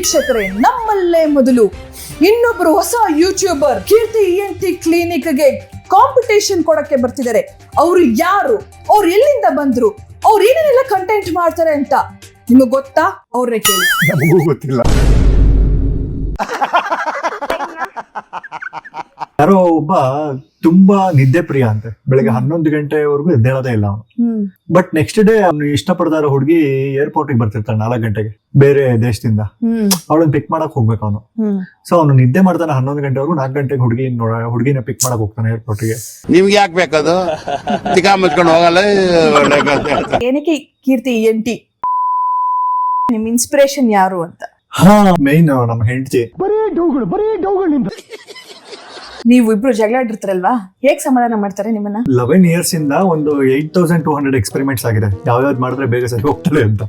ವೀಕ್ಷಕರೇ, ನಮ್ಮಲ್ಲೇ ಮೊದಲು ಇನ್ನೊಬ್ರು ಹೊಸ ಯೂಟ್ಯೂಬರ್ ಕೀರ್ತಿ ENT ಕ್ಲಿನಿಕ್ಗೆ ಕಾಂಪಿಟೇಷನ್ ಕೊಡಕ್ಕೆ ಬರ್ತಿದ್ದಾರೆ. ಅವ್ರು ಯಾರು, ಅವ್ರು ಎಲ್ಲಿಂದ ಬಂದ್ರು, ಅವ್ರು ಏನೇನೆಲ್ಲ ಕಂಟೆಂಟ್ ಮಾಡ್ತಾರೆ ಅಂತ ನಿಮಗೆ ಗೊತ್ತಾ? ಅವ್ರನ್ನೇ ಕೇಳಿ. ನಮಗೂ ಗೊತ್ತಿಲ್ಲ. ಯಾರೋ ಒಬ್ಬ ತುಂಬಾ ನಿದ್ದೆ ಪ್ರಿಯ ಅಂತೆ. ಬೆಳಗ್ಗೆ 11 ಗಂಟೆವರೆಗೂ ಎದ್ದೇಳೋದೇ ಇಲ್ಲ ಅವನು. ಬಟ್ ನೆಕ್ಸ್ಟ್ ಡೇ ಅವ್ನು ಇಷ್ಟಪಡ್ತಾರ ಹುಡುಗಿ ಏರ್ಪೋರ್ಟ್ ಗೆ ಬರ್ತಿರ್ತಾನೆ 4 ಗಂಟೆಗೆ ಬೇರೆ ದೇಶದಿಂದ. ಅವಳನ್ನ ಪಿಕ್ ಮಾಡಕ್ ಹೋಗ್ಬೇಕು ಅವನು. ಸೊ ಅವನು ನಿದ್ದೆ ಮಾಡ್ತಾನೆ 11 ಗಂಟೆವರೆಗೂ. 4 ಗಂಟೆಗೆ ಹುಡುಗಿನ ಪಿಕ್ ಮಾಡಕ್ ಹೋಗ್ತಾನೆ ಏರ್ಪೋರ್ಟ್ ಗೆ. ನಿಮ್ಗೆ ಯಾಕೆ ಬೇಕದು? ತಿಕಾ ಮುಚ್ಕೊಂಡು ಹೋಗಲ್ಲ. ಏನಕ್ಕೆ ಕೀರ್ತಿ ENT ನಿಮ್ ಇನ್ಸ್ಪಿರೇಷನ್ ಯಾರು ಅಂತ? ಮೇನ್ ನಮ್ಮ ಹೆಂಡತಿ. ನೀವು ಇಬ್ರು ಜಗಳ ಆಡಿರ್ತಾರಲ್ವಾ, ಹೇಗ್ ಸಮಾಧಾನ ಮಾಡ್ತಾರೆ ನಿಮ್ಮನ್ನ? 11 years ಇಂದ ಒಂದು 8200 ಎಕ್ಸ್ಪೆರಿಮೆಂಟ್ಸ್ ಆಗಿದೆ, ಯಾವ್ಯಾವ್ದು ಮಾಡಿದ್ರೆ ಬೇಗ ಸರಿ ಹೋಗ್ತದೆ ಅಂತ.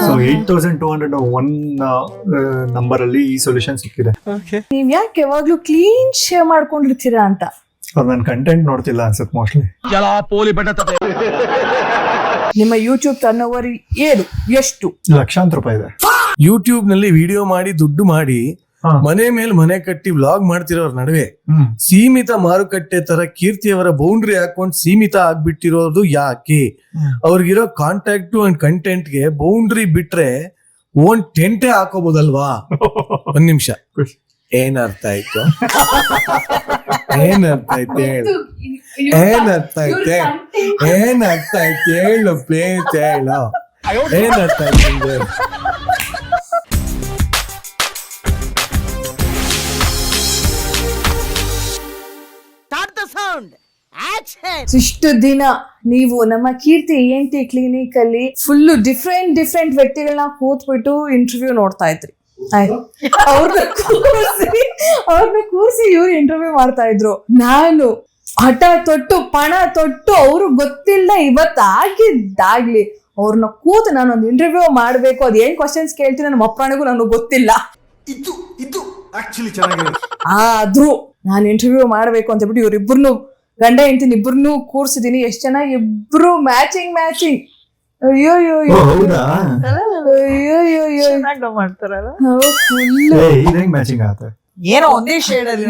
ಸೊ 8201 ನಂಬರ್ ಅಲ್ಲಿ ಈ ಸೊಲ್ಯೂಷನ್ ಸಿಕ್ಕಿದೆ. ನೀವ್ ಯಾಕೆ ಯಾವಾಗ್ಲೂ ಕ್ಲೀನ್ ಶೇವ್ ಮಾಡ್ಕೊಂಡಿರ್ತೀರಾ ಅಂತ? ಅವ್ರು ನನ್ನ ಕಂಟೆಂಟ್ ನೋಡ್ತಿಲ್ಲ ಅನ್ಸುತ್ತೆ ಮೋಸ್ಟ್ಲಿ. ನಿಮ್ಮ ಯೂಟ್ಯೂಬ್ ಟರ್ನ್ ಓವರ್ ಎಷ್ಟು? ಲಕ್ಷಾಂತರ ರೂಪಾಯಿ ಇದೆ. ಯೂಟ್ಯೂಬ್ ನಲ್ಲಿ ವಿಡಿಯೋ ಮಾಡಿ ದುಡ್ಡು ಮಾಡಿ ಮನೆ ಮೇಲೆ ಮನೆ ಕಟ್ಟಿ ವ್ಲಾಗ್ ಮಾಡ್ತಿರೋರ್ ನಡುವೆ ಸೀಮಿತ ಮಾರುಕಟ್ಟೆ ತರ ಕೀರ್ತಿಯವರ ಬೌಂಡ್ರಿ ಹಾಕೊಂಡು ಸೀಮಿತ ಆಗ್ಬಿಟ್ಟಿರೋದು ಯಾಕೆ? ಅವ್ರಿಗಿರೋ ಕಾಂಟ್ಯಾಕ್ಟ್ ಅಂಡ್ ಕಂಟೆಂಟ್ ಗೆ ಬೌಂಡ್ರಿ ಬಿಟ್ರೆ ಓನ್ ಟೆಂಟೇ ಹಾಕೋಬಹುದಲ್ವಾ? ಒಂದ್ ನಿಮಿಷ, ಏನರ್ಥ ಆಯ್ತು? ಏನರ್ಥ ಆಯ್ತು ಹೇಳು, ಏನರ್ಥ ಆಯ್ತೆ, ಏನರ್ಥ ಆಯ್ತು ಹೇಳು ಪ್ಲೇಸ್, ಹೇಳು ಏನರ್ಥ ಆಯ್ತು? ಇಷ್ಟು ದಿನ ನೀವು ನಮ್ಮ ಕೀರ್ತಿ ENT ಕ್ಲಿನಿಕ್ ಅಲ್ಲಿ ಫುಲ್ ಡಿಫ್ರೆಂಟ್ ವ್ಯಕ್ತಿಗಳನ್ನ ಕೂತ್ಬಿಟ್ಟು ಇಂಟರ್ವ್ಯೂ ನೋಡ್ತಾ ಇದ್ರಿ. ಅವ್ರನ್ನ ಕೂರಿಸಿ ಇವ್ರು ಇಂಟರ್ವ್ಯೂ ಮಾಡ್ತಾ ಇದ್ರು. ನಾನು ಹಠ ತೊಟ್ಟು ಪಣ ತೊಟ್ಟು ಅವ್ರು ಗೊತ್ತಿಲ್ಲ ಇವತ್ತಾಗಿದ್ದಾಗ್ಲಿ ಅವ್ರನ್ನ ಕೂತು ನಾನೊಂದು ಇಂಟರ್ವ್ಯೂ ಮಾಡ್ಬೇಕು, ಅದ್ ಏನ್ ಕ್ವಶನ್ಸ್ ಕೇಳ್ತೀನಿ ನಮ್ಮ ಅಪ್ಪನಿಗೂ ನನಗೆ ಗೊತ್ತಿಲ್ಲ. ಆದ್ರೂ ನಾನು ಇಂಟರ್ವ್ಯೂ ಮಾಡ್ಬೇಕು ಅಂತ ಹೇಳ್ಬಿಟ್ಟು ಇವ್ರಿಬ್ರು ಗಂಡ ಹೆಂಡತಿನ ಇಬ್ರು ಕೂರ್ಸಿದೀನಿ. ಎಷ್ಟ್ ಚೆನ್ನಾಗಿ ಇಬ್ರು ಮ್ಯಾಚಿಂಗ್. ಅಯ್ಯೋ ಮಾಡ್ತಾರಲ್ಲ, ಏನೋ ಒಂದೇ ಶೇಡ್ ಅಲ್ಲಿ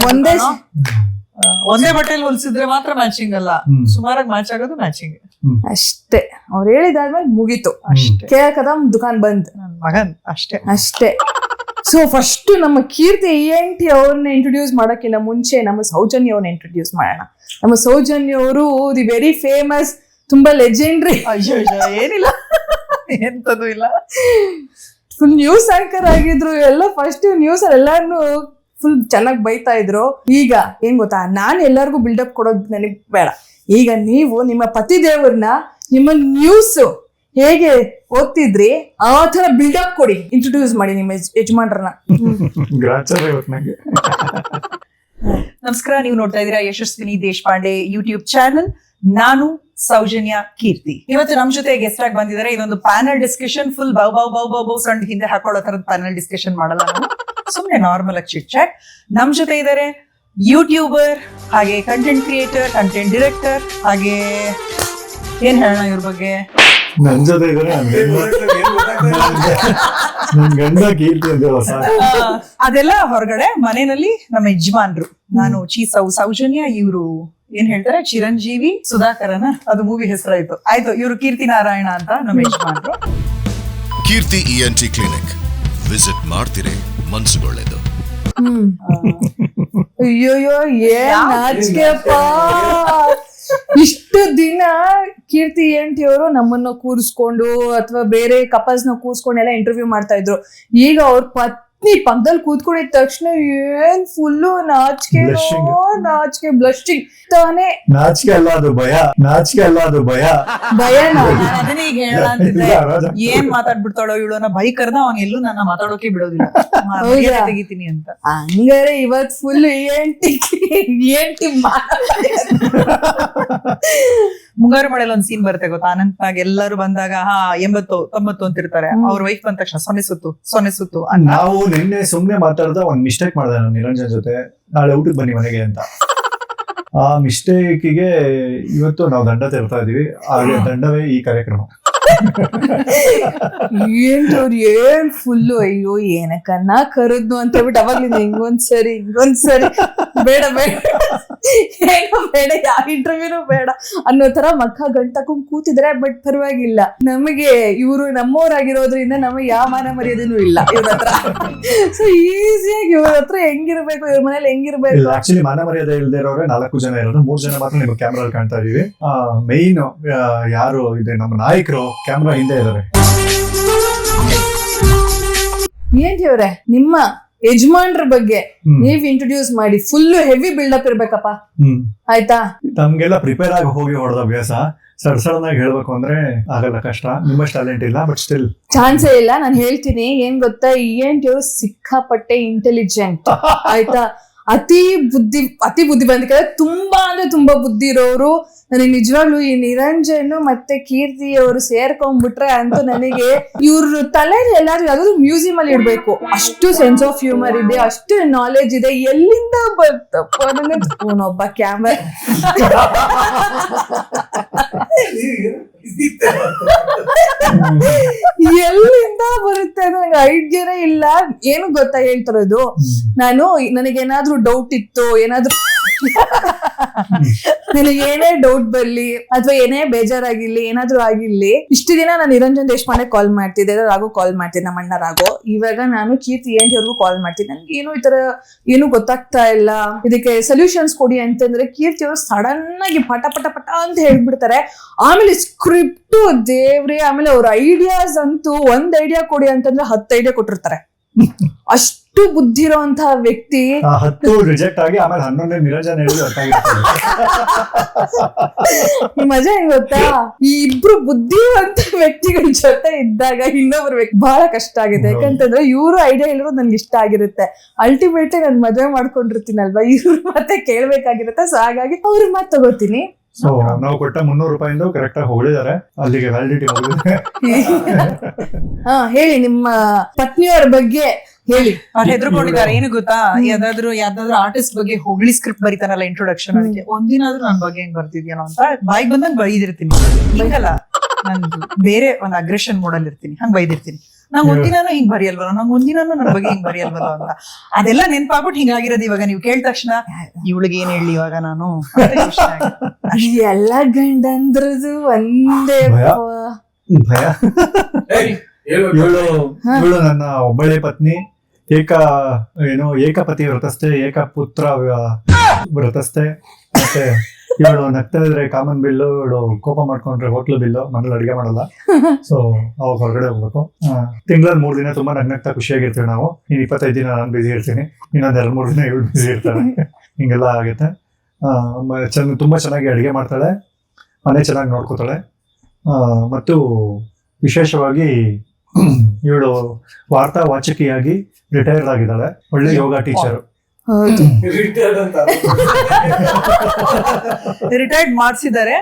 ಒಂದೇ ಬಟ್ಟೆಲಿ ಹೊಲ್ಸಿದ್ರೆ ಮಾತ್ರ ಮ್ಯಾಚಿಂಗ್ ಅಲ್ಲ, ಸುಮಾರಾಗಿ ಮ್ಯಾಚ್ ಆಗೋದು ಮ್ಯಾಚಿಂಗ್ ಅಷ್ಟೇ. ಅವ್ರು ಹೇಳಿದಾದ್ಮೇಲೆ ಮುಗೀತು ಅಷ್ಟೇ. ಕೇಳಕದಮ್ ದುಕಾನ್ ಬಂದ್ ನನ್ ಮಗನ್ ಅಷ್ಟೇ. ಸೊ ಫಸ್ಟ್ ನಮ್ಮ ಕೀರ್ತಿ ENT ಅವ್ರನ್ನ ಇಂಟ್ರೊಡ್ಯೂಸ್ ಮಾಡೋಕ್ಕಿಂತ ಮುಂಚೆ ನಮ್ಮ ಸೌಜನ್ಯ ಅವ್ರನ್ನ ಇಂಟ್ರೊಡ್ಯೂಸ್ ಮಾಡೋಣ. ನಮ್ಮ ಸೌಜನ್ಯ ಅವರು ದಿ ವೆರಿ ಫೇಮಸ್, ತುಂಬಾ ಲೆಜೆಂಡ್ರಿ. ಅಯ್ಯೋ ಏನಿಲ್ಲ, ಎಂತದು ಇಲ್ಲ, ಫುಲ್ ನ್ಯೂಸ್ ಆಂಕರ್ ಆಗಿದ್ರು. ಎಲ್ಲ ಫಸ್ಟ್ ನ್ಯೂಸ್ ಅಲ್ಲಿ ಎಲ್ಲಾರು ಫುಲ್ ಚೆನ್ನಾಗಿ ಬೈತಾ ಇದ್ರು. ಈಗ ಏನ್ ಗೊತ್ತಾ, ನಾನ್ ಎಲ್ಲರಿಗೂ ಬಿಲ್ಡಪ್ ಕೊಡೋದು ನನಗ್ ಬೇಡ. ಈಗ ನೀವು ನಿಮ್ಮ ಪತಿ ದೇವ್ರನ್ನ ನಿಮ್ಮ ನ್ಯೂಸ್ ಹೇಗೆ ಓದ್ತಿದ್ರಿ ಆ ತರ ಬಿಲ್ಡಪ್ ಕೊಡಿ, ಇಂಟ್ರೊಡ್ಯೂಸ್ ಮಾಡಿ ನಿಮ್ಮ ಯಜಮಾನ್ರನ್ನ. ನಮಸ್ಕಾರ, ನೀವು ನೋಡ್ತಾ ಇದ್ದೀರಾ ಯಶಸ್ವಿನಿ ದೇಶಪಾಂಡೆ ಯೂಟ್ಯೂಬ್ ಚಾನಲ್. ನಾನು ಸೌಜನ್ಯ ಕೀರ್ತಿ. ಇವತ್ತು ನಮ್ ಜೊತೆ ಗೆಸ್ಟ್ ಆಗಿ ಬಂದಿದ್ದಾರೆ. ಇದೊಂದು ಪ್ಯಾನಲ್ ಡಿಸ್ಕಷನ್, ಫುಲ್ ಬೌ ಸಣ್ಣ ಹಿಂದೆ ಹಾಕೊಳ್ಳೋ ತರದ ಪ್ಯಾನಲ್ ಡಿಸ್ಕಷನ್ ಮಾಡಲ್ಲ ನಾನು, ಸುಮ್ನೆ ನಾರ್ಮಲ್ ಆಗಿ ಚಿಟ್ ಚಾಟ್. ನಮ್ ಜೊತೆ ಇದ್ದಾರೆ ಯೂಟ್ಯೂಬರ್, ಹಾಗೆ ಕಂಟೆಂಟ್ ಕ್ರಿಯೇಟರ್, ಕಂಟೆಂಟ್ ಡೈರೆಕ್ಟರ್, ಹಾಗೆ ಏನ್ ಹೇಳೋಣ ಇವ್ರ ಬಗ್ಗೆ. ನನ್ ಜೊತೆ ಇದಾರೆ ಅದೆಲ್ಲ ಹೊರಗಡೆ. ಮನೆಯಲ್ಲಿ ನಮ್ಮ ಯಜಮಾನ್ರು, ನಾನು ಸೌಜನ್ಯ, ಇವರು ಏನ್ ಹೇಳ್ತಾರೆ ಚಿರಂಜೀವಿ ಸುಧಾಕರನ, ಅದು ಮೂವಿ ಹೆಸರಾಯ್ತು. ಆಯ್ತು, ಇವರು ಕೀರ್ತಿ ನಾರಾಯಣ ಅಂತ ನಮ್ಮ ಯಜಮಾನ್ರು. ಕೀರ್ತಿ ENT ಕ್ಲಿನಿಕ್ ವಿಸಿಟ್ ಮಾಡ್ತೀರಿ, ಮನ್ಸುಗೊಳ್ಳೆದು. ಅಯ್ಯೋಯ್ಯೋ ಏನ್ ನಾಚಿಕೆಪ್ಪ. ಇಷ್ಟು ದಿನ ಕೀರ್ತಿ ENT ಅವರು ನಮ್ಮನ್ನ ಕೂರಿಸ್ಕೊಂಡು ಅಥವಾ ಬೇರೆ ಕಪಲ್ಸ್ ನ ಕೂರಿಸ್ಕೊಂಡು ಎಲ್ಲ ಇಂಟರ್ವ್ಯೂ ಮಾಡ್ತಾ ಇದ್ರು. ಈಗ ಅವ್ರ ಪತ್ನಿ ಪಕ್ಕದಲ್ಲಿ ಕೂತ್ಕೊಂಡಿದ ತಕ್ಷಣ ಏನ್ ಫುಲ್ಲು ನಾಚಿಕೆ ಬ್ಲಶಿಂಗ್ ತಾನೆ. ನಾಚಿಕೆ ಅಲ್ಲ ಅದು ಭಯ, ಭಯನಾ? ಅದನ್ನ ಈಗ ಹೇಳ ಅಂತಿದ್ದೆ, ಏನ್ ಮಾತಾಡ್ಬಿಡ್ತಾಳೋ ಇವಳನ್ನ ಭಯ ಕರ್ದ ಅವ್ನ ಎಲ್ಲೂ ನನ್ನ ಮಾತಾಡೋಕೆ ಬಿಡೋದಿಲ್ಲ, ತೆಗಿತೀನಿ ಅಂತ. ಹಂಗಾರೆ ಇವತ್ ಫುಲ್ ENT ಮುಂಗಾರು ಮಳೆಯಲ್ಲಿ ಒಂದ್ ಸೀನ್ ಬರುತ್ತೆ ಗೊತ್ತಾ, ಅನಂತ್ನಾಗ್ ಎಲ್ಲರೂ ಬಂದಾಗ 80-90 ಅಂತಿರ್ತಾರೆ, ಅವ್ರ ವೈಫ್ ಬಂದ ತಕ್ಷಣ ಸೊನ್ನೆ ಸುತ್ತು. ನಾವು ನಿನ್ನೆ ಸುಮ್ನೆ ಮಾತಾಡ್ದ ಒಂದ್ ಮಿಸ್ಟೇಕ್ ಮಾಡಿದೆ ನಾನು ನಿರಂಜನ್ ಜೊತೆ, ನಾಳೆ ಊಟಕ್ಕೆ ಬನ್ನಿ ಮನೆಗೆ ಅಂತ. ಆ ಮಿಸ್ಟೇಕಿಗೆ ಇವತ್ತು ನಾವು ದಂಡ ತೆರ್ತಾ ಇದೀವಿ. ಹಾಗೆ ದಂಡವೇ ಈ ಕಾರ್ಯಕ್ರಮ. ಏನ್ರವ್ರು ಏನ್ ಫುಲ್ಲು ಅಯ್ಯೋ ಏನಕ್ಕನ್ನ ಕರದ್ನು ಅಂತ ಹೇಳ್ಬಿಟ್ಟು ಅವಾಗ್ಲಿಂದ ಹಿಂಗೊಂದ್ಸರಿ ಬೇಡ ಏನೋ ಬೇಡ, ಯಾವ ಇಂಟರ್ವ್ಯೂನು ಬೇಡ ಅನ್ನೋ ತರ ಮಕ್ಕ ಗಂಟಕೊಂಡ್ ಕೂತಿದ್ರೆ. ಬಟ್ ಪರವಾಗಿಲ್ಲ, ನಮಗೆ ಇವರು ನಮ್ಮವರಾಗಿರೋದ್ರಿಂದ ನಮಗೆ ಯಾವ ಮಾನ ಮರ್ಯಾದೆನೂ ಇಲ್ಲ ಇವ್ರ ಹತ್ರ. ಸೊ ಈಸಿಯಾಗಿ ಇವ್ರ ಹತ್ರ ಹೆಂಗಿರ್ಬೇಕು, ಇವ್ರ ಮನೇಲಿ ಹೆಂಗಿರ್ಬೇಕು. ಆಕ್ಚುಲಿ ಮಾನ ಮರ್ಯಾದೆ ಇಲ್ಲದೆ ಇರೋರೆ 4 ಜನ ಇರೋದು, 3 ಜನ ಮಾತ್ರ ನಿಮ್ಗೆ ಕ್ಯಾಮ್ರಾ ಕಾಣ್ತಾ ಇದೀವಿ. ಮೈನ್ ಯಾರು ಇದೆ ನಮ್ಮ ನಾಯಕರು ಕ್ಯಾಮ್ರಾ ಹಿಂದೆ ಇದಾರೆ. ಏನ್ ದೇವ್ರೆ, ನಿಮ್ಮ ಯಜಮಾನ್ರ ಬಗ್ಗೆ ನೀವ್ ಇಂಟ್ರೊಡ್ಯೂಸ್ ಮಾಡಿ. ಫುಲ್ ಹೆವಿ ಬಿಲ್ಡಪ್ ಇರ್ಬೇಕಪ್ಪ, ಆಯ್ತಾ? ನಮ್ಗೆಲ್ಲ ಪ್ರಿಪೇರ್ ಆಗಿ ಹೋಗಿ ಹೊಡೆದ ಅಭ್ಯಾಸ. ಸಡನ್ ಆಗಿ ಹೇಳ್ಬೇಕು ಅಂದ್ರೆ ಆಗಲ್ಲ, ಕಷ್ಟ. ನಿಮ್ಮಷ್ಟು ಟ್ಯಾಲೆಂಟ್ ಇಲ್ಲ, ಬಟ್ ಸ್ಟಿಲ್ ಚಾನ್ಸೇ ಇಲ್ಲ. ನಾನು ಹೇಳ್ತೀನಿ, ಏನ್ ಗೊತ್ತಾ, ಏನ್ ದೇವ್ರು ಸಿಕ್ಕಾಪಟ್ಟೆ ಇಂಟೆಲಿಜೆಂಟ್, ಆಯ್ತಾ? ಅತಿ ಬುದ್ಧಿವಂತಿಕೆ, ತುಂಬಾ ಅಂದ್ರೆ ತುಂಬಾ ಬುದ್ಧಿ ಇರೋರು. ನನಗೆ ನಿಜವಾಗ್ಲೂ ಈ ನಿರಂಜನ್ ಮತ್ತೆ ಕೀರ್ತಿ ಅವರು ಸೇರ್ಕೊಂಡ್ಬಿಟ್ರೆ ಅಂತೂ ನನಗೆ ಇವ್ರ ತಲೆಯಲ್ಲಿ ಎಲ್ಲಾದ್ರೂ ಯಾವ್ದಾದ್ರು ಮ್ಯೂಸಿಯಂ ಅಲ್ಲಿ ಇಡ್ಬೇಕು. ಅಷ್ಟು ಸೆನ್ಸ್ ಆಫ್ ಹ್ಯೂಮರ್ ಇದೆ, ಅಷ್ಟು ನಾಲೆಜ್ ಇದೆ. ಎಲ್ಲಿಂದ ಬರ್ತಪ್ಪ ಅವನೊಬ್ಬ ಕ್ಯಾಮರಾ ಎಲ್ಲಿಂದ ಬರುತ್ತೆ ನನಗೆ ಐಡಿಯಾನೇ ಇಲ್ಲ. ಏನು ಗೊತ್ತಾ ಹೇಳ್ತಿರೋದು, ನನಗೇನಾದ್ರೂ ಡೌಟ್ ಇತ್ತು, ನನಗೇನೇ ಡೌಟ್ ಬರ್ಲಿ ಅಥವಾ ಏನೇ ಬೇಜಾರಾಗಿರ್ಲಿ, ಏನಾದ್ರೂ ಆಗಿರ್ಲಿ, ಇಷ್ಟು ದಿನ ನಾನು ನಿರಂಜನ್ ದೇಶಪಾಂಡೆ ಕಾಲ್ ಮಾಡ್ತಿದ್ದೆ, ರಾಘು ಕಾಲ್ ಮಾಡ್ತಿದ್ದೆ, ನಮ್ಮ ಅಣ್ಣ ರಾಘು. ಇವಾಗ ನಾನು ಕೀರ್ತಿ ಅವ್ರಿಗೂ ಕಾಲ್ ಮಾಡ್ತೀನಿ. ನನ್ಗೆ ಏನು ಈ ತರ ಏನು ಗೊತ್ತಾಗ್ತಾ ಇಲ್ಲ, ಇದಕ್ಕೆ ಸೊಲ್ಯೂಷನ್ಸ್ ಕೊಡಿ ಅಂತಂದ್ರೆ ಕೀರ್ತಿ ಅವರು ಸಡನ್ ಆಗಿ ಪಟ ಪಟ ಪಟ ಅಂತ ಹೇಳ್ಬಿಡ್ತಾರೆ. ಆಮೇಲೆ ಸ್ಕ್ರಿಪ್ಟ್ ದೇವ್ರೆ, ಆಮೇಲೆ ಅವ್ರ ಐಡಿಯಾಸ್ ಅಂತೂ ಒಂದ್ ಐಡಿಯಾ ಕೊಡಿ ಅಂತಂದ್ರೆ 10 ಐಡಿಯಾ ಕೊಟ್ಟಿರ್ತಾರೆ. ಅಷ್ಟು ಬುದ್ಧಿ ಇರೋಂತಹ ವ್ಯಕ್ತಿ. 10 ರಿಜೆಕ್ಟ್ ಆಗಿ ಆಮೇಲೆ 11ನೇ ನಿರಂಜನ್ ಹೇಳಿ ಮಜಾ ಹೆಂಗ್ ಗೊತ್ತಾ, ಈ ಇಬ್ರು ಬುದ್ಧಿವಂತ ವ್ಯಕ್ತಿಗಳ ಜೊತೆ ಇದ್ದಾಗ ಇನ್ನೊಬ್ರು ವ್ಯಕ್ತಿ ಬಹಳ ಕಷ್ಟ ಆಗಿದೆ. ಯಾಕಂತಂದ್ರೆ ಇವ್ರು ಐಡಿಯಾ ಹೇಳಿರೋದು ನನ್ಗೆ ಇಷ್ಟ ಆಗಿರುತ್ತೆ. ಅಲ್ಟಿಮೇಟ್ಲಿ ನಾನು ಮದ್ವೆ ಮಾಡ್ಕೊಂಡಿರ್ತೀನಲ್ವಾ, ಇವ್ರು ಮತ್ತೆ ಕೇಳ್ಬೇಕಾಗಿರುತ್ತೆ. ಸೊ ಹಾಗಾಗಿ ಅವ್ರ ಮಾತು ತಗೋತೀನಿ. ಸೊ ನಾವು ಕೊಟ್ಟ 300 ರೂಪಾಯಿಂದ ಕರೆಕ್ಟ್ ಆಗಿ ಹೊಗಳಿದ್ದಾರೆ. ಅಲ್ಲಿಗೆ ವ್ಯಾಲಿಡಿಟಿ ಹೋಗಿದೆ. ಹೇಳಿ, ನಿಮ್ಮ ಪತ್ನಿಯವರ ಬಗ್ಗೆ ಹೇಳಿ. ಅವ್ರು ಹೆದರ್ಕೊಂಡಿದ್ದಾರೆ. ಏನು ಗೊತ್ತಾ, ಯಾವ್ದಾದ್ರು ಆರ್ಟಿಸ್ಟ್ ಬಗ್ಗೆ ಹೊಗಳಿ ಸ್ಕ್ರಿಪ್ಟ್ ಬರೀತಾನಲ್ಲ ಇಂಟ್ರೊಡಕ್ಷನ್, ಅದಕ್ಕೆ ಒಂದಿನಾದ್ರೂ ನನ್ ಬಗ್ಗೆ ಹೆಂಗ್ ಬರ್ತಿದ್ಯಾನೋ ಅಂತ ಬಾಯಿಗೆ ಬಂದಂಗ್ ಬೈದಿರ್ತೀನಿ. ಹಿಂಗಲ್ಲ, ನಾನು ಬೇರೆ ಒಂದು ಅಗ್ರೆಷನ್ ಮೋಡಲ್ ಇರ್ತೀನಿ, ಹಂಗ್ ಬೈದಿರ್ತೀನಿ. ನಂಗ್ ಒಂದಿನಾನು ಹಿಂಗ್ ಬರೆಯಲ್ವಲ್ಲ, ನಂಗ್ ಒಂದಿನಾನು ನನ್ ಬಗ್ಗೆ ಹಿಂಗ್ ಬರೆಯಲ್ವಲ್ಲ ಅಂತ. ಅದೆಲ್ಲ ನೆನ್ಪಾಗ್ಬಿಟ್ಟು ಹಿಂಗಾಗಿರೋದು. ಇವಾಗ ನೀವು ಕೇಳಿದ ತಕ್ಷಣ ಇವಳಿಗೆ ಏನ್ ಹೇಳಿ ಇವಾಗ ನಾನು ಎಲ್ಲ ಗಂಡಂದ್ರದು ಒಂದೇ ಭಯ. ಇವಳು ನನ್ನ ಒಬ್ಬಳೆ ಪತ್ನಿ, ಏಕಪತಿ ವ್ರತಸ್ಥೆ, ಏಕಪುತ್ರ ವ್ರತಸ್ಥೆ. ಮತ್ತೆ ಇವಳು ನಗ್ತಾ ಇದ್ರೆ ಕಾಮನ್ ಬಿಲ್ಲು, ಇವಳು ಕೋಪ ಮಾಡ್ಕೊಂಡ್ರೆ ಹೋಟ್ಲು ಬಿಲ್ಲು. ಮನೇಲಿ ಅಡಿಗೆ ಮಾಡಲ್ಲ, ಸೊ ಅವಾಗ ಹೊರಗಡೆ ಹೋಗ್ಬೇಕು. ತಿಂಗಳಲ್ಲಿ 3 ದಿನ ತುಂಬಾ ನಗ್ನಗ್ತಾ ಖುಷಿಯಾಗಿರ್ತೀವಿ ನಾವು. ಇನ್ನು 25 ದಿನ ನಾನು ಬಿಸಿ ಇರ್ತೀನಿ, ಇನ್ನೊಂದ್ 2-3 ದಿನ ಇವಳು ಬಿಸಿ ಇರ್ತಾಳೆ. ಹಿಂಗೆಲ್ಲ ಆಗುತ್ತೆ. ತುಂಬಾ ಚೆನ್ನಾಗಿ ಅಡಿಗೆ ಮಾಡ್ತಾಳೆ, ಮನೆ ಚೆನ್ನಾಗಿ ನೋಡ್ಕೋತಾಳೆ. ಮತ್ತು ವಿಶೇಷವಾಗಿ ಇವಳು ವಾರ್ತಾ ವಾಚಕಿಯಾಗಿ ರಿಟೈರ್ಡ್ ಆಗಿದ್ದಾಳೆ. ಒಳ್ಳೆ ಯೋಗ ಟೀಚರು. ರಿಟೈರ್ಡ್ ಮಾಡ್ಸಿದ್ದಾರೆ.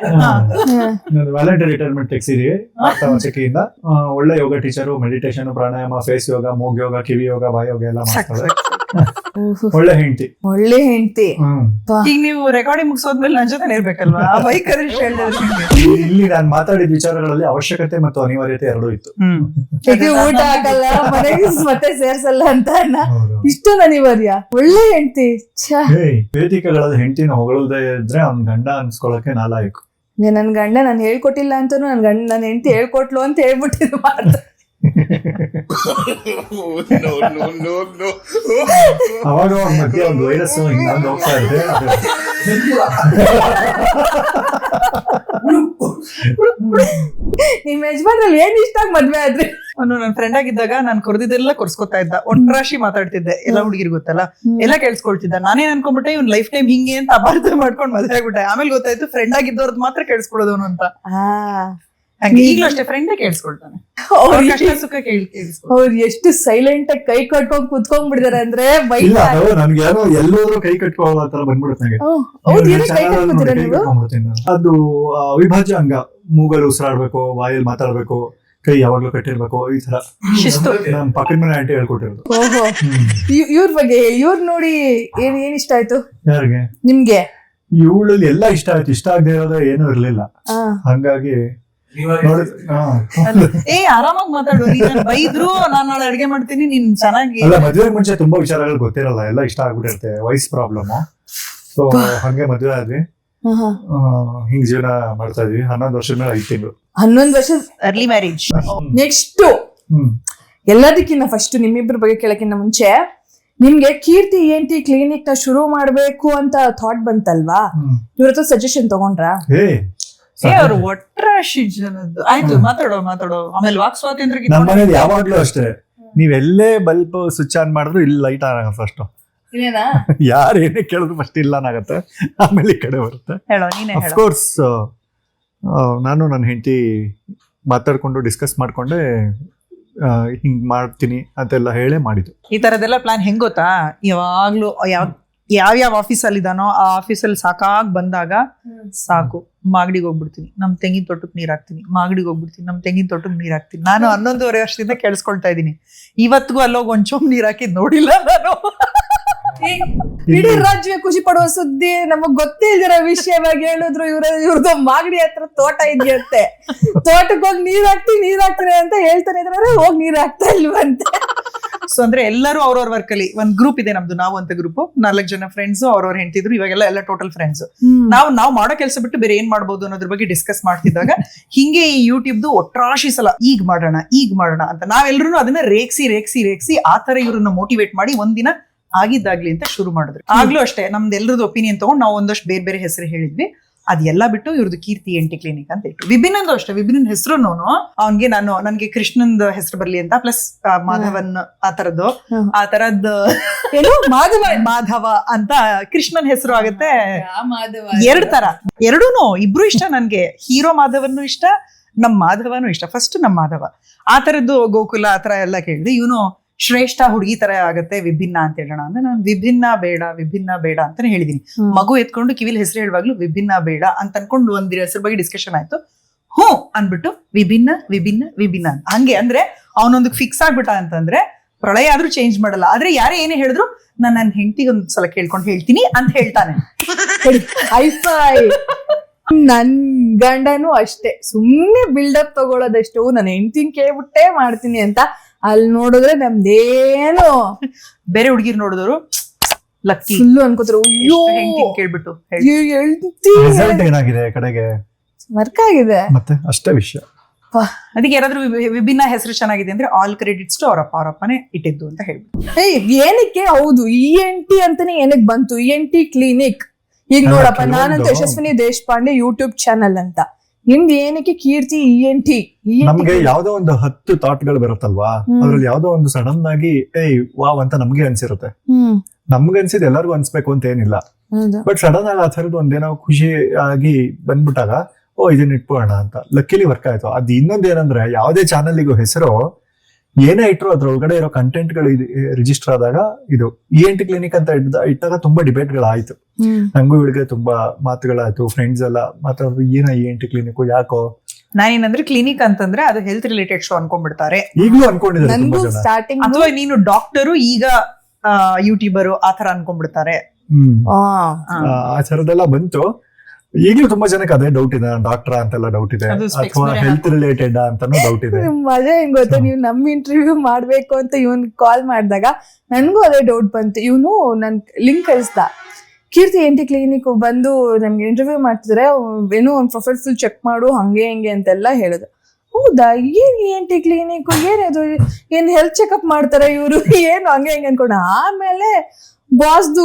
ವ್ಯಾಲೆಂಟರಿ ರಿಟೈರ್ಮೆಂಟ್ ತೆಗ್ಸಿದೀವಿ ವಾರ್ತಾ ವಾಚಕಿಯಿಂದ. ಒಳ್ಳೆ ಯೋಗ ಟೀಚರು. ಮೆಡಿಟೇಷನ್, ಪ್ರಾಣಾಯಾಮ, ಫೇಸ್ ಯೋಗ, ಮೂಗ್ ಯೋಗ, ಕಿವಿ ಯೋಗ, ಬಾಯಿ ಯೋಗ ಎಲ್ಲ ಮಾಡ್ತಾಳೆ. ಒಳ್ಳೆ ಹೆಂಡತಿ. ಈಗ ನೀವು ರೆಕಾರ್ಡಿಂಗ್ ಮುಗಿಸೋದ್ಮೇಲೆ ನನ್ ಜೊತೆ ಇರ್ಬೇಕಲ್ವಾ? ಬೈಕ್ ಇಲ್ಲಿ ನಾನು ಮಾತಾಡಿದ ವಿಚಾರಗಳಲ್ಲಿ ಅವಶ್ಯಕತೆ ಮತ್ತು ಅನಿವಾರ್ಯತೆ ಎರಡೂ ಇತ್ತು. ಊಟ ಹಾಕಲ್ಲ, ಮನೆಗೆ ಮತ್ತೆ ಸೇರ್ಸಲ್ಲ ಅಂತ ಇಷ್ಟು ಅನಿವಾರ್ಯ. ಒಳ್ಳೆ ಹೆಂಡತಿ. ವೇದಿಕೆಗಳಲ್ಲಿ ಹೆಂಡತಿನ ಹೊಗಳದೇ ಇದ್ರೆ ಅವ್ನ ಗಂಡ ಅನ್ಸ್ಕೊಳಕ್ಕೆ ನಾಲಾಯಕು. ನನ್ ಗಂಡ ನಾನು ಹೇಳ್ಕೊಟ್ಟಿಲ್ಲ ಅಂತಾನು ನನ್ನ ಹೆಂಡತಿ ಹೇಳ್ಕೊಟ್ಲು ಅಂತ ಹೇಳ್ಬಿಟ್ಟಿದ್ ಮಾಡ್ತಾರೆ. ಅವಾಗ ಮಧ್ಯೆ ಒಂದು ವೈರಸ್ ಇನ್ನೊಂದು ಹೋಗ್ತಾ ಇದೆ. ನಿಮ್ ಯಜಮಾನ್ರಲ್ಲಿ ಏನ್ ಇಷ್ಟ ಆಗಿ ಮದ್ವೆ ಆದ್ರೆ? ನನ್ನ ಫ್ರೆಂಡ್ ಆಗಿದ್ದಾಗ ನಾನು ಕೊರ್ದಿದ್ದೆಲ್ಲ ಕೊರ್ಸ್ಕೊತಾ ಇದ್ದ. ಒಂಟ್ರಾಶಿ ಮಾತಾಡ್ತಿದ್ದೆ, ಎಲ್ಲ ಹುಡುಗಿರ್ ಗೊತ್ತಲ್ಲ, ಎಲ್ಲ ಕೇಳಿಸ್ಕೊಳ್ತಿದ್ದ. ನಾನೇನ್ ಅನ್ಕೊಂಡ್ಬಿಟ್ಟೆ ಇವ್ನ್ ಲೈಫ್ ಟೈಮ್ ಹಿಂಗೆ ಅಂತ ಅಪಾರ್ಥ ಮಾಡ್ಕೊಂಡ್ ಮದ್ವೆ ಆಗ್ಬಿಟ್ಟೆ. ಆಮೇಲೆ ಗೊತ್ತಾಯ್ತು ಫ್ರೆಂಡ್ ಆಗಿದ್ದವ್ರದ್ ಮಾತ್ರ ಕೇಳಿಸ್ಕೊಳ್ಳೋದವನು ಅಂತ. ಹಂಗೆ ಈಗಲೂ ಅಷ್ಟೇ ಫ್ರೆಂಡ್ ಕೇಳಿಸ್ಕೊಳ್ತಾನೆ, ಕಷ್ಟ ಸುಖ ಅವ್ರು ಎಷ್ಟು ಸೈಲೆಂಟ್ ಆಗಿ ಕೈ ಕಟ್ಕೊಂಡ್ ಕುತ್ಕೊಂಡ್ಬಿಡ್ತಾರೆ ಅಂದ್ರೆ ನನ್ಗೆ ಯಾರೋ ಎಲ್ಲೋದ್ರೂ ಕೈ ಕಟ್ಕೊಳ್ಳೋ ತರ ಬಂದ್ಬಿಡುತ್ತೆ. ಅದು ಅವಿಭಾಜ್ಯ ಅಂಗ. ಮೂಗಲ್ಲಿ ಉಸಿರಾಡ್ಬೇಕು, ಬಾಯಲ್ಲಿ ಮಾತಾಡ್ಬೇಕು, ಕೈ ಯಾವಾಗ್ಲೂ ಕಟ್ಟಿರ್ಬೇಕು, ಈ ತರ ಶಿಸ್ತು. ನಮ್ ಪಕ್ಕದ ಮನೆ ಆಂಟಿ ಹೇಳ್ಕೊಟ್ಟಿರೋದು. ಓಹೋ, ಇವ್ರ ಬಗ್ಗೆ ಹೇಳಿ. ಇವ್ರ ನೋಡಿ ಏನ್ ಇಷ್ಟ ಆಯ್ತು ಯಾರಿಗೆ? ನಿಮ್ಗೆ? ಇವಳಲ್ಲಿ ಎಲ್ಲ ಇಷ್ಟ ಆಯ್ತು. ಇಷ್ಟ ಆಗದೆ ಇರೋದು ಏನೂ ಇರ್ಲಿಲ್ಲ. ಹಂಗಾಗಿ ಆರಾಮಾಗಿ ಮಾತಾಡು. ನೀನ್ ಬೈದ್ರು ನಾನ್ ನಾಳೆ ಅಡ್ಗೆ ಮಾಡ್ತೀನಿ, ನೀನ್ ಚೆನ್ನಾಗಿ. ಅಲ್ಲ, ಮದುವೆ ಮುಂಚೆ ತುಂಬಾ ವಿಚಾರಗಳು ಗೊತ್ತಿರಲ್ಲ, ಎಲ್ಲ ಇಷ್ಟ ಆಗ್ಬಿಟ್ಟಿರುತ್ತೆ, ವಯಸ್ಸು ಪ್ರಾಬ್ಲಮ್. ಸೊ ಹಂಗೆ ಮದುವೆ ಆದ್ವಿ, ಹಿಂಗ್ ಜೀವನ ಮಾಡ್ತಾ ಇದ್ವಿ. 11 ವರ್ಷದ ಮೇಲೆ 5 ತಿಂಗಳು. 11 ವರ್ಷ ಅರ್ಲಿ ಮ್ಯಾರೇಜ್. ನೆಕ್ಸ್ಟ್ ಎಲ್ಲದಕ್ಕಿಂತ ಫಸ್ಟ್ ನಿಮ್ಮಿಬ್ಬರ ಬಗ್ಗೆ ಕೇಳಕ್ಕಿಂತ ಮುಂಚೆ ನಿಮ್ಗೆ ಕೀರ್ತಿ ENT ಕ್ಲಿನಿಕ್ ನ ಶುರು ಮಾಡ್ಬೇಕು ಅಂತ ಥಾಟ್ ಬಂತಲ್ವಾ? ಇವ್ರ ಹತ್ರ ಸಜೆಷನ್ ತಗೊಂಡ್ರಾ? ಅವ್ರು ಒಟ್ರಾಶಿ ಜನದ್ದು. ಆಯ್ತು, ಮಾತಾಡೋ. ಆಮೇಲೆ ವಾಕ್ ಸ್ವಾತಂತ್ರ್ಯ ನಮ್ಮ ಮನೇಲಿ ಯಾವಾಗ್ಲೂ ಅಷ್ಟೇ, ನೀವೆಲ್ಲೇ ಬಲ್ಬ್ ಸ್ವಿಚ್ ಆನ್ ಮಾಡಿದ್ರು ಇಲ್ಲಿ ಲೈಟ್ ಆನ್ ಆಗತ್ತೆ ಫಸ್ಟ್. ಯಾರು ಏನೇ ಕೇಳಿದ್ರು ಫಸ್ಟ್ ಇಲ್ಲ ಆಗತ್ತೆ, ಆಮೇಲೆ ಈ ಕಡೆ ಬರುತ್ತೆ. ಹೇಳೋ, ನೀನೇ ಹೇಳೋ. ಅಫ್ಕೋರ್ಸ್ ನಾನು ನನ್ನ ಹೆಂಡತಿ ಮಾತಾಡ್ಕೊಂಡು ಡಿಸ್ಕಸ್ ಮಾಡ್ಕೊಂಡೆ ಹಿಂಗ್ ಮಾಡ್ತೀನಿ ಅಂತೆಲ್ಲ ಹೇಳೇ ಮಾಡಿದ್ದು. ಈ ತರದೆಲ್ಲ ಪ್ಲಾನ್ ಹೆಂಗ್ ಗೊತ್ತಾ? ಯಾವಾಗ್ಲೂ ಯಾವ ಆಫೀಸಲ್ಲಿ ಇದಾನೋ ಆ ಆಫೀಸಲ್ಲಿ ಸಾಕಾಗ್ ಬಂದಾಗ ಸಾಕು ಮಾಗಡಿಗೆ ಹೋಗ್ಬಿಡ್ತೀನಿ, ನಮ್ ತೆಂಗಿನ ತೋಟಕ್ಕೆ ನೀರ್ ಹಾಕ್ತೀನಿ, ಮಾಗಡಿಗೆ ಹೋಗ್ಬಿಡ್ತೀನಿ, ನಮ್ ತೆಂಗಿನ ತೋಟಕ್ಕೆ ನೀರ್ ಹಾಕ್ತೀನಿ. ನಾನು 11.5 ವರ್ಷದಿಂದ ಕೇಳಿಸ್ಕೊಳ್ತಾ ಇದೀನಿ. ಇವತ್ತಿಗೂ ಅಲ್ಲೋಗಿ ಒಂದ್ ಚೊಂಬ್ ನೀರ್ ಹಾಕಿದ್ ನೋಡಿಲ್ಲ ನಾನು. ಇಡೀ ರಾಜ್ಯ ಖುಷಿ ಪಡುವ ಸುದ್ದಿ, ನಮಗ್ ಗೊತ್ತೇ ಇಲ್ದಿರೋ ವಿಷಯವಾಗಿ ಹೇಳಿದ್ರು. ಇವ್ರದ್ದು ಮಾಗಡಿ ಹತ್ರ ತೋಟ ಇದೆಯಂತೆ, ತೋಟಕ್ಕೆ ಹೋಗಿ ನೀರ್ ಹಾಕ್ತೀನಿ ಅಂತ ಹೇಳ್ತಾನೆ ಇದ್ರೆ ಹೋಗಿ ನೀರ್ ಹಾಕ್ತಾ ಇಲ್ವಂತೆ. ಸೊ ಅಂದ್ರೆ ಎಲ್ಲರೂ ಅವ್ರವ್ರ ವರ್ಕ್ ಅಲ್ಲಿ ಒಂದ್ ಗ್ರೂಪ್ ಇದೆ ನಮ್ದು, ನಾವು ಅಂತ ಗ್ರೂಪ್ 4 ಜನ ಫ್ರೆಂಡ್ಸ್, ಅವ್ರವ್ರ ಹೆಂಡ್ತಿದ್ರು. ಇವಾಗೆಲ್ಲ ಎಲ್ಲ ಟೋಟಲ್ ಫ್ರೆಂಡ್ಸ್. ನಾವು ಮಾಡೋ ಕೆಲಸ ಬಿಟ್ಟು ಬೇರೆ ಏನ್ ಮಾಡ್ಬೋದು ಅನ್ನೋದ್ರ ಬಗ್ಗೆ ಡಿಸ್ಕಸ್ ಮಾಡ್ತಿದ್ದಾಗ ಹಿಂಗೆ ಈ ಯೂಟ್ಯೂಬ್ದು ಒಟ್ರಾಶಿ ಸಲ ಈಗ ಮಾಡೋಣ ಅಂತ ನಾವೆಲ್ಲರೂ ಅದನ್ನ ರೇಗ್ಸಿ ಆ ತರ ಇವ್ರನ್ನ ಮೋಟಿವೇಟ್ ಮಾಡಿ ಒಂದಿನ ಆಗಿದ್ದಾಗ್ಲಿ ಅಂತ ಶುರು ಮಾಡಿದ್ರು. ಆಗ್ಲೂ ಅಷ್ಟೇ ನಮ್ದು ಎಲ್ಲರದ್ದು ಒಪಿನಿಯನ್ ತಗೊಂಡು ನಾವು ಒಂದಷ್ಟು ಬೇರೆ ಹೆಸರು ಹೇಳಿದ್ವಿ. ಅದೆಲ್ಲ ಬಿಟ್ಟು ಇವ್ರದ್ದು ಕೀರ್ತಿ ENT ಕ್ಲಿನಿಕ್ ಅಂತ ಇಟ್ಟು. ವಿಭಿನ್ನಂದು ಅಷ್ಟೇ, ವಿಭಿನ್ನ ಹೆಸರು ಅವನ್ಗೆ ನನ್ಗೆ ಕೃಷ್ಣಂದ್ ಹೆಸರು ಬರ್ಲಿ ಅಂತ, ಪ್ಲಸ್ ಮಾಧವನ್ ಆ ತರದ್ದು ಮಾಧವ ಅಂತ ಕೃಷ್ಣನ್ ಹೆಸರು ಆಗುತ್ತೆ. 2 ತರ, ಎರಡೂನು ಇಬ್ರು ಇಷ್ಟ ನನ್ಗೆ. ಹೀರೋ ಮಾಧವನು ಇಷ್ಟ, ನಮ್ ಮಾಧವನು ಇಷ್ಟ. ಫಸ್ಟ್ ನಮ್ ಮಾಧವ ಆ ತರದ್ದು ಗೋಕುಲ ಆ ತರ ಎಲ್ಲ ಕೇಳಿದೆ. ಇವನು ಶ್ರೇಷ್ಠ ಹುಡುಗಿ ತರ ಆಗತ್ತೆ, ವಿಭಿನ್ನ ಅಂತ ಹೇಳೋಣ ಅಂದ್ರೆ ನಾನು ವಿಭಿನ್ನ ಬೇಡ ಅಂತಾನೆ ಹೇಳಿದೀನಿ. ಮಗು ಎತ್ಕೊಂಡು ಕಿವಿಲ್ ಹೆಸರು ಹೇಳುವಾಗ್ಲೂ ವಿಭಿನ್ನ ಬೇಡ ಅಂತ ಅನ್ಕೊಂಡು ಒಂದ್ ಹೆಸರು ಬಗ್ಗೆ ಡಿಸ್ಕಷನ್ ಆಯ್ತು. ಅನ್ಬಿಟ್ಟು ವಿಭಿನ್ನ ಅಂತ ಹಂಗೆ ಅಂದ್ರೆ ಅವನೊಂದು ಫಿಕ್ಸ್ ಆಗ್ಬಿಟ್ಟ ಅಂತಂದ್ರೆ ಪ್ರಳಯ ಆದ್ರೂ ಚೇಂಜ್ ಮಾಡಲ್ಲ. ಆದ್ರೆ ಯಾರೇ ಏನೇ ಹೇಳಿದ್ರು ನಾನು ನನ್ನ ಹೆಂಡತಿಗೆ ಒಂದ್ಸಲ ಕೇಳ್ಕೊಂಡು ಹೇಳ್ತೀನಿ ಅಂತ ಹೇಳ್ತಾನೆ. ನನ್ ಗಂಡನು ಅಷ್ಟೇ, ಸುಮ್ನೆ ಬಿಲ್ಡಪ್ ತಗೊಳ್ಳೋದಷ್ಟು, ನನ್ನ ಹೆಂಡತಿನ ಕೇಳ್ಬಿಟ್ಟೆ ಮಾಡ್ತೀನಿ ಅಂತ. ಅಲ್ಲಿ ನೋಡಿದ್ರೆ ನಮ್ದೇನು ಬೇರೆ ಹುಡುಗಿರ್ ನೋಡಿದವರು ಲಕ್ಕಿ ಫುಲ್ಲು ಅನ್ಕೋತಾರೆ. ಕೇಳ್ಬಿಟ್ಟು ರಿಸಲ್ಟ್ ಏನಾಗಿದೆ ಕಡೆಗೆ ವರ್ಕ್ ಆಗಿದೆ ಮತ್ತೆ ಅಷ್ಟೇ ವಿಷಯ. ಅದಕ್ಕೆ ಯಾರಾದ್ರೂ ವಿಭಿನ್ನ ಹೆಸರು ಚೆನ್ನಾಗಿದೆ ಅಂದ್ರೆ ಆಲ್ ಕ್ರೆಡಿಟ್ಸ್ ಟು ಅವರಪ್ಪನೇ ಇಟ್ಟಿದ್ದು ಅಂತ ಹೇಳ್ಬಿಟ್ಟು. ಏನಕ್ಕೆ ಹೌದು ENT ಅಂತಾನೆ ಏನಕ್ಕೆ ಬಂತು? ENT clinic. ಈಗ ನೋಡಪ್ಪ, ನಾನಂತೂ ಯಶಸ್ವಿನಿ ದೇಶಪಾಂಡೆ ಯೂಟ್ಯೂಬ್ ಚಾನಲ್ ಅಂತ, ನಿಮ್ದು ಏನಕ್ಕೆ ಕೀರ್ತಿ ENT? ನಮ್ಗೆ ಯಾವ್ದೋ ಒಂದು 10 ಥಾಟ್ಗಳು ಬರುತ್ತಲ್ವಾ, ಅದ್ರಲ್ಲಿ ಯಾವ್ದೋ ಒಂದು ಸಡನ್ ಆಗಿ ವಾವ್ ಅಂತ ನಮ್ಗೆ ಅನ್ಸಿರುತ್ತೆ. ನಮ್ಗೆ ಅನ್ಸಿದ್ ಎಲ್ಲರಿಗೂ ಅನ್ಸ್ಬೇಕು ಅಂತ ಏನಿಲ್ಲ, ಬಟ್ ಸಡನ್ ಆಗಿ ಆ ಥರದ್ದು ಒಂದೇನೋ ಖುಷಿ ಆಗಿ ಬಂದ್ಬಿಟ್ಟಾಗ ಇದನ್ನ ಇಟ್ಬೋಣ ಅಂತ ಲಕ್ಕಿಲಿ ವರ್ಕ್ ಆಯ್ತು. ಅದ್ ಇನ್ನೊಂದೇನಂದ್ರೆ ಯಾವ್ದೇ ಚಾನಲ್ಗೂ ಹೆಸರು ಏನೇ ಇಟ್ರು ಅದ್ರೊಳಗಡೆ ಇರೋ ಕಂಟೆಂಟ್ ಗಳು ರಿಜಿಸ್ಟರ್ ಆದಾಗ ಇದು ENT ಕ್ಲಿನಿಕ್ ಅಂತ ಇಟ್ಟಾಗ ತುಂಬಾ ಡಿಬೇಟ್ ಗಳಾಯ್ತು. ನಂಗೂ ಇವಳಿಗೆ ತುಂಬಾ ಮಾತುಗಳಾಯ್ತು, ಫ್ರೆಂಡ್ಸ್ ಎಲ್ಲ ಮಾತಾಡಿದ್ರು ಏನ ENT ಕ್ಲಿನಿಕ್ ಯಾಕೋ. ನಾನೇನಂದ್ರೆ ಕ್ಲಿನಿಕ್ ಅಂತಂದ್ರೆ ಅದು ಹೆಲ್ತ್ ರಿಲೇಟೆಡ್ ಶೋ ಅನ್ಕೊಂಡ್ಬಿಡ್ತಾರೆ, ಈಗಲೂ ಅನ್ಕೊಂಡಿದ್ದಾರೆ ತುಂಬಾ ಜನ. ಸ್ಟಾರ್ಟಿಂಗ್ ಅಥವಾ ನೀನು ಡಾಕ್ಟರು ಈಗ ಯೂಟ್ಯೂಬರು ಆ ತರ ಅನ್ಕೊಂಡ್ಬಿಡ್ತಾರೆ. ಆ ಥರದ್ದೆಲ್ಲ ಬಂತು. ಈಗಲೂ ತುಂಬಾ ಜನಕ್ಕೆ ಅದೇ ಡೌಟ್ ಇದೆ, ಡಾಕ್ಟರ್ ಅಂತೆಲ್ಲ ಡೌಟ್ ಇದೆ, ಅಥವಾ ಹೆಲ್ತ್ ರಿಲೇಟೆಡ್ ಅಂತಾನು ಡೌಟ್ ಇದೆ. ಮಜಾ ಹೆಂಗ್ ಗೊತ್ತಾ, ನೀವು ನಮ್ ಇಂಟರ್ವ್ಯೂ ಮಾಡ್ಬೇಕು ಅಂತ ಇವನ್ ಕಾಲ್ ಮಾಡಿದಾಗ ನನ್ಗೂ ಅದೇ ಡೌಟ್ ಬಂತು. ಇವನು ನನ್ ಲಿಂಕ್ ಕಳಿಸ್ದ, ಕೀರ್ತಿ ENT ಕ್ಲಿನಿಕ್ ಬಂದು ನಮ್ಗೆ ಇಂಟರ್ವ್ಯೂ ಮಾಡ್ತಿದ್ರೆ ಏನೋ ಒಂದ್ ಪ್ರೊಫೈಲ್ ಫುಲ್ ಚೆಕ್ ಮಾಡು ಹಂಗೆ ಹಿಂಗೆ ಅಂತೆಲ್ಲ ಹೇಳುದು. ಹೌದಾ, ಏನ್ ENT ಕ್ಲಿನಿಕ್, ಏನದು, ಏನ್ ಹೆಲ್ತ್ ಚೆಕ್ಅಪ್ ಮಾಡ್ತಾರೆ ಇವರು, ಏನು ಹಂಗೆ ಹಿಂಗೆ ಅನ್ಕೊಂಡ. ಆಮೇಲೆ ಬಾಸ್ದು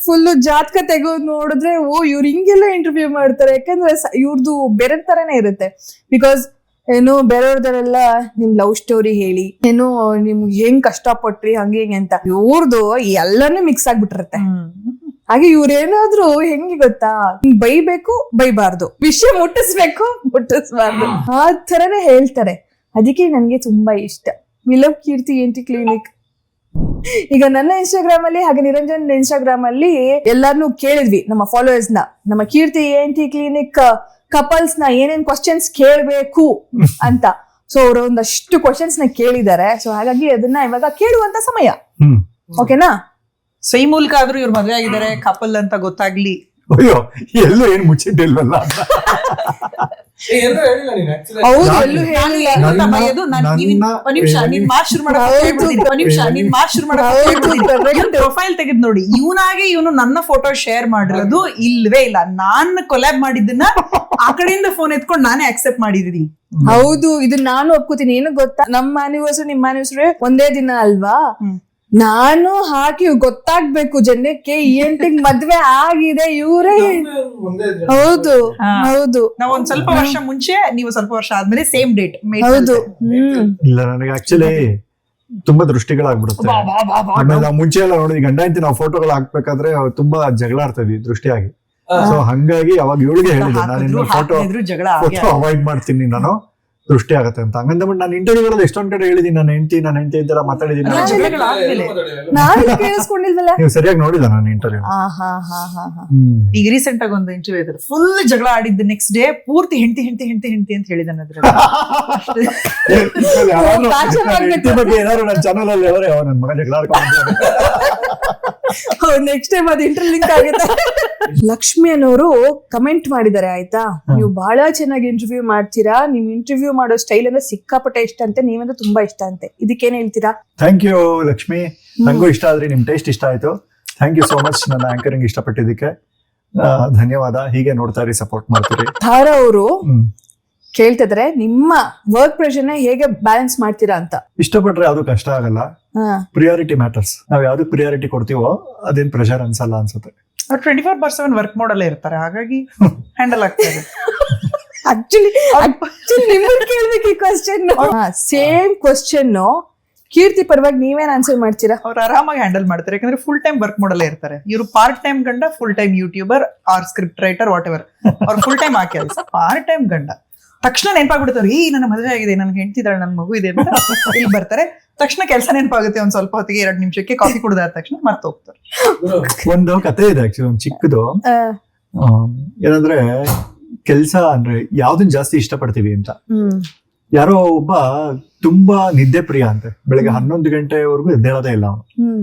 ಫುಲ್ಲು ಜಾತಕ ತೆಗೆದು ನೋಡಿದ್ರೆ ಇವ್ರು ಹಿಂಗೆಲ್ಲ ಇಂಟರ್ವ್ಯೂ ಮಾಡ್ತಾರೆ. ಯಾಕಂದ್ರೆ ಇವ್ರದ್ದು ಬೇರೆ ತರನೇ ಇರುತ್ತೆ. ಬಿಕಾಸ್ ಏನು ಬೇರೆಯವ್ರದೆಲ್ಲ ನಿಮ್ ಲವ್ ಸ್ಟೋರಿ ಹೇಳಿ, ಏನು ನಿಮ್ಗೆ ಹೆಂಗ್ ಕಷ್ಟಪಟ್ರಿ ಹಂಗೆ ಹಿಂಗೆ ಅಂತ, ಇವ್ರದ್ದು ಎಲ್ಲಾನು ಮಿಕ್ಸ್ ಆಗ್ಬಿಟ್ಟಿರುತ್ತೆ. ಹಾಗೆ ಇವ್ರೇನಾದ್ರು ಹೆಂಗೆ ಗೊತ್ತಾ, ಬೈಬೇಕು ಬೈಬಾರ್ದು, ವಿಷಯ ಮುಟ್ಟಿಸ್ಬಾರ್ದು ಆ ಥರನೇ ಹೇಳ್ತಾರೆ. ಅದಕ್ಕೆ ನನ್ಗೆ ತುಂಬಾ ಇಷ್ಟ. We love Keerthi ENT clinic. ಈಗ ನನ್ನ ಇನ್ಸ್ಟಾಗ್ರಾಮ್ ಅಲ್ಲಿ ಹಾಗೆ ನಿರಂಜನ್ ಇನ್ಸ್ಟಾಗ್ರಾಮ್ ಅಲ್ಲಿ ಎಲ್ಲಾರ್ನು ಕೇಳಿದ್ವಿ ನಮ್ಮ ಫಾಲೋವರ್ಸ್ ನ, ನಮ್ಮ ಕೀರ್ತಿ ENT ಕ್ಲಿನಿಕ್ ಕಪಲ್ಸ್ ನ ಏನೇನ್ ಕ್ವಶನ್ಸ್ ಕೇಳ್ಬೇಕು ಅಂತ. ಸೊ ಅವರು ಒಂದಷ್ಟು ಕ್ವಶನ್ಸ್ ನ ಕೇಳಿದ್ದಾರೆ. ಸೊ ಹಾಗಾಗಿ ಅದನ್ನ ಇವಾಗ ಕೇಳುವಂತ ಸಮಯ. ಓಕೆನಾ? ಸೊ ಈ ಮೂಲಕ ಆದ್ರೂ ಇವ್ರು ಮದುವೆ ಆಗಿದ್ದಾರೆ ಕಪಲ್ ಅಂತ ಗೊತ್ತಾಗ್ಲಿ. ಅಯ್ಯೋ, ಎಲ್ಲೂ ಏನ್ ಮುಚ್ಚಿಟ್ಟಿಲ್ವಲ್ಲ. ಹೌದು ಎಲ್ಲೂ ಹೇಳಿಲ್ಲ. ಪ್ರೊಫೈಲ್ ತೆಗೆದ್ ನೋಡಿ, ಇವನು ನನ್ನ ಫೋಟೋ ಶೇರ್ ಮಾಡಿರೋದು ಇಲ್ವೇ ಇಲ್ಲ. ನಾನ್ ಕೊಲ್ಯಾಬ್ ಮಾಡಿದ್ದನ್ನ ಆ ಕಡೆಯಿಂದ ಫೋನ್ ಎತ್ಕೊಂಡು ನಾನೇ ಅಕ್ಸೆಪ್ಟ್ ಮಾಡಿದೀನಿ. ಹೌದು, ಇದು ನಾನು ಒಪ್ಕೋತೀನಿ. ಏನು ಗೊತ್ತಾ, ನಮ್ಮ ಆನಿವರ್ಸರಿ ನಿಮ್ಮ ಆನಿವರ್ಸರಿ ಒಂದೇ ದಿನ ಅಲ್ವಾ? ನಾನು ಹಾಕಿ ಗೊತ್ತಾಗ್ಬೇಕು ಜನಕ್ಕೆ ENT ಮದ್ವೆ ಆಗಿದೆ ಇವರೇ. ಹೌದು ಹೌದು, ನಾವ್ ಒಂದ್ ಸ್ವಲ್ಪ ವರ್ಷ ಮುಂಚೆ, ನೀವು ಸ್ವಲ್ಪ ವರ್ಷ ಆದ್ಮೇಲೆ ಸೇಮ್ ಡೇಟ್. ಹೌದು. ಇಲ್ಲ, ನನಗೆ ಆಕ್ಚುಲಿ ತುಂಬಾ ದೃಷ್ಟಿಗಳಾಗ್ಬಿಡುತ್ತೆ. ಆಮೇಲೆ ನಾವು ಮುಂಚೆ ಎಲ್ಲ ನೋಡಿದ್ವಿ, ಗಂಡ ಹೆಂಡತಿ ನಾವು ಫೋಟೋಗಳು ಹಾಕ್ಬೇಕಾದ್ರೆ ತುಂಬಾ ಜಗಳ ಆಡ್ತಿದ್ವಿ ದೃಷ್ಟಿಯಾಗಿ. ಸೊ ಹಂಗಾಗಿ ಅವಾಗ ಇವಳಿಗೆ ಹೇಳಿದೆ, ನಾನು ಫೋಟೋ ಅವಾಯ್ಡ್ ಮಾಡ್ತೀನಿ, ನಾನು ದೃಷ್ಟಿ ಆಗತ್ತೆ ಅಂತ. ಹಂಗಂದ್ಬಿಟ್ಟು ನಾನು ಇಂಟರ್ವ್ಯೂಗಳಲ್ಲಿ ಎಷ್ಟೊಂದ್ ಕಡೆ ಹೇಳಿದೀನಿ, ನನ್ನ ಹೆಂಡತಿ ಇದೆಲ್ಲ ಮಾತಾಡಿದೀನಿ. ನಾನು ಕೇಳಿಸ್ಕೊಂಡಿಲ್ವಲ್ಲ. ನೀವು ಸರಿಯಾಗಿ ನೋಡಿದ ನಾನು ಇಂಟರ್ವ್ಯೂ. ಈಗ ರೀಸೆಂಟ್ ಆಗಿ ಒಂದು ಇಂಟರ್ವ್ಯೂ ಇದ್ರೆ ಫುಲ್ ಜಗಳ ಆಡಿದ್ದು, ನೆಕ್ಸ್ಟ್ ಡೇ ಪೂರ್ತಿ ಹೆಂಡತಿ ಅಂತ ಹೇಳಿದಾನೆ. ಬಗ್ಗೆ ಏನಾದ್ರು ನನ್ನ ಚಾನಲ್ ಅಲ್ಲಿ ಅವರೇ ನನ್ನ ಮಗ ಜಗಳ ಆಡ್ಕೊಂಡು ನೆಕ್ಸ್ಟ್ ಟೈಮ್ ಅದು ಇಂಟರ್ಲಿಂಕ್ ಆಗುತ್ತೆ. ಲಕ್ಷ್ಮಿ ಅನ್ನೋರು ಕಮೆಂಟ್ ಮಾಡಿದ್ದಾರೆ, ಆಯ್ತಾ, ನೀವು ಬಹಳ ಚೆನ್ನಾಗಿ ಇಂಟರ್ವ್ಯೂ ಮಾಡ್ತೀರಾ, ನಿಮ್ ಇಂಟರ್ವ್ಯೂ ಮಾಡೋ ಸ್ಟೈಲ್ ಅಂದ್ರೆ ಸಿಕ್ಕಾಪಟ್ಟೆ ಇಷ್ಟ ಅಂತೆ, ನೀವಂದ್ರೆ ತುಂಬಾ ಇಷ್ಟ ಅಂತೆ. ಇದಕ್ಕೇನ್ ಹೇಳ್ತೀರಾ? ಥ್ಯಾಂಕ್ ಯು ಲಕ್ಷ್ಮಿ, ನಂಗೂ ಇಷ್ಟ ಆದ್ರಿ, ನಿಮ್ ಟೇಸ್ಟ್ ಇಷ್ಟ ಆಯ್ತು. ಥ್ಯಾಂಕ್ ಯು ಸೋ ಮಚ್ ನನ್ನ ಆಂಕರಿಂಗ್ ಇಷ್ಟಪಟ್ಟಿದ್ದಕ್ಕೆ. ಧನ್ಯವಾದ. ಹೀಗೆ ನೋಡ್ತಾ ಇರಿ, ಸಪೋರ್ಟ್ ಮಾಡ್ತೀರಿ. ತಾರಾ ಅವರು ಕೇಳ್ತಿದ್ರೆ ನಿಮ್ಮ ವರ್ಕ್ ಪ್ರೆಷರ್ನ ಹೇಗೆ ಬ್ಯಾಲೆನ್ಸ್ ಮಾಡ್ತೀರಾ ಅಂತ. ಇಷ್ಟಪಟ್ರೆ ಯಾವ್ದು ಕಷ್ಟ ಆಗಲ್ಲ, ಪ್ರಿಯಾರಿಟಿ ಮ್ಯಾಟರ್ಸ್. ನಾವ್ ಯಾವ್ದು ಪ್ರಿಯಾರಿಟಿ ಕೊಡ್ತೀವೋ ಅದೇನ್ ಪ್ರೆಷರ್ ಅನ್ಸಲ್ಲ ಅನ್ಸುತ್ತೆ. 24/7 ವರ್ಕ್ ಮಾಡಲ್ಲೇ ಇರ್ತಾರೆ, ಹಾಗಾಗಿ ಹ್ಯಾಂಡಲ್ ಆಗ್ತಾ ಇದೆ. ಆಕ್ಚುಲಿ ನಿಮ್ಮನ್ನ ಕೇಳ್ಬೇಕು ಈ ಕ್ವಶನ್. ಸೇಮ್ ಕ್ವಶನ್ ಕೀರ್ತಿ ಪರವಾಗಿ ನೀವೇನ್ ಆನ್ಸರ್ ಮಾಡ್ತೀರಾ? ಅವ್ರು ಆರಾಮಾಗಿ ಹ್ಯಾಂಡಲ್ ಮಾಡ್ತಾರೆ, ಯಾಕಂದ್ರೆ ಫುಲ್ ಟೈಮ್ ವರ್ಕ್ ಮಾಡಲ್ಲೇ ಇರ್ತಾರೆ. ಇವರು ಪಾರ್ಟ್ ಟೈಮ್ ಗಂಡ, full time YouTuber or script writer, whatever. ಅವ್ರು ಫುಲ್ ಟೈಮ್ ಆ ಕೆಲಸ, ಪಾರ್ಟ್ ಟೈಮ್ ಗಂಡ. ತಕ್ಷಣ ನೆನಪಾಗ್ಬಿಡ್ತಾರೆ, ಈ ನನ್ನ ಮದುವೆ ಆಗಿದೆ, ನನ್ಗೆ ಹೆಂಡ್ತಿದ್ದಾಳೆ, ನನ್ನ ಮಗು ಇದೆ ಅಂತ ಇಲ್ಲಿ ಬರ್ತಾರೆ. ತಕ್ಷಣ ಕೆಲಸ ನೆನಪಾಗುತ್ತೆ. ಒಂದ್ ಸ್ವಲ್ಪ ಹೊತ್ತಿಗೆ 2 ನಿಮಿಷಕ್ಕೆ ಕಾಫಿ ಕುಡಿದಾದ ತಕ್ಷಣ ಮತ್ತೆ ಹೋಗ್ತಾರೆ. ಒಂದು ಕತೆ ಇದೆ ಆಕ್ಚುಲಿ, ಒಂದು ಚಿಕ್ಕದು. ಏನಂದ್ರೆ ಕೆಲ್ಸ ಅಂದ್ರೆ ಯಾವ್ದನ್ ಜಾಸ್ತಿ ಇಷ್ಟಪಡ್ತೀವಿ ಅಂತ. ಯಾರೋ ಒಬ್ಬ ತುಂಬಾ ನಿದ್ದೆ ಪ್ರಿಯ ಅಂತೆ. ಬೆಳಿಗ್ಗೆ 11 ಗಂಟೆವರೆಗೂ ಎದ್ದೇಳೋದೇ ಇಲ್ಲ ಅವನು.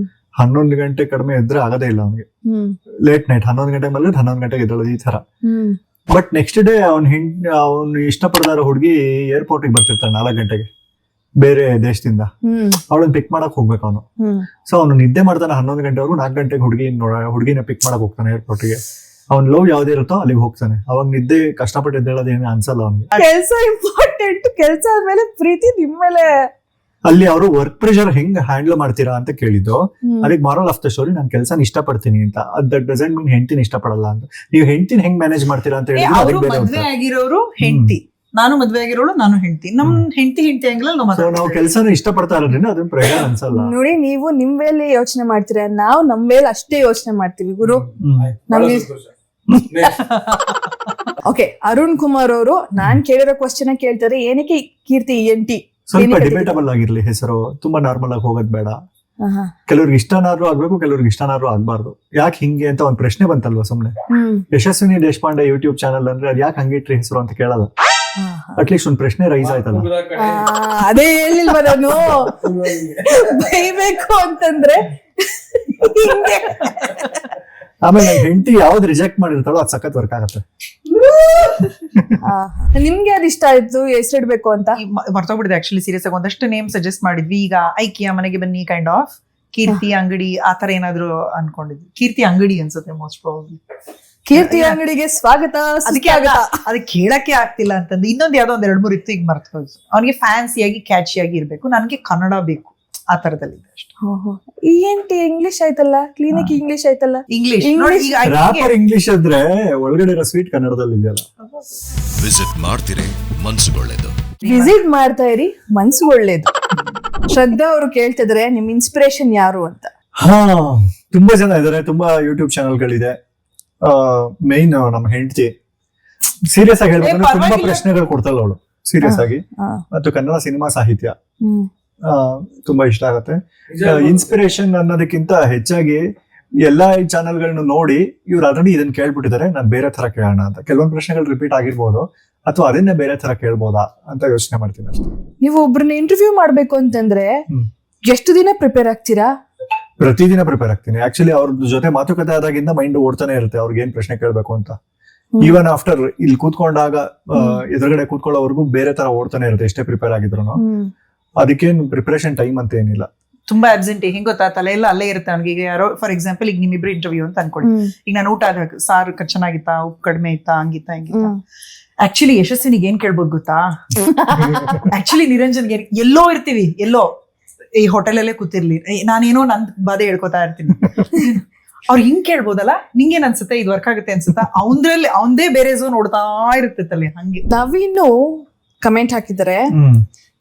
11 ಗಂಟೆ ಕಡಿಮೆ ಎದ್ರೆ ಆಗದೇ ಇಲ್ಲ ಅವನಿಗೆ. ಲೇಟ್ ನೈಟ್ 11 ಗಂಟೆ ಮಲಗಿ 11 ಗಂಟೆಗೆ ಎದ್ದೇಳೋದು, ಈ ತರ. ಬಟ್ ನೆಕ್ಸ್ಟ್ ಡೇ ಅವ್ನು ಇಷ್ಟಪಡ್ದಾರ ಹುಡುಗಿ ಏರ್ಪೋರ್ಟ್ ಬರ್ತಿರ್ತಾನೆ 4 ಗಂಟೆಗೆ, ಬೇರೆ ದೇಶದಿಂದ. ಅವಳನ್ನ ಪಿಕ್ ಮಾಡಕ್ ಹೋಗ್ಬೇಕು ಅವನು. ಸೊ ಅವನು ನಿದ್ದೆ ಮಾಡ್ತಾನೆ 11 ಗಂಟೆವರೆಗೂ. 4 ಗಂಟೆಗೆ ಹುಡುಗಿನ ಪಿಕ್ ಮಾಡಕ್ ಹೋಗ್ತಾನೆ ಏರ್ಪೋರ್ಟ್ಗೆ. ಅವ್ನ್ ಲವ್ ಯಾವ್ದೇ ಇರುತ್ತೋ ಅಲ್ಲಿಗೆ ಹೋಗ್ತಾನೆ. ಅವಾಗ ನಿದ್ದೆ ಕಷ್ಟಪಟ್ಟು ಎದ್ದೇಳೋದೇನು ಅನ್ಸಲ್ಲ ಅವ್ನಿಗೆ. ಕೆಲಸ ಇಂಪಾರ್ಟೆಂಟ್, ಕೆಲಸ ಆದ್ಮೇಲೆ ಪ್ರೀತಿ ನಿಮ್ಮೇಲೆ. ಅಲ್ಲಿ ಅವರು ವರ್ಕ್ ಪ್ರೆಷರ್ ಹೆಂಗ್ ಹ್ಯಾಂಡಲ್ ಮಾಡ್ತೀರಾ ಅಂತ ಕೇಳಿದ್ದು. ಅದಕ್ಕೆ ಮಾರಲ್ ಆಫ್ ದ ಸ್ಟೋರಿ, ನಾನು ಕೆಲಸನ ಇಷ್ಟಪಡ್ತೀನಿ ಅಂತ. ದಟ್ ಡಸಂಟ್ ಮೀನ್ ಹೆಂಡತಿನ ಇಷ್ಟಪಡಲ್ಲ ಅಂತ. ನೀವು ಹೆಂಡತಿನ ಹೆಂಗ್ ಮ್ಯಾನೇಜ್ ಮಾಡ್ತೀರಾ ಅಂತ ಹೇಳಿದ್ರೆ ಮದ್ವೆ ಆಗಿರೋರು ಹೆಂಡತಿ, ನಾನು ಮದ್ವೆ ಆಗಿರೋಳು, ನಾನು ಹೆಂಡತಿ. ನಮ್ ಹೆಂಡತಿ ಹಂಗಿಲ್ಲ. ನಾವು ಕೆಲಸನ ಇಷ್ಟಪಡ್ತಾ ಇರೋದ್ರಿಂದ ಅದನ್ನ ಪ್ರೆಷರ್ ಅನ್ಸಲ್ಲ. ನೋಡಿ, ನೀವು ನಿಮ್ ಮೇಲೆ ಯೋಚನೆ ಮಾಡ್ತೀರಾ, ನಾವು ನಮ್ ಮೇಲೆ ಅಷ್ಟೇ ಯೋಚನೆ ಮಾಡ್ತೀವಿ ಗುರು. ನಮ್ಗೆ ಓಕೆ, ಅರುಣ್ ಕುಮಾರ್ ಅವರು ನಾನ್ ಕೇಳಿರೋ ಕ್ವಶನ್ ಕೇಳ್ತಾರೆ, ಏನಕ್ಕೆ ಕೀರ್ತಿ ENT? ಸ್ವಲ್ಪ ಡಿಬೇಟಬಲ್ ಆಗಿರ್ಲಿ ಹೆಸರು, ತುಂಬಾ ನಾರ್ಮಲ್ ಆಗಿ ಹೋಗೋದ್ ಬೇಡ. ಕೆಲವ್ರಿಗೆ ಇಷ್ಟನಾದ್ರು ಆಗ್ಬೇಕು, ಕೆಲವ್ರಿಗೆ ಇಷ್ಟನಾದ್ರು ಆಗ್ಬಾರ್ದು. ಯಾಕೆ ಹಿಂಗೆ ಅಂತ ಒಂದ್ ಪ್ರಶ್ನೆ ಬಂತಲ್ವಾ ಸುಮ್ನೆ. ಯಶಸ್ವಿನಿ ದೇಶಪಾಂಡೆ ಯೂಟ್ಯೂಬ್ ಚಾನಲ್ ಅಂದ್ರೆ ಅದ್ ಯಾಕೆ ಹಂಗಿಟ್ರಿ ಹೆಸರು ಅಂತ ಕೇಳಲ್ಲ. ಅಟ್ಲೀಸ್ಟ್ ಒಂದ್ ಪ್ರಶ್ನೆ ರೈಸ್ ಆಯ್ತಲ್ಲ. ಅದೇ ಹೇಳಿಲ್ವ ನಾನು, ಬೈಬೇಕು ಅಂತಂದ್ರೆ. ಆಮೇಲೆ ಹೆಂಡತಿ ಯಾವ್ದು ರಿಜೆಕ್ಟ್ ಮಾಡಿರ್ತಾಳೋ ಅದ್ ಸಖತ್ ವರ್ಕ್ ಆಗತ್ತೆ. ನಿಮ್ಗೆ ಅದ್ ಇಷ್ಟ ಆಯ್ತು ಹೆಸರಿಡ್ಬೇಕು ಅಂತ? ಮರ್ತೋಗ್ಬಿಟ್ಟಿದೆ ಆಕ್ಚುಲಿ. ಸೀರಿಯಸ್ ಆಗಿ ಒಂದಷ್ಟು ನೇಮ್ ಸಜೆಸ್ಟ್ ಮಾಡಿದ್ವಿ. ಈಗ ಐಕಿಯಾ ಮನೆಗೆ ಬನ್ನಿ ಕೈಂಡ್ ಆಫ್, ಕೀರ್ತಿ ಅಂಗಡಿ, ಆತರ ಏನಾದ್ರು ಅನ್ಕೊಂಡಿದ್ವಿ. ಕೀರ್ತಿ ಅಂಗಡಿ ಅನ್ಸುತ್ತೆ ಮೋಸ್ಟ್ ಪ್ರಾಬಬ್ಲಿ. ಕೀರ್ತಿ ಅಂಗಡಿಗೆ ಸ್ವಾಗತ. ಅದಕ್ಕೆ ಕೇಳಕ್ಕೆ ಆಗ್ತಿಲ್ಲ ಅಂತಂದು ಇನ್ನೊಂದು ಯಾವ್ದೋ 2-3 ಇತ್ತು, ಈಗ ಮರ್ತ ಹೋಯ್ತು. ಅವ್ನಿಗೆ ಫ್ಯಾನ್ಸಿಯಾಗಿ ಕ್ಯಾಚಿಯಾಗಿ ಇರ್ಬೇಕು, ನನಗೆ ಕನ್ನಡ ಬೇಕು, ಆ ತರದಲ್ಲಿ ಅಷ್ಟೇ. ENT ಇಂಗ್ಲಿಷ್ ಆಯ್ತಲ್ಲ, ಕ್ಲಿನಿಕ್ ಇಂಗ್ಲಿಷ್ ಆಯ್ತಲ್ಲ. ಇಂಗ್ಲಿಷ್ ಇಂಗ್ಲಿಷ್ ಅಂದ್ರೆ ಒಳಗಡೆ ಇರೋ ಸ್ವೀಟ್ ಕನ್ನಡದಲ್ಲಿ ಇದೆಯಲ್ಲ. ವಿಸಿಟ್ ಮಾಡ್ತೀರಿ, ಮನ್ಸುಗೊಳ್ಳೆದು. ವಿಸಿಟ್ ಮಾಡ್ತಾ ಇರಿ, ಮನ್ಸು ಒಳ್ಳೇದು. ಶ್ರದ್ಧಾ ಅವರು ಕೇಳ್ತಿದ್ರೆ ನಿಮ್ ಇನ್ಸ್ಪಿರೇಷನ್ ಯಾರು ಅಂತ. ತುಂಬಾ ಜನ ಇದಾರೆ, ತುಂಬಾ ಯೂಟ್ಯೂಬ್ ಚಾನೆಲ್ಗಳಿದೆ. ಮೈನ್ ನಮ್ಮ ಹೆಂಡತಿ. ಸೀರಿಯಸ್ ಆಗಿ ಹೇಳ್ಬೇಕಂದ್ರೆ ತುಂಬಾ ಪ್ರಶ್ನೆಗಳು ಕೊಡ್ತಾಳ ಅವಳು, ಸೀರಿಯಸ್ ಆಗಿ. ಮತ್ತು ಕನ್ನಡ ಸಿನಿಮಾ ಸಾಹಿತ್ಯ ತುಂಬಾ ಇಷ್ಟ ಆಗತ್ತೆ. ಇನ್ಸ್ಪಿರೇಷನ್ ಅನ್ನೋದಕ್ಕಿಂತ ಹೆಚ್ಚಾಗಿ ಎಲ್ಲಾ ಈ ಚಾನೆಲ್ಗಳನ್ನು ನೋಡಿ ಇವ್ರು ಆಲ್ರೆಡಿ ಇದನ್ನ ಕೇಳ್ಬಿಟ್ಟಿದ್ದಾರೆ, ನಾನು ಬೇರೆ ತರ ಕೇಳೋಣ ಅಂತ. ಕೆಲವೊಂದು ಪ್ರಶ್ನೆಗಳು ರಿಪೀಟ್ ಆಗಿರ್ಬೋದು, ಅಥವಾ ಅದನ್ನೇ ಬೇರೆ ತರ ಕೇಳ್ಬೋದಾ ಅಂತ ಯೋಚನೆ ಮಾಡ್ತೀನಿ ಅಷ್ಟೇ. ನೀವು ಒಬ್ರನ್ನ ಇಂಟರ್ವ್ಯೂ ಮಾಡ್ಬೇಕು ಅಂತಂದ್ರೆ ಎಷ್ಟು ದಿನ ಪ್ರಿಪೇರ್ ಆಗ್ತೀರಾ? ಪ್ರತಿದಿನ ಪ್ರಿಪೇರ್ ಆಗ್ತೀನಿ. ಆಕ್ಚುಲಿ ಅವ್ರ ಜೊತೆ ಮಾತುಕತೆ ಆದಾಗಿಂದ ಮೈಂಡ್ ಓಡ್ತಾನೆ ಇರುತ್ತೆ, ಅವ್ರಿಗೆ ಏನ್ ಪ್ರಶ್ನೆ ಕೇಳ್ಬೇಕು ಅಂತ. ಈವನ್ ಆಫ್ಟರ್ ಇಲ್ಲಿ ಕೂತ್ಕೊಂಡಾಗ ಎದುರುಗಡೆ ಕೂತ್ಕೊಳ್ಳೋವರೆಗೂ ಬೇರೆ ತರ ಓಡ್ತಾನೆ ಇರುತ್ತೆ ಎಷ್ಟೇ ಪ್ರಿಪೇರ್ ಆಗಿದ್ರು. ಅದಕ್ಕೇನು ಪ್ರಿಪರೇಷನ್ ಟೈಮ್ ಅಂತ ಏನಿಲ್ಲ. ತುಂಬಾ ಅಬ್ಸೆಂಟಿ ಹೆಂಗ್ ಗೊತ್ತಾ, ತಲೆ ಎಲ್ಲ ಅಲ್ಲೇ ಇರುತ್ತೆ ಅವ್ನಿಗೆ. ಈಗ ಯಾರೋ ಫಾರ್ ಎಕ್ಸಾಂಪಲ್ ಈಗ ನಿಮ್ಮಿಬ್ರು ಇಂಟರ್ವ್ಯೂ ಅಂತ ಅನ್ಕೊಳ್ಳಿ, ಈಗ ನಾನು ಊಟ ಆದಾಗ ಸಾರು ಚೆನ್ನಾಗಿತ್ತಾ, ಉಪ್ಪು ಕಡಿಮೆ ಇತ್ತಾ, ಹಂಗಿತ್ತಾ ಹಿಂಗಿತ್ತಾ. ಆಕ್ಚುಲಿ ಯಶಸ್ವಿನಿಗೆ ಏನ್ ಕೇಳ್ಬೋದು ಗೊತ್ತಾ, ಆಕ್ಚುಲಿ ನಿರಂಜನ್ಗೆ ಎಲ್ಲೋ ಇರ್ತೀವಿ, ಎಲ್ಲೋ ಈ ಹೋಟೆಲಲ್ಲೇ ಕೂತಿರ್ಲಿ, ನಾನೇನೋ ನನ್ ಬಾಧೆ ಹೇಳ್ಕೊತಾ ಇರ್ತೀನಿ. ಅವ್ರು ಹಿಂಗ್ ಕೇಳ್ಬೋದಲ್ಲ, ನಿಂಗೇನ್ ಅನ್ಸುತ್ತೆ, ಇದು ವರ್ಕ್ ಆಗುತ್ತೆ ಅನ್ಸುತ್ತಾ, ಅವಂದೇ ಬೇರೆ ಝೋನ್ ನೋಡ್ತಾ ಇರ್ತಿತ್ತಲ್ಲಿ. ಹಂಗೆ ನವೀನು ಕಮೆಂಟ್ ಹಾಕಿದ್ದಾರೆ,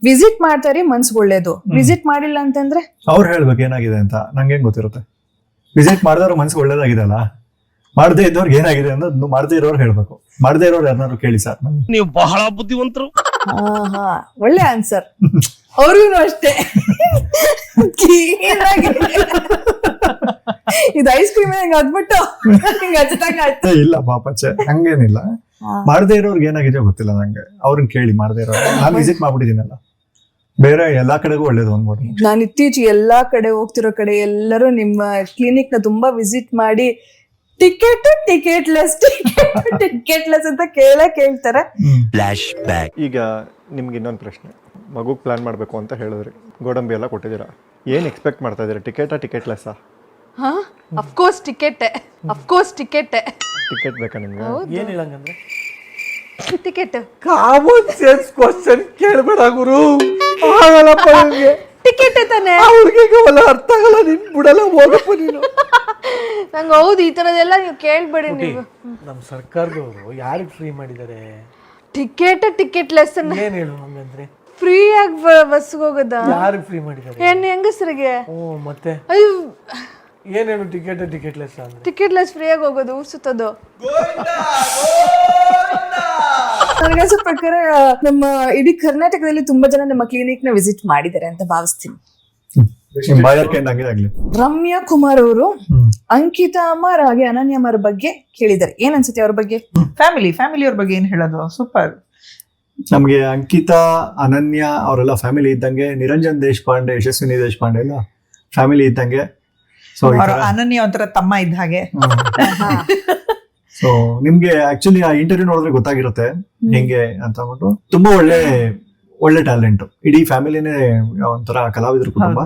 ವಿಸಿಟ್ ಮಾಡ್ತಾರೆ ಮನ್ಸ್ಗೆ ಒಳ್ಳೇದು, ವಿಸಿಟ್ ಮಾಡಿಲ್ಲ ಅಂತಂದ್ರೆ ಅವ್ರು ಹೇಳ್ಬೇಕು ಏನಾಗಿದೆ ಅಂತ. ನಂಗೆ ಹೆಂಗ್ ಗೊತ್ತಿರುತ್ತೆ? ವಿಸಿಟ್ ಮಾಡಿದವ್ರು ಮನ್ಸಿಗೆ ಒಳ್ಳೇದಾಗಿದೆ ಅಲ್ಲ, ಮಾಡದೇ ಇದ್ದವ್ರಿಗೆ ಏನಾಗಿದೆ ಅನ್ನೋದು ಮಾಡದೇ ಇರೋರು ಹೇಳ್ಬೇಕು. ಮಾಡದೇ ಇರೋರು ಯಾರನ್ನಾರು ಕೇಳಿ ಸರ್. ನೀವು ಬಹಳ ಬುದ್ಧಿವಂತರು. ಒಳ್ಳೆ ಆನ್ಸರ್. ಅವ್ರಿಗೂ ಅಷ್ಟೇ ಇದು ಐಸ್ ಕ್ರೀಮ್ ಹಿಂಗ ಅದ್ಬಿಟ್ಟು ಹಿಂಗ ಹಚ್ಚದಂಗ ಆಯ್ತು. ಇಲ್ಲ ಪಾಪಚ್ಚೆ, ಹಂಗೇನಿಲ್ಲ. ಮಾಡದೇ ಇರೋರ್ಗೆ ಏನಾಗಿದೆ ಗೊತ್ತಿಲ್ಲ ನಂಗೆ, ಅವ್ರನ್ನ ಕೇಳಿ. ಮಾಡದೇ ಇರೋ ನಾನು ವಿಸಿಟ್ ಮಾಡ್ಬಿಟ್ಟಿದ್ದೀನಲ್ಲ, ಬೇರೆ ಎಲ್ಲಾ ಕಡೆಗೂ ಒಳ್ಳೇದು ಅನ್ಬೋದು. ನಾನು ಇತ್ತೀಚೆಗೆ ಎಲ್ಲಾ ಕಡೆ ಹೋಗ್ತಿರೋ ಕಡೆ ಎಲ್ಲರೂ ನಿಮ್ಮ ಕ್ಲಿನಿಕ್ ನ ತುಂಬಾ ವಿಸಿಟ್ ಮಾಡಿ ಟಿಕೆಟ್ಲೆಸ್ ಅಂತ ಕೇಳ್ತಾರೆ. ಈಗ ನಿಮ್ಗೆ ಇನ್ನೊಂದು ಪ್ರಶ್ನೆ, ಮಗುಗೆ ಪ್ಲಾನ್ ಮಾಡಬೇಕು ಅಂತ ಹೇಳಿದ್ರಿ, ಗೋಡಂಬಿ ಎಲ್ಲ ಕೊಟ್ಟಿದ್ದೀರಾ, ಏನು ಎಕ್ಸ್ಪೆಕ್ಟ್ ಮಾಡ್ತಾ ಇದ್ದೀರಾ? ಟಿಕೆಟ್ಲೆಸ್ಸಾ? ಅಫ್ಕೋರ್ಸ್ ಟಿಕೆಟ್ ಬೇಕಾ ನಿಮ್ಗೆ? ಏನಿಲ್ಲ ಹಂಗಂದ್ರೆ ಟಿಕೆಟ್ ಕಾಮನ್ ಸೆನ್ಸ್ ಕ್ವಶನ್ ಕೇಳಬೇಡ ಗುರು, ಆಗಲ್ಲಪ್ಪ ನಿಮ್ಗೆ. ಟಿಕೆಟ್ ತಾನೆ, ಅವ್ರಿಗೆ ಅರ್ಥ ಆಗಲ್ಲ, ನಿನ್ ಬಿಡಲ್ಲ, ಹೋಗಪ್ಪ ನೀನು. ನಂಗೆ ಹೌದು, ಈ ತರದೆಲ್ಲ ನೀವು ಕೇಳ್ಬೇಡಿ. ನೀವು ನಮ್ಮ ಸರ್ಕಾರದವರು ಯಾರಿಗೆ ಫ್ರೀ ಮಾಡಿದ್ದಾರೆ ಟಿಕೆಟ್ಲೆಸ್ ಏನ್ ಹೇಳು ಹಂಗಂದ್ರೆ? ಫ್ರೀ ಆಗಿ ಬಸ್ಗೆ ಹೋಗೋದ? ಯಾರಿಗೆ ಫ್ರೀ ಮಾಡಿದ್ದಾರೆ? ಹೆಂಗಸರಿಗೆ. ಮತ್ತೆ ಅಯ್ಯೋ ಏನ್ ಹೇಳು ಟಿಕೆಟ್ಲೆಸ್ ಅಂದ್ರೆ? ಟಿಕೆಟ್ಲೆಸ್ ಫ್ರೀ ಆಗಿ ಹೋಗೋದು, ಊರ್ ಸುತ್ತೋದು. ನನಗನ್ಸೋ ಪ್ರಕಾರ ನಮ್ಮ ಇಡೀ ಕರ್ನಾಟಕದಲ್ಲಿ ತುಂಬಾ ಜನ ನಮ್ಮ ಕ್ಲಿನಿಕ್ ನ ವಿಸಿಟ್ ಮಾಡಿದ್ದಾರೆ ಅಂತ ಭಾವಿಸ್ತೀನಿ. ಆಗ್ಲಿ. ರಮ್ಯಾ ಕುಮಾರ್ ಅವರು ಅಂಕಿತಾ ಅಮರ್ ಹಾಗೆ ಅನನ್ಯ ಅಮರ್ ಬಗ್ಗೆ ಕೇಳಿದ್ದಾರೆ. ಏನ್ ಅನ್ಸುತ್ತೆ ಅವ್ರ ಬಗ್ಗೆ? ಫ್ಯಾಮಿಲಿಯವ್ರ ಬಗ್ಗೆ ಏನ್ ಹೇಳೋದು? ಸೂಪರ್. ನಮ್ಗೆ ಅಂಕಿತಾ, ಅನನ್ಯ ಅವರೆಲ್ಲ ಫ್ಯಾಮಿಲಿ ಇದ್ದಂಗೆ, ನಿರಂಜನ್ ದೇಶಪಾಂಡೆ, ಯಶಸ್ವಿನಿ ದೇಶಪಾಂಡೆ ಎಲ್ಲ ಫ್ಯಾಮಿಲಿ ಇದ್ದಂಗೆ. ಸೊ ಅನನ್ಯ ಒಂಥರ ತಮ್ಮ ಇದ್ದ ಹಾಗೆ. ಸೊ ನಿಮ್ಗೆ ಆಕ್ಚುಲಿ ಆ ಇಂಟರ್ವ್ಯೂ ನೋಡಿದ್ರೆ ಗೊತ್ತಾಗಿರುತ್ತೆ ಹೆಂಗೆ ಅಂತ ಅಂದ್ಬಿಟ್ಟು. ತುಂಬಾ ಒಳ್ಳೆ ಟ್ಯಾಲೆಂಟ್. ಇಡೀ ಫ್ಯಾಮಿಲಿನೇ ಒಂಥರ ಕಲಾವಿದ್ರ ಕುಟುಂಬ.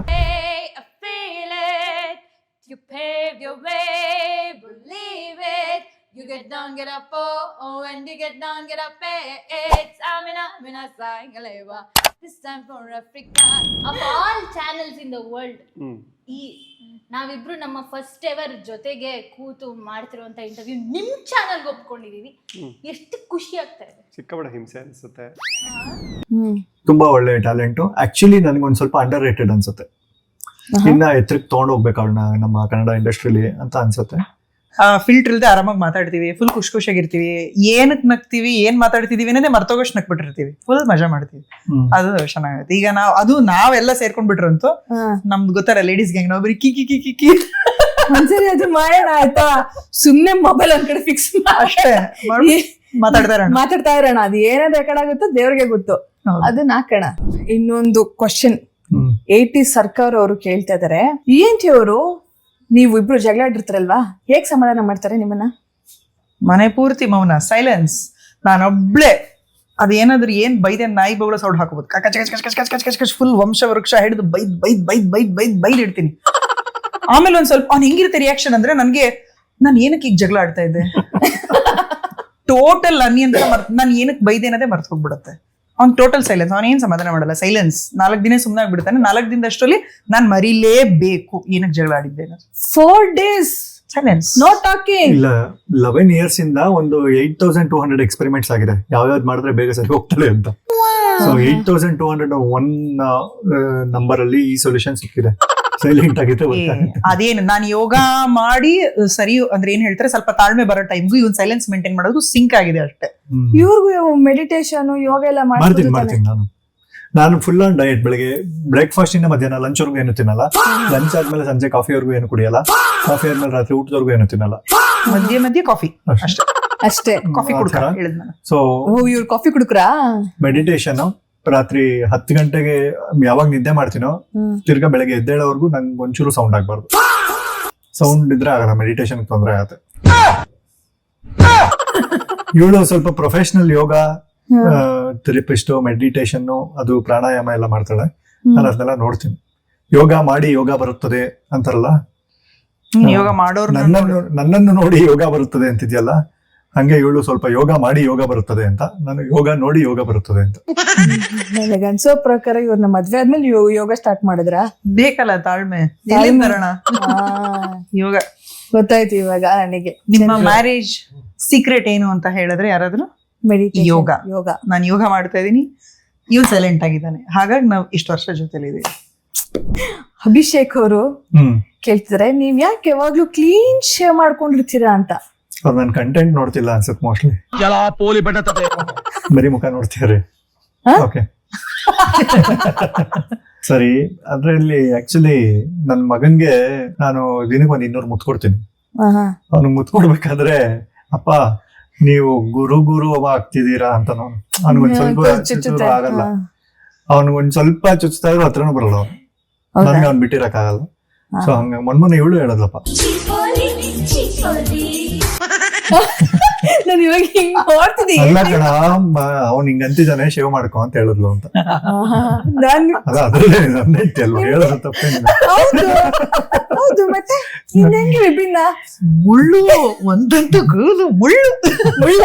You get down, get up, oh, and you get down, get up, it's Amina Saingaleva. This time for Africa. Of all channels in the world, ನಾವಿಬ್ರು ನಮ್ಮ ಫಸ್ಟ್ ಎವರ್ ಜೊತೆಗೆ ಕೂತು ಮಾಡ್ತಿರುವಂತ ಇಂಟರ್ವ್ಯೂ ನಿಮ್ ಚಾನಲ್ಗೆ ಒಪ್ಕೊಂಡಿದೀವಿ. ಎಷ್ಟು ಖುಷಿ ಆಗ್ತಾ ಇದೆ. ಸಿಕ್ಕಾಪಟ್ಟೆ ಹಿಂಸೆ ಅನ್ಸುತ್ತೆ. ತುಂಬಾ ಒಳ್ಳೆ ಟ್ಯಾಲೆಂಟ್. ಆಕ್ಚುಲಿ ನನ್ಗೊಂದ್ ಸ್ವಲ್ಪ ಅಂಡರ್ ರೇಟೆಡ್ ಅನ್ಸುತ್ತೆ. ಇನ್ನ ಎತ್ತರಕ್ಕೆ ತಗೊಂಡ್ ಹೋಗ್ಬೇಕು ಅವ್ಳನ್ನ ನಮ್ಮ ಕನ್ನಡ ಇಂಡಸ್ಟ್ರಿಲಿ ಅಂತ ಅನ್ಸುತ್ತೆ. ಫಿಲ್ಟರ್ ಇಲ್ದೆ ಆರಾಮಾಗಿ ಮಾತಾಡ್ತೀವಿ, ಫುಲ್ ಖುಷಿಯಾಗಿರ್ತೀವಿ. ಏನಕ್ ನಗ್ತೀವಿ, ಏನ್ ಮಾತಾಡ್ತಿದೀವಿ ಅನ್ನೋದೇ ಮರ್ತೋಗೋಷ್ಟು ನಕ್ಬಿಟ್ಟಿರ್ತೀವಿ. ಫುಲ್ ಮಜಾ ಮಾಡ್ತೀವಿ. ಅದು ಚೆನ್ನಾಗತ್ತೆ. ಈಗ ನಾವೆಲ್ಲ ಸೇರ್ಕೊಂಡ್ಬಿಟ್ರಂತೂ ನಮ್ದು ಗೊತ್ತಾರ ಲೇಡೀಸ್ ಗ್ಯಾಂಗ್, ನಾವು ಬರೀ ಕಿ ಒಂದ್ಸರಿ ಅದು ಮಾಡೋಣ ಆಯ್ತಾ, ಸುಮ್ನೆ ಮೊಬೈಲ್ ಒಂದ್ ಕಡೆ ಫಿಕ್ಸ್ ಅಷ್ಟೇ ಮಾತಾಡ್ತಾ ಇರೋಣ. ಅದು ಏನಾದ್ರು ರೆಕಾರ್ಡ್ ಆಗುತ್ತೋ ದೇವ್ರಿಗೆ ಗೊತ್ತು, ಅದನ್ನ ಹಾಕೋಣ. ಇನ್ನೊಂದು ಕ್ವಶನ್ 80 ಸರ್ಕಾರ ಅವರು ಕೇಳ್ತಾ ಇದಾರೆ, ENT ಅವರು ನೀವು ಇಬ್ರು ಜಗಳ ಆಡಿರ್ತಾರಲ್ವಾ, ಹೇಗ್ ಸಮಾಧಾನ ಮಾಡ್ತಾರೆ ನಿಮ್ಮನ್ನ? ಮನೆ ಪೂರ್ತಿ ಮೌನ, ಸೈಲೆನ್ಸ್. ನಾನೊಬ್ಳೆ ಅದೇನಾದ್ರೂ ಏನ್ ಬೈದೆ ನಾಯಿ ಬಗಳ ಸೌಂಡ್ ಹಾಕೋಬಹುದು. ಕಚ್ ಫುಲ್ ವಂಶ ವೃಕ್ಷ ಹಿಡಿದು ಬೈದ್ ಇಡ್ತೀನಿ. ಆಮೇಲೆ ಒಂದ್ ಸ್ವಲ್ಪ ಅವ್ನು ಹೆಂಗಿರುತ್ತೆ ರಿಯಾಕ್ಷನ್ ಅಂದ್ರೆ, ನಾನು ಏನಕ್ಕೆ ಈಗ ಜಗಳ ಆಡ್ತಾ ಇದ್ದೆ, ಟೋಟಲ್ ನಾನು ಏನಕ್ಕೆ ಬೈದೆ ಅನ್ನೋದೇ ಮರ್ತು ಹೋಗ್ಬಿಡುತ್ತೆ. ಅವ್ನು ಟೋಟಲ್ ಸೈಲೆನ್ಸ್. ಅವ್ನು ಏನ್ ಸಮಾಧಾನ ಮಾಡಲ್ಲ, ಸೈಲೆನ್ಸ್. 4 ದಿನ ಸುಮ್ಮನೆ ಆಗ್ಬಿಡ್ತಾನೆ. 4 ದಿನದಷ್ಟರಲ್ಲಿ ನಾನು ಮರಿಲೇಬೇಕು ಏನಕ್ಕೆ ಜಗಳ ಆಡಿದ್ದೆ. 4 days ಸೈಲೆನ್ಸ್, ನೋ ಟಾಕಿಂಗ್. ಇಲ್ಲ, 11 years ಇಂದ ಒಂದು 8200 ಎಕ್ಸ್ಪೆರಿಮೆಂಟ್ಸ್ ಆಗಿದೆ, ಯಾವ್ಯಾವ್ದು ಮಾಡಿದ್ರೆ ಬೇಗ ಸರಿ ಹೋಗ್ತದೆ ಅಂತ. ಸೊ 8201 ನಂಬರ್ ಅಲ್ಲಿ ಈ ಸೊಲ್ಯೂಷನ್ ಸಿಕ್ಕಿದೆ. ಸೈಲೆಂಟ್ ಆಗಿದ್ರೆ ಅದೇನು ನಾನು ಯೋಗ ಮಾಡಿ ಸರಿ ಅಂದ್ರೆ ಏನ್ ಹೇಳ್ತಾರೆ, ಸ್ವಲ್ಪ ತಾಳ್ಮೆ ಬರೋ ಟೈಮ್ಗೂ ಇವನ್ ಸೈಲೆನ್ಸ್ ಮೇಂಟೈನ್ ಮಾಡೋದು ಸಿಂಕ್ ಆಗಿದೆ ಅಷ್ಟೇ. ಇವ್ರಿಗೂ ಮೆಡಿಟೇಷನ್ ಯೋಗ ಎಲ್ಲ ಮಾಡ್ತೀನಿ. ನಾನು ಫುಲ್ ಆನ್ ಡಯಟ್. ಬೆಳಿಗ್ಗೆ ಬ್ರೇಕ್ಫಾಸ್ಟ್ ಇಂದ ಮಧ್ಯಾಹ್ನ ಲಂಚ್ ವರ್ಗು ಏನು ತಿನ್ನಲ್ಲ. ಲಂಚ್ ಆದ್ಮೇಲೆ ಸಂಜೆ ಕಾಫಿವರೆಗೂ ಏನು ಕುಡಿಯಲ್ಲ. ಕಾಫಿ ಆದ್ಮೇಲೆ ರಾತ್ರಿ ಊಟದವರೆಗೂ ಏನು ತಿನ್ನಲ್ಲ. ಮಧ್ಯೆ ಕಾಫಿ ಅಷ್ಟೇ. ಕಾಫಿ ಕುಡ್ಕ ಹೇಳಿದ್ನಲ್ಲ. ಸೊ ಇವ್ರು ಕಾಫಿ ಕುಡುಕ್ರಾ? ಮೆಡಿಟೇಷನ್ ರಾತ್ರಿ 10 ಗಂಟೆಗೆ ಯಾವಾಗ ನಿದ್ದೆ ಮಾಡ್ತೀನೋ ತಿರ್ಗಾ ಬೆಳಗ್ಗೆ ಎದ್ದೇಳೋವರೆಗೂ ನಂಗೆ ಒಂಚೂರು ಸೌಂಡ್ ಆಗ್ಬಾರ್ದು. ಸೌಂಡ್ ಇದ್ರೆ ಆಗಲ್ಲ, ಮೆಡಿಟೇಷನ್ ತೊಂದರೆ ಆಗತ್ತೆ. ಇವಳು ಸ್ವಲ್ಪ ಪ್ರೊಫೆಷನಲ್ ಯೋಗ ಥೆರಪಿಸ್ಟ್, ಮೆಡಿಟೇಷನ್, ಅದು ಪ್ರಾಣಾಯಾಮ ಎಲ್ಲ ಮಾಡ್ತಾಳೆ. ನಾನು ಅದನ್ನೆಲ್ಲ ನೋಡ್ತೀನಿ. ಯೋಗ ಮಾಡಿ ಯೋಗ ಬರುತ್ತದೆ ಅಂತಾರಲ್ಲ, ಯೋಗ ಮಾಡೋರು ನನ್ನನ್ನು ನೋಡಿ ಯೋಗ ಬರುತ್ತದೆ ಅಂತಿದ್ಯಲ್ಲ, ಹಂಗೆ ಇವಳು ಸ್ವಲ್ಪ ಯೋಗ ಮಾಡಿ ಯೋಗ ಬರುತ್ತದೆ ಅಂತ, ನಾನು ಯೋಗ ನೋಡಿ ಯೋಗ ಬರುತ್ತದೆ ಅಂತ. ನನಗೆ ಅನ್ಸೋ ಪ್ರಕಾರ ಇವ್ರನ್ನ ಮದ್ವೆ ಆದ್ಮೇಲೆ ಯೋಗ ಸ್ಟಾರ್ಟ್ ಮಾಡಿದ್ರ? ಬೇಕಲ್ಲ ತಾಳ್ಮೆ, ಬರೋಣ ಯೋಗ. ಗೊತ್ತಾಯ್ತು ಇವಾಗ ನನಗೆ. ನಿಮ್ಮ ಮ್ಯಾರೇಜ್ ಸೀಕ್ರೆಟ್ ಏನು ಅಂತ ಹೇಳಿದ್ರೆ ಯಾರಾದ್ರೂ ಮೆಡಿಟೇಷನ್, ಯೋಗ. ನಾನು ಯೋಗ ಮಾಡ್ತಾ ಇದೀನಿ, ಇವ್ ಸೈಲೆಂಟ್ ಆಗಿದ್ದಾನೆ, ಹಾಗಾಗಿ ನಾವು ಇಷ್ಟು ವರ್ಷ ಜೊತೆಲಿ ಇದೀವಿ. ಅಭಿಷೇಕ್ ಅವರು ಕೇಳ್ತಿದಾರೆ, ನೀವ್ ಯಾಕೆ ಯಾವಾಗ್ಲೂ ಕ್ಲೀನ್ ಶೇವ್ ಮಾಡ್ಕೊಂಡಿರ್ತೀರಾ ಅಂತ. ಅವ್ರು ನನ್ ಕಂಟೆಂಟ್ ನೋಡ್ತಿಲ್ಲ ಅನ್ಸುತ್ತೆ ಮೋಸ್ಟ್ಲಿ, ಬರೀ ಮುಖ ನೋಡ್ತೀರಿ. ಓಕೆ ಸರಿ. ಅದ್ರಲ್ಲಿ ಆಕ್ಚುಲಿ ನನ್ ಮಗನ್ಗೆ ನಾನು ದಿನಕ್ಕೆ 200 ಮುತ್ತು ಕೊಡ್ತೀನಿ. ಅವ್ನಿಗೆ ಮುತ್ತು ಕೊಡ್ಬೇಕಾದ್ರೆ, ಅಪ್ಪ ನೀವು ಗುರು ಆಗ್ತಿದ್ದೀರಾ ಅಂತ ಅವ್ನಿಗೊಂದ್ ಸ್ವಲ್ಪ ಚುಚ್ಚಿದ್ರು ಆಗಲ್ಲ, ಅವ್ನಿಗೊಂದ್ ಸ್ವಲ್ಪ ಚುಚ್ತಾ ಇದ್ರು ಹತ್ರನೂ ಬರಲ್ಲ ಅವ್ನು. ನನ್ಗೆ ಅವ್ನ್ ಬಿಟ್ಟಿರಕ್ ಆಗಲ್ಲ. ಸೊ ಹಂಗ ಮೊನ್ನೆ ಇವಳು ಹೇಳದ್ಲಪ್ಪ, ನಾನು ಇವಾಗ ಹಿಂಗ್ ನೋಡ್ತಿದ್ದೆ. ಅಲ್ಲ ಕಣ, ಅವ್ನ್ ಹಿಂಗಂತಿದ್ದಾನೆ ಶೇವ್ ಮಾಡ್ಕೊ ಅಂತ ಹೇಳಿದ್ಲು ಅಂತ. ನಾನು ಅದ್ರಲ್ಲೇ ನನ್ನ ಹೆಂಡ್ತಿ ಅಲ್ವಾ, ಹೇಳೋದು ತಪ್ಪೇನಿಲ್ಲ. ಹೌದು, ಮತ್ತೆ ಇನ್ನೆಂಗೆ ವಿಭಿನ್ನ ಮುಳ್ಳು ಒಂದಂತೂ ಗೂಲು ಮುಳ್ಳ.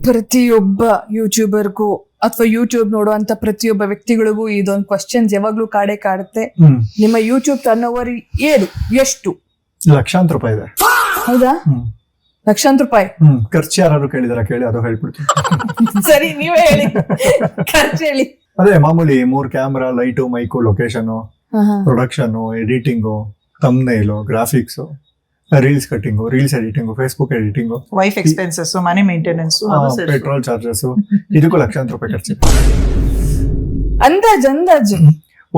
ಪ್ರತಿಯೊಬ್ಬ ಯೂಟ್ಯೂಬರ್ಗೂ ಅಥವಾ ಯೂಟ್ಯೂಬ್ ನೋಡುವಂತ ಪ್ರತಿಯೊಬ್ಬ ವ್ಯಕ್ತಿಗಳಿಗೂ ಇದೊಂದು ಕ್ವಶನ್ಸ್ ಯಾವಾಗ್ಲೂ ಕಾಡುತ್ತೆ. ನಿಮ್ಮ ಯೂಟ್ಯೂಬ್ ಟರ್ನ್ ಓವರ್ ಎಷ್ಟು? ಲಕ್ಷಾಂತರ ರೂಪಾಯಿ ಇದೆ. ಹೌದಾ? ಲಕ್ಷಾಂತರ ರೂಪಾಯಿ. ಖರ್ಚು ಯಾರು ಕೇಳಿದಾರ ಕೇಳಿ, ಅದು ಹೇಳ್ಬಿಡ್ತೀನಿ. ಸರಿ, ನೀವೇ ಹೇಳಿ ಖರ್ಚು ಹೇಳಿ. ಅದೇ ಮಾಮೂಲಿ 3 camera, light, mic, location, production, editing, thumbnail, graphics, reels cutting, reels editing, Facebook editing, wife expenses, money maintenance, petrol charges, ಇದಕ್ಕೂ ಲಕ್ಷಾಂತರ ರೂಪಾಯಿ ಖರ್ಚು. ಅಂದಾಜು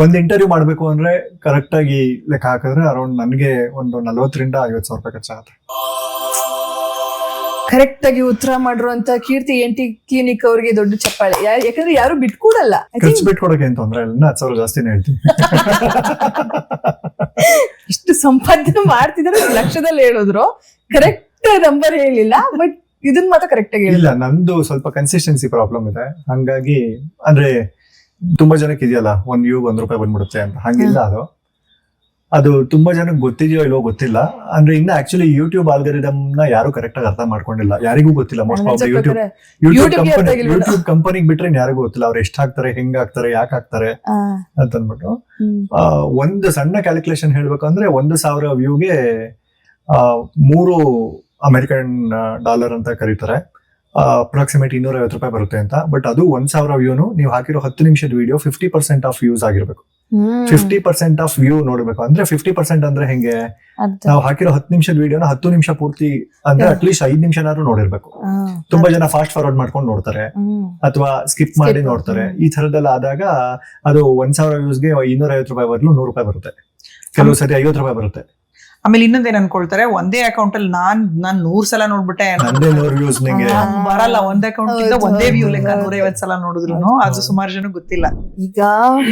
ಒಂದ್ ಇಂಟರ್ವ್ಯೂ ಮಾಡ್ಬೇಕು ಅಂದ್ರೆ ಕರೆಕ್ಟ್ ಆಗಿ ಲೆಕ್ಕ ಹಾಕಿದ್ರೆ ಅರೌಂಡ್ ನನಗೆ ಒಂದು 40,000 ರಿಂದ 50,000 ರೂಪಾಯಿ ಖರ್ಚಾಗುತ್ತೆ. ಕರೆಕ್ಟ್ ಆಗಿ ಉತ್ತರ ಮಾಡಿರುವಂತ ಕೀರ್ತಿ ಎಂಟಿ ಕ್ಲಿನಿಕ್ ಅವ್ರಿಗೆ ದೊಡ್ಡ ಚಪ್ಪಾಳೆ. ಯಾಕಂದ್ರೆ ಯಾರು ಬಿಟ್ಕೊಡಲ್ಲ. ಖರ್ಚು ಬಿಟ್ಕೊಡಕ್ಕೆ ಏನ್ ತೊಂದ್ರೆ ಇಲ್ಲ, 10,000 ಜಾಸ್ತಿನೇ ಹೇಳ್ತೀನಿ. ಇಷ್ಟು ಸಂಪಾದನೆ ಮಾಡ್ತಿದ್ರೆ ಲಕ್ಷದಲ್ಲಿ ಹೇಳಿದ್ರು, ಕರೆಕ್ಟ್ ನಂಬರ್ ಹೇಳಿಲ್ಲ, ಬಟ್ ಇದನ್ನ ಮಾತ್ರ ಕರೆಕ್ಟ್ ಆಗಿ ಇಲ್ಲ. ನಂದು ಸ್ವಲ್ಪ ಕನ್ಸಿಸ್ಟೆನ್ಸಿ ಪ್ರಾಬ್ಲಮ್ ಇದೆ, ಹಂಗಾಗಿ ಅಂದ್ರೆ ತುಂಬಾ ಜನಕ್ಕೆ ಇದೆಯಲ್ಲ, ಒಂದ್ ವ್ಯೂ 1 ರೂಪಾಯಿ ಬಂದ್ಬಿಡುತ್ತೆ ಅಂತ, ಹಂಗಿಲ್ಲ. ಅದು ತುಂಬಾ ಜನಕ್ಕೆ ಗೊತ್ತಿದೆಯೋ ಇಲ್ವೋ ಗೊತ್ತಿಲ್ಲ. ಅಂದ್ರೆ ಇನ್ನ ಆಕ್ಚುಲಿ ಯೂಟ್ಯೂಬ್ ಆಲ್ಗರಿದಮ್ ನ ಯಾರು ಕರೆಕ್ಟ್ ಆಗಿ ಅರ್ಥ ಮಾಡ್ಕೊಂಡಿಲ್ಲ, ಯಾರಿಗೂ ಗೊತ್ತಿಲ್ಲ. ಮೋಸ್ಟ್ ಆಫ್ ಯೂಟ್ಯೂಬ್ ಕಂಪನಿಗೆ ಬಿಟ್ರೆ ಯಾರಿಗೂ ಗೊತ್ತಿಲ್ಲ ಅವ್ರು ಎಷ್ಟ್ ಹಾಕ್ತಾರೆ, ಹೆಂಗ್ ಹಾಕ್ತಾರೆ, ಯಾಕೆ ಹಾಕ್ತಾರೆ ಅಂತ ಅಂದ್ಬಿಟ್ಟು. ಒಂದು ಸಣ್ಣ ಕ್ಯಾಲ್ಕುಲೇಷನ್ ಹೇಳ್ಬೇಕಂದ್ರೆ 1,000 ವ್ಯೂಗೆ 3 ಅಮೆರಿಕನ್ ಡಾಲರ್ ಅಂತ ಕರೀತಾರೆ, ಅಪ್ರಾಕ್ಸಿಮೇಟ್ 250 ರೂಪಾಯಿ ಬರುತ್ತೆ ಅಂತ. ಬಟ್ ಅದು 1,000 ವ್ಯೂನು ನೀವು ಹಾಕಿರೋ 10 ನಿಮಿಷದ ವಿಡಿಯೋ 50% ಆಫ್ ವ್ಯೂಸ್ ಆಗಿರ್ಬೇಕು. 50% ಆಫ್ ವ್ಯೂ ನೋಡ್ಬೇಕು ಅಂದ್ರೆ 50% ಅಂದ್ರೆ ಹೆಂಗೆ, ನಾವು ಹಾಕಿರೋ 10 ನಿಮಿಷದ ವಿಡಿಯೋನ 10 ನಿಮಿಷ ಪೂರ್ತಿ ಅಂದ್ರೆ ಅಟ್ಲೀಸ್ಟ್ 5 ನಿಮಿಷನಾದ್ರೂ ನೋಡಿರ್ಬೇಕು. ತುಂಬಾ ಜನ ಫಾಸ್ಟ್ ಫಾರ್ವರ್ಡ್ ಮಾಡ್ಕೊಂಡು ನೋಡ್ತಾರೆ ಅಥವಾ ಸ್ಕಿಪ್ ಮಾಡಿ ನೋಡ್ತಾರೆ. ಈ ತರದೆಲ್ಲ ಆದಾಗ ಅದು 1,000 ವ್ಯೂಸ್ಗೆ 250 ರೂಪಾಯಿ ಬದಲು 100 ರೂಪಾಯಿ ಬರುತ್ತೆ, ಕೆಲವು ಸರಿ 50 ರೂಪಾಯಿ ಬರುತ್ತೆ. ಆಮೇಲೆ ಇನ್ನೊಂದೇನ್ ಅನ್ಕೊಳ್ತಾರೆ, ಒಂದೇ ಅಕೌಂಟ್ ಅಲ್ಲಿ ನಾನ್ 100 ಸಲ ನೋಡ್ಬಿಟ್ಟೆ ಬರಲ್ಲ. ಒಂದೇ ಅಕೌಂಟ್ ಇಂದ ಒಂದೇ ವ್ಯೂ ಲೆಕ್ಕ 150 ಸಲ ನೋಡಿದ್ರು ಅದು ಸುಮಾರು ಜನ ಗೊತ್ತಿಲ್ಲ. ಈಗ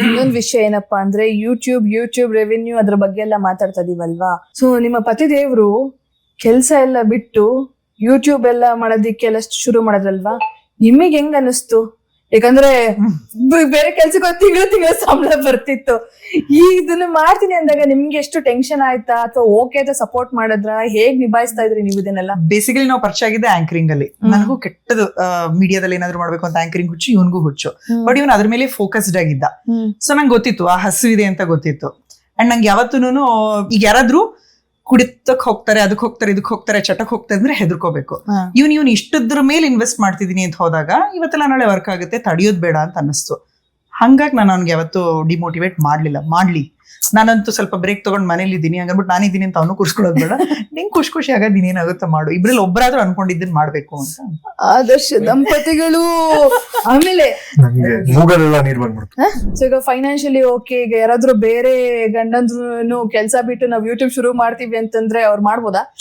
ಇನ್ನೊಂದು ವಿಷಯ ಏನಪ್ಪಾ ಅಂದ್ರೆ ಯೂಟ್ಯೂಬ್ ರೆವೆನ್ಯೂ ಅದ್ರ ಬಗ್ಗೆ ಎಲ್ಲ ಮಾತಾಡ್ತಾ ಇದೀವಲ್ವಾ. ಸೊ ನಿಮ್ಮ ಪತಿ ದೇವ್ರು ಕೆಲ್ಸ ಎಲ್ಲ ಬಿಟ್ಟು ಯೂಟ್ಯೂಬ್ ಎಲ್ಲ ಮಾಡೋದಿಕ್ಕೆಲ್ಲ ಶುರು ಮಾಡೋದಲ್ವಾ, ನಿಮಗೆ ಹೆಂಗ್ ಅನಿಸ್ತು? ಯಾಕಂದ್ರೆ ಬೇರೆ ಕೆಲ್ಸಕ್ಕೆ ತಿಂಗಳ ಸಂಬಳ ಬರ್ತಿತ್ತು, ಈಗ ಇದನ್ನ ಮಾಡ್ತೀನಿ ಅಂದಾಗ ನಿಮ್ಗೆ ಎಷ್ಟು ಟೆನ್ಷನ್ ಆಯ್ತಾ ಅಥವಾ ಓಕೆ ಅಂತ ಸಪೋರ್ಟ್ ಮಾಡಿದ್ರ? ಹೇಗ್ ನಿಭಾಯಿಸ್ತಾ ಇದ್ರಿ ನೀವು ಇದನ್ನೆಲ್ಲ? ಬೇಸಿಕಲಿ ನಾವು ಪರಿಚಯ ಆಗಿದ್ದೆ ಆಂಕರಿಂಗ್ ಅಲ್ಲಿ. ನನಗೂ ಕೆಟ್ಟದು ಮೀಡಿಯಾದಲ್ಲಿ ಏನಾದ್ರು ಮಾಡ್ಬೇಕು ಅಂತ ಆಂಕರಿಂಗ್ ಹುಚ್ಚು, ಇವನ್ಗೂ ಹುಚ್ಚು. ಬಟ್ ಇವನ್ ಅದ್ರ ಮೇಲೆ ಫೋಕಸ್ಡ್ ಆಗಿದ್ದ. ಸೊ ನಂಗೆ ಗೊತ್ತಿತ್ತು ಆ ಹಸು ಇದೆ ಅಂತ ಗೊತ್ತಿತ್ತು. ಅಂಡ್ ನಂಗೆ ಯಾವತ್ತೂನು ಈಗ ಯಾರಾದ್ರೂ ಕುಡಿತಕ್ ಹೋಗ್ತಾರೆ, ಅದಕ್ಕೆ ಹೋಗ್ತಾರೆ, ಇದಕ್ ಹೋಗ್ತಾರೆ, ಚಟಕ್ ಹೋಗ್ತಾರೆ ಅಂದ್ರೆ ಹೆದರ್ಕೋಬೇಕು. ಇವ್ನು ಇಷ್ಟದ್ರ ಮೇಲೆ ಇನ್ವೆಸ್ಟ್ ಮಾಡ್ತಿದೀನಿ ಅಂತ ಹೋದಾಗ ಇವತ್ತೆಲ್ಲ ನಾಳೆ ವರ್ಕ್ ಆಗುತ್ತೆ, ತಡಿಯೋದ್ ಬೇಡ ಅಂತ ಅನ್ನಿಸ್ತು. ಹಂಗಾಗಿ ನಾನು ಅವ್ನಿಗೆ ಯಾವತ್ತು ಡಿಮೋಟಿವೇಟ್ ಮಾಡ್ಲಿ. ನಾನಂತೂ ಸ್ವಲ್ಪ ಬ್ರೇಕ್ ತಗೊಂಡ್ ಮನೇಲಿ ಇದ್ದೀನಿ, ಹಂಗನ್ಬಿಟ್ಟು ನಾನಿದ್ದೀನಿ ಅಂತ ಅವನು ಕೂರ್ಸ್ಕೊಳ್ಳೋದು ಬೇಡ. ನಿಂಗೆ ಖುಷಿ ಆಗೋದು ನೀನೇನಾಗುತ್ತೋ ಮಾಡು, ಇಬ್ರಲ್ಲಿ ಒಬ್ಬರಾದ್ರೂ ಅನ್ಕೊಂಡಿದ್ದನ್ ಮಾಡ್ಬೇಕು ಅಂತ. ಆದರ್ಶ ದಂಪತಿಗಳು. ಆಮೇಲೆ ಸೊ ಈಗ ಫೈನಾನ್ಷಿಯಲಿ ಓಕೆ, ಈಗ ಯಾರಾದ್ರೂ ಬೇರೆ ಗಂಡಂದ್ರು ಕೆಲ್ಸ ಬಿಟ್ಟು ನಾವ್ ಯೂಟ್ಯೂಬ್ ಶುರು ಮಾಡ್ತೀವಿ ಅಂತಂದ್ರೆ ಅವ್ರು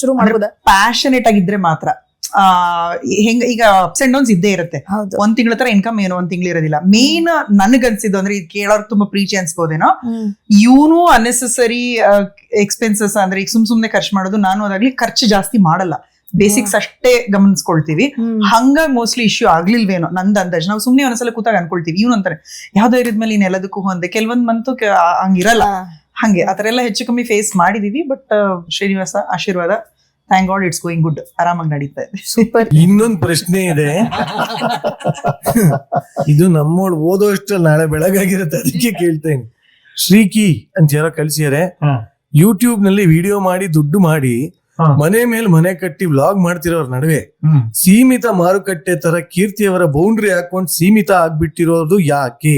ಶುರು ಮಾಡ್ಬೋದಾ? ಪ್ಯಾಷನೇಟ್ ಆಗಿದ್ರೆ ಮಾತ್ರ. ಹೆಂಗ ಈಗ ಅಪ್ಸ್ ಅಂಡ್ ಡೌನ್ಸ್ ಇದ್ದೇ ಇರುತ್ತೆ. ಒಂದ್ ತಿಂಗಳ ತರ ಇನ್ಕಮ್ ಏನೋ ಒಂದ್ ತಿಂಗಳು ಇರೋದಿಲ್ಲ. ಮೇನ್ ನನ್ಗನ್ಸಿದ್ದು ಅಂದ್ರೆ ಇದು ಕೇಳೋರ್ಗೆ ತುಂಬಾ ಪ್ರೀತಿ ಅನ್ಸ್ಬೋದೇನೋ, ಇವನು ಅನ್ನೆಸೆಸರಿ ಎಕ್ಸ್ಪೆನ್ಸಸ್ ಅಂದ್ರೆ ಈಗ ಸುಮ್ನೆ ಖರ್ಚು ಮಾಡೋದು. ನಾನು ಅದಾಗ್ಲಿ ಖರ್ಚು ಜಾಸ್ತಿ ಮಾಡಲ್ಲ, ಬೇಸಿಕ್ಸ್ ಅಷ್ಟೇ ಗಮನಿಸ್ಕೊಳ್ತೀವಿ. ಹಂಗಾಗಿ ಮೋಸ್ಟ್ಲಿ ಇಶ್ಯೂ ಆಗ್ಲಿಲ್ವೇನೋ ನಂದ್ ಅಂದಾಜ್. ನಾವು ಸುಮ್ನೆ ಒಂದ್ಸಲ ಕೂತಾಗ ಅನ್ಕೊಳ್ತೀವಿ ಇವ್ನು ಅಂತಾರೆ ಯಾವ್ದೋ ಇರಿದ್ಮೇಲೆ ಇನ್ ಎಲ್ಲದಕ್ಕೂ ಹೊಂದೆ, ಕೆಲವೊಂದ್ ಮಂತು ಹಂಗಿರಲ್ಲ. ಹಂಗೆ ಆತರ ಎಲ್ಲ ಹೆಚ್ಚು ಕಮ್ಮಿ ಫೇಸ್ ಮಾಡಿದೀವಿ. ಬಟ್ ಶ್ರೀನಿವಾಸ ಆಶೀರ್ವಾದ, thank god it's going good, ಆರಾಮಾಗಿ ನಡೀತಾ ಇದೆ. ಸೂಪರ್. ಇನ್ನೊಂದು ಪ್ರಶ್ನೆ ಇದೆ, ಇದು ನಮ್ಮೋಳು ಓದೋಷ್ಟ್ರಲ್ಲಿ ನಾಳೆ ಬೆಳಗಾಗಿರುತ್ತೆ, ಅದಕ್ಕೆ ಕೇಳ್ತೇನೆ. ಶ್ರೀಕಿ ಅಂತ ಯಾರೋ ಕಳ್ಸಿದಾರೆ, ಯೂಟ್ಯೂಬ್ ನಲ್ಲಿ ವಿಡಿಯೋ ಮಾಡಿ ದುಡ್ಡು ಮಾಡಿ ಮನೆ ಮೇಲೆ ಮನೆ ಕಟ್ಟಿ ವ್ಲಾಗ್ ಮಾಡ್ತಿರೋರ್ ನಡುವೆ ಸೀಮಿತ ಮಾರುಕಟ್ಟೆ ತರ ಕೀರ್ತಿಯವರ ಬೌಂಡ್ರಿ ಹಾಕೊಂಡು ಸೀಮಿತ ಆಗ್ಬಿಟ್ಟಿರೋದು ಯಾಕೆ?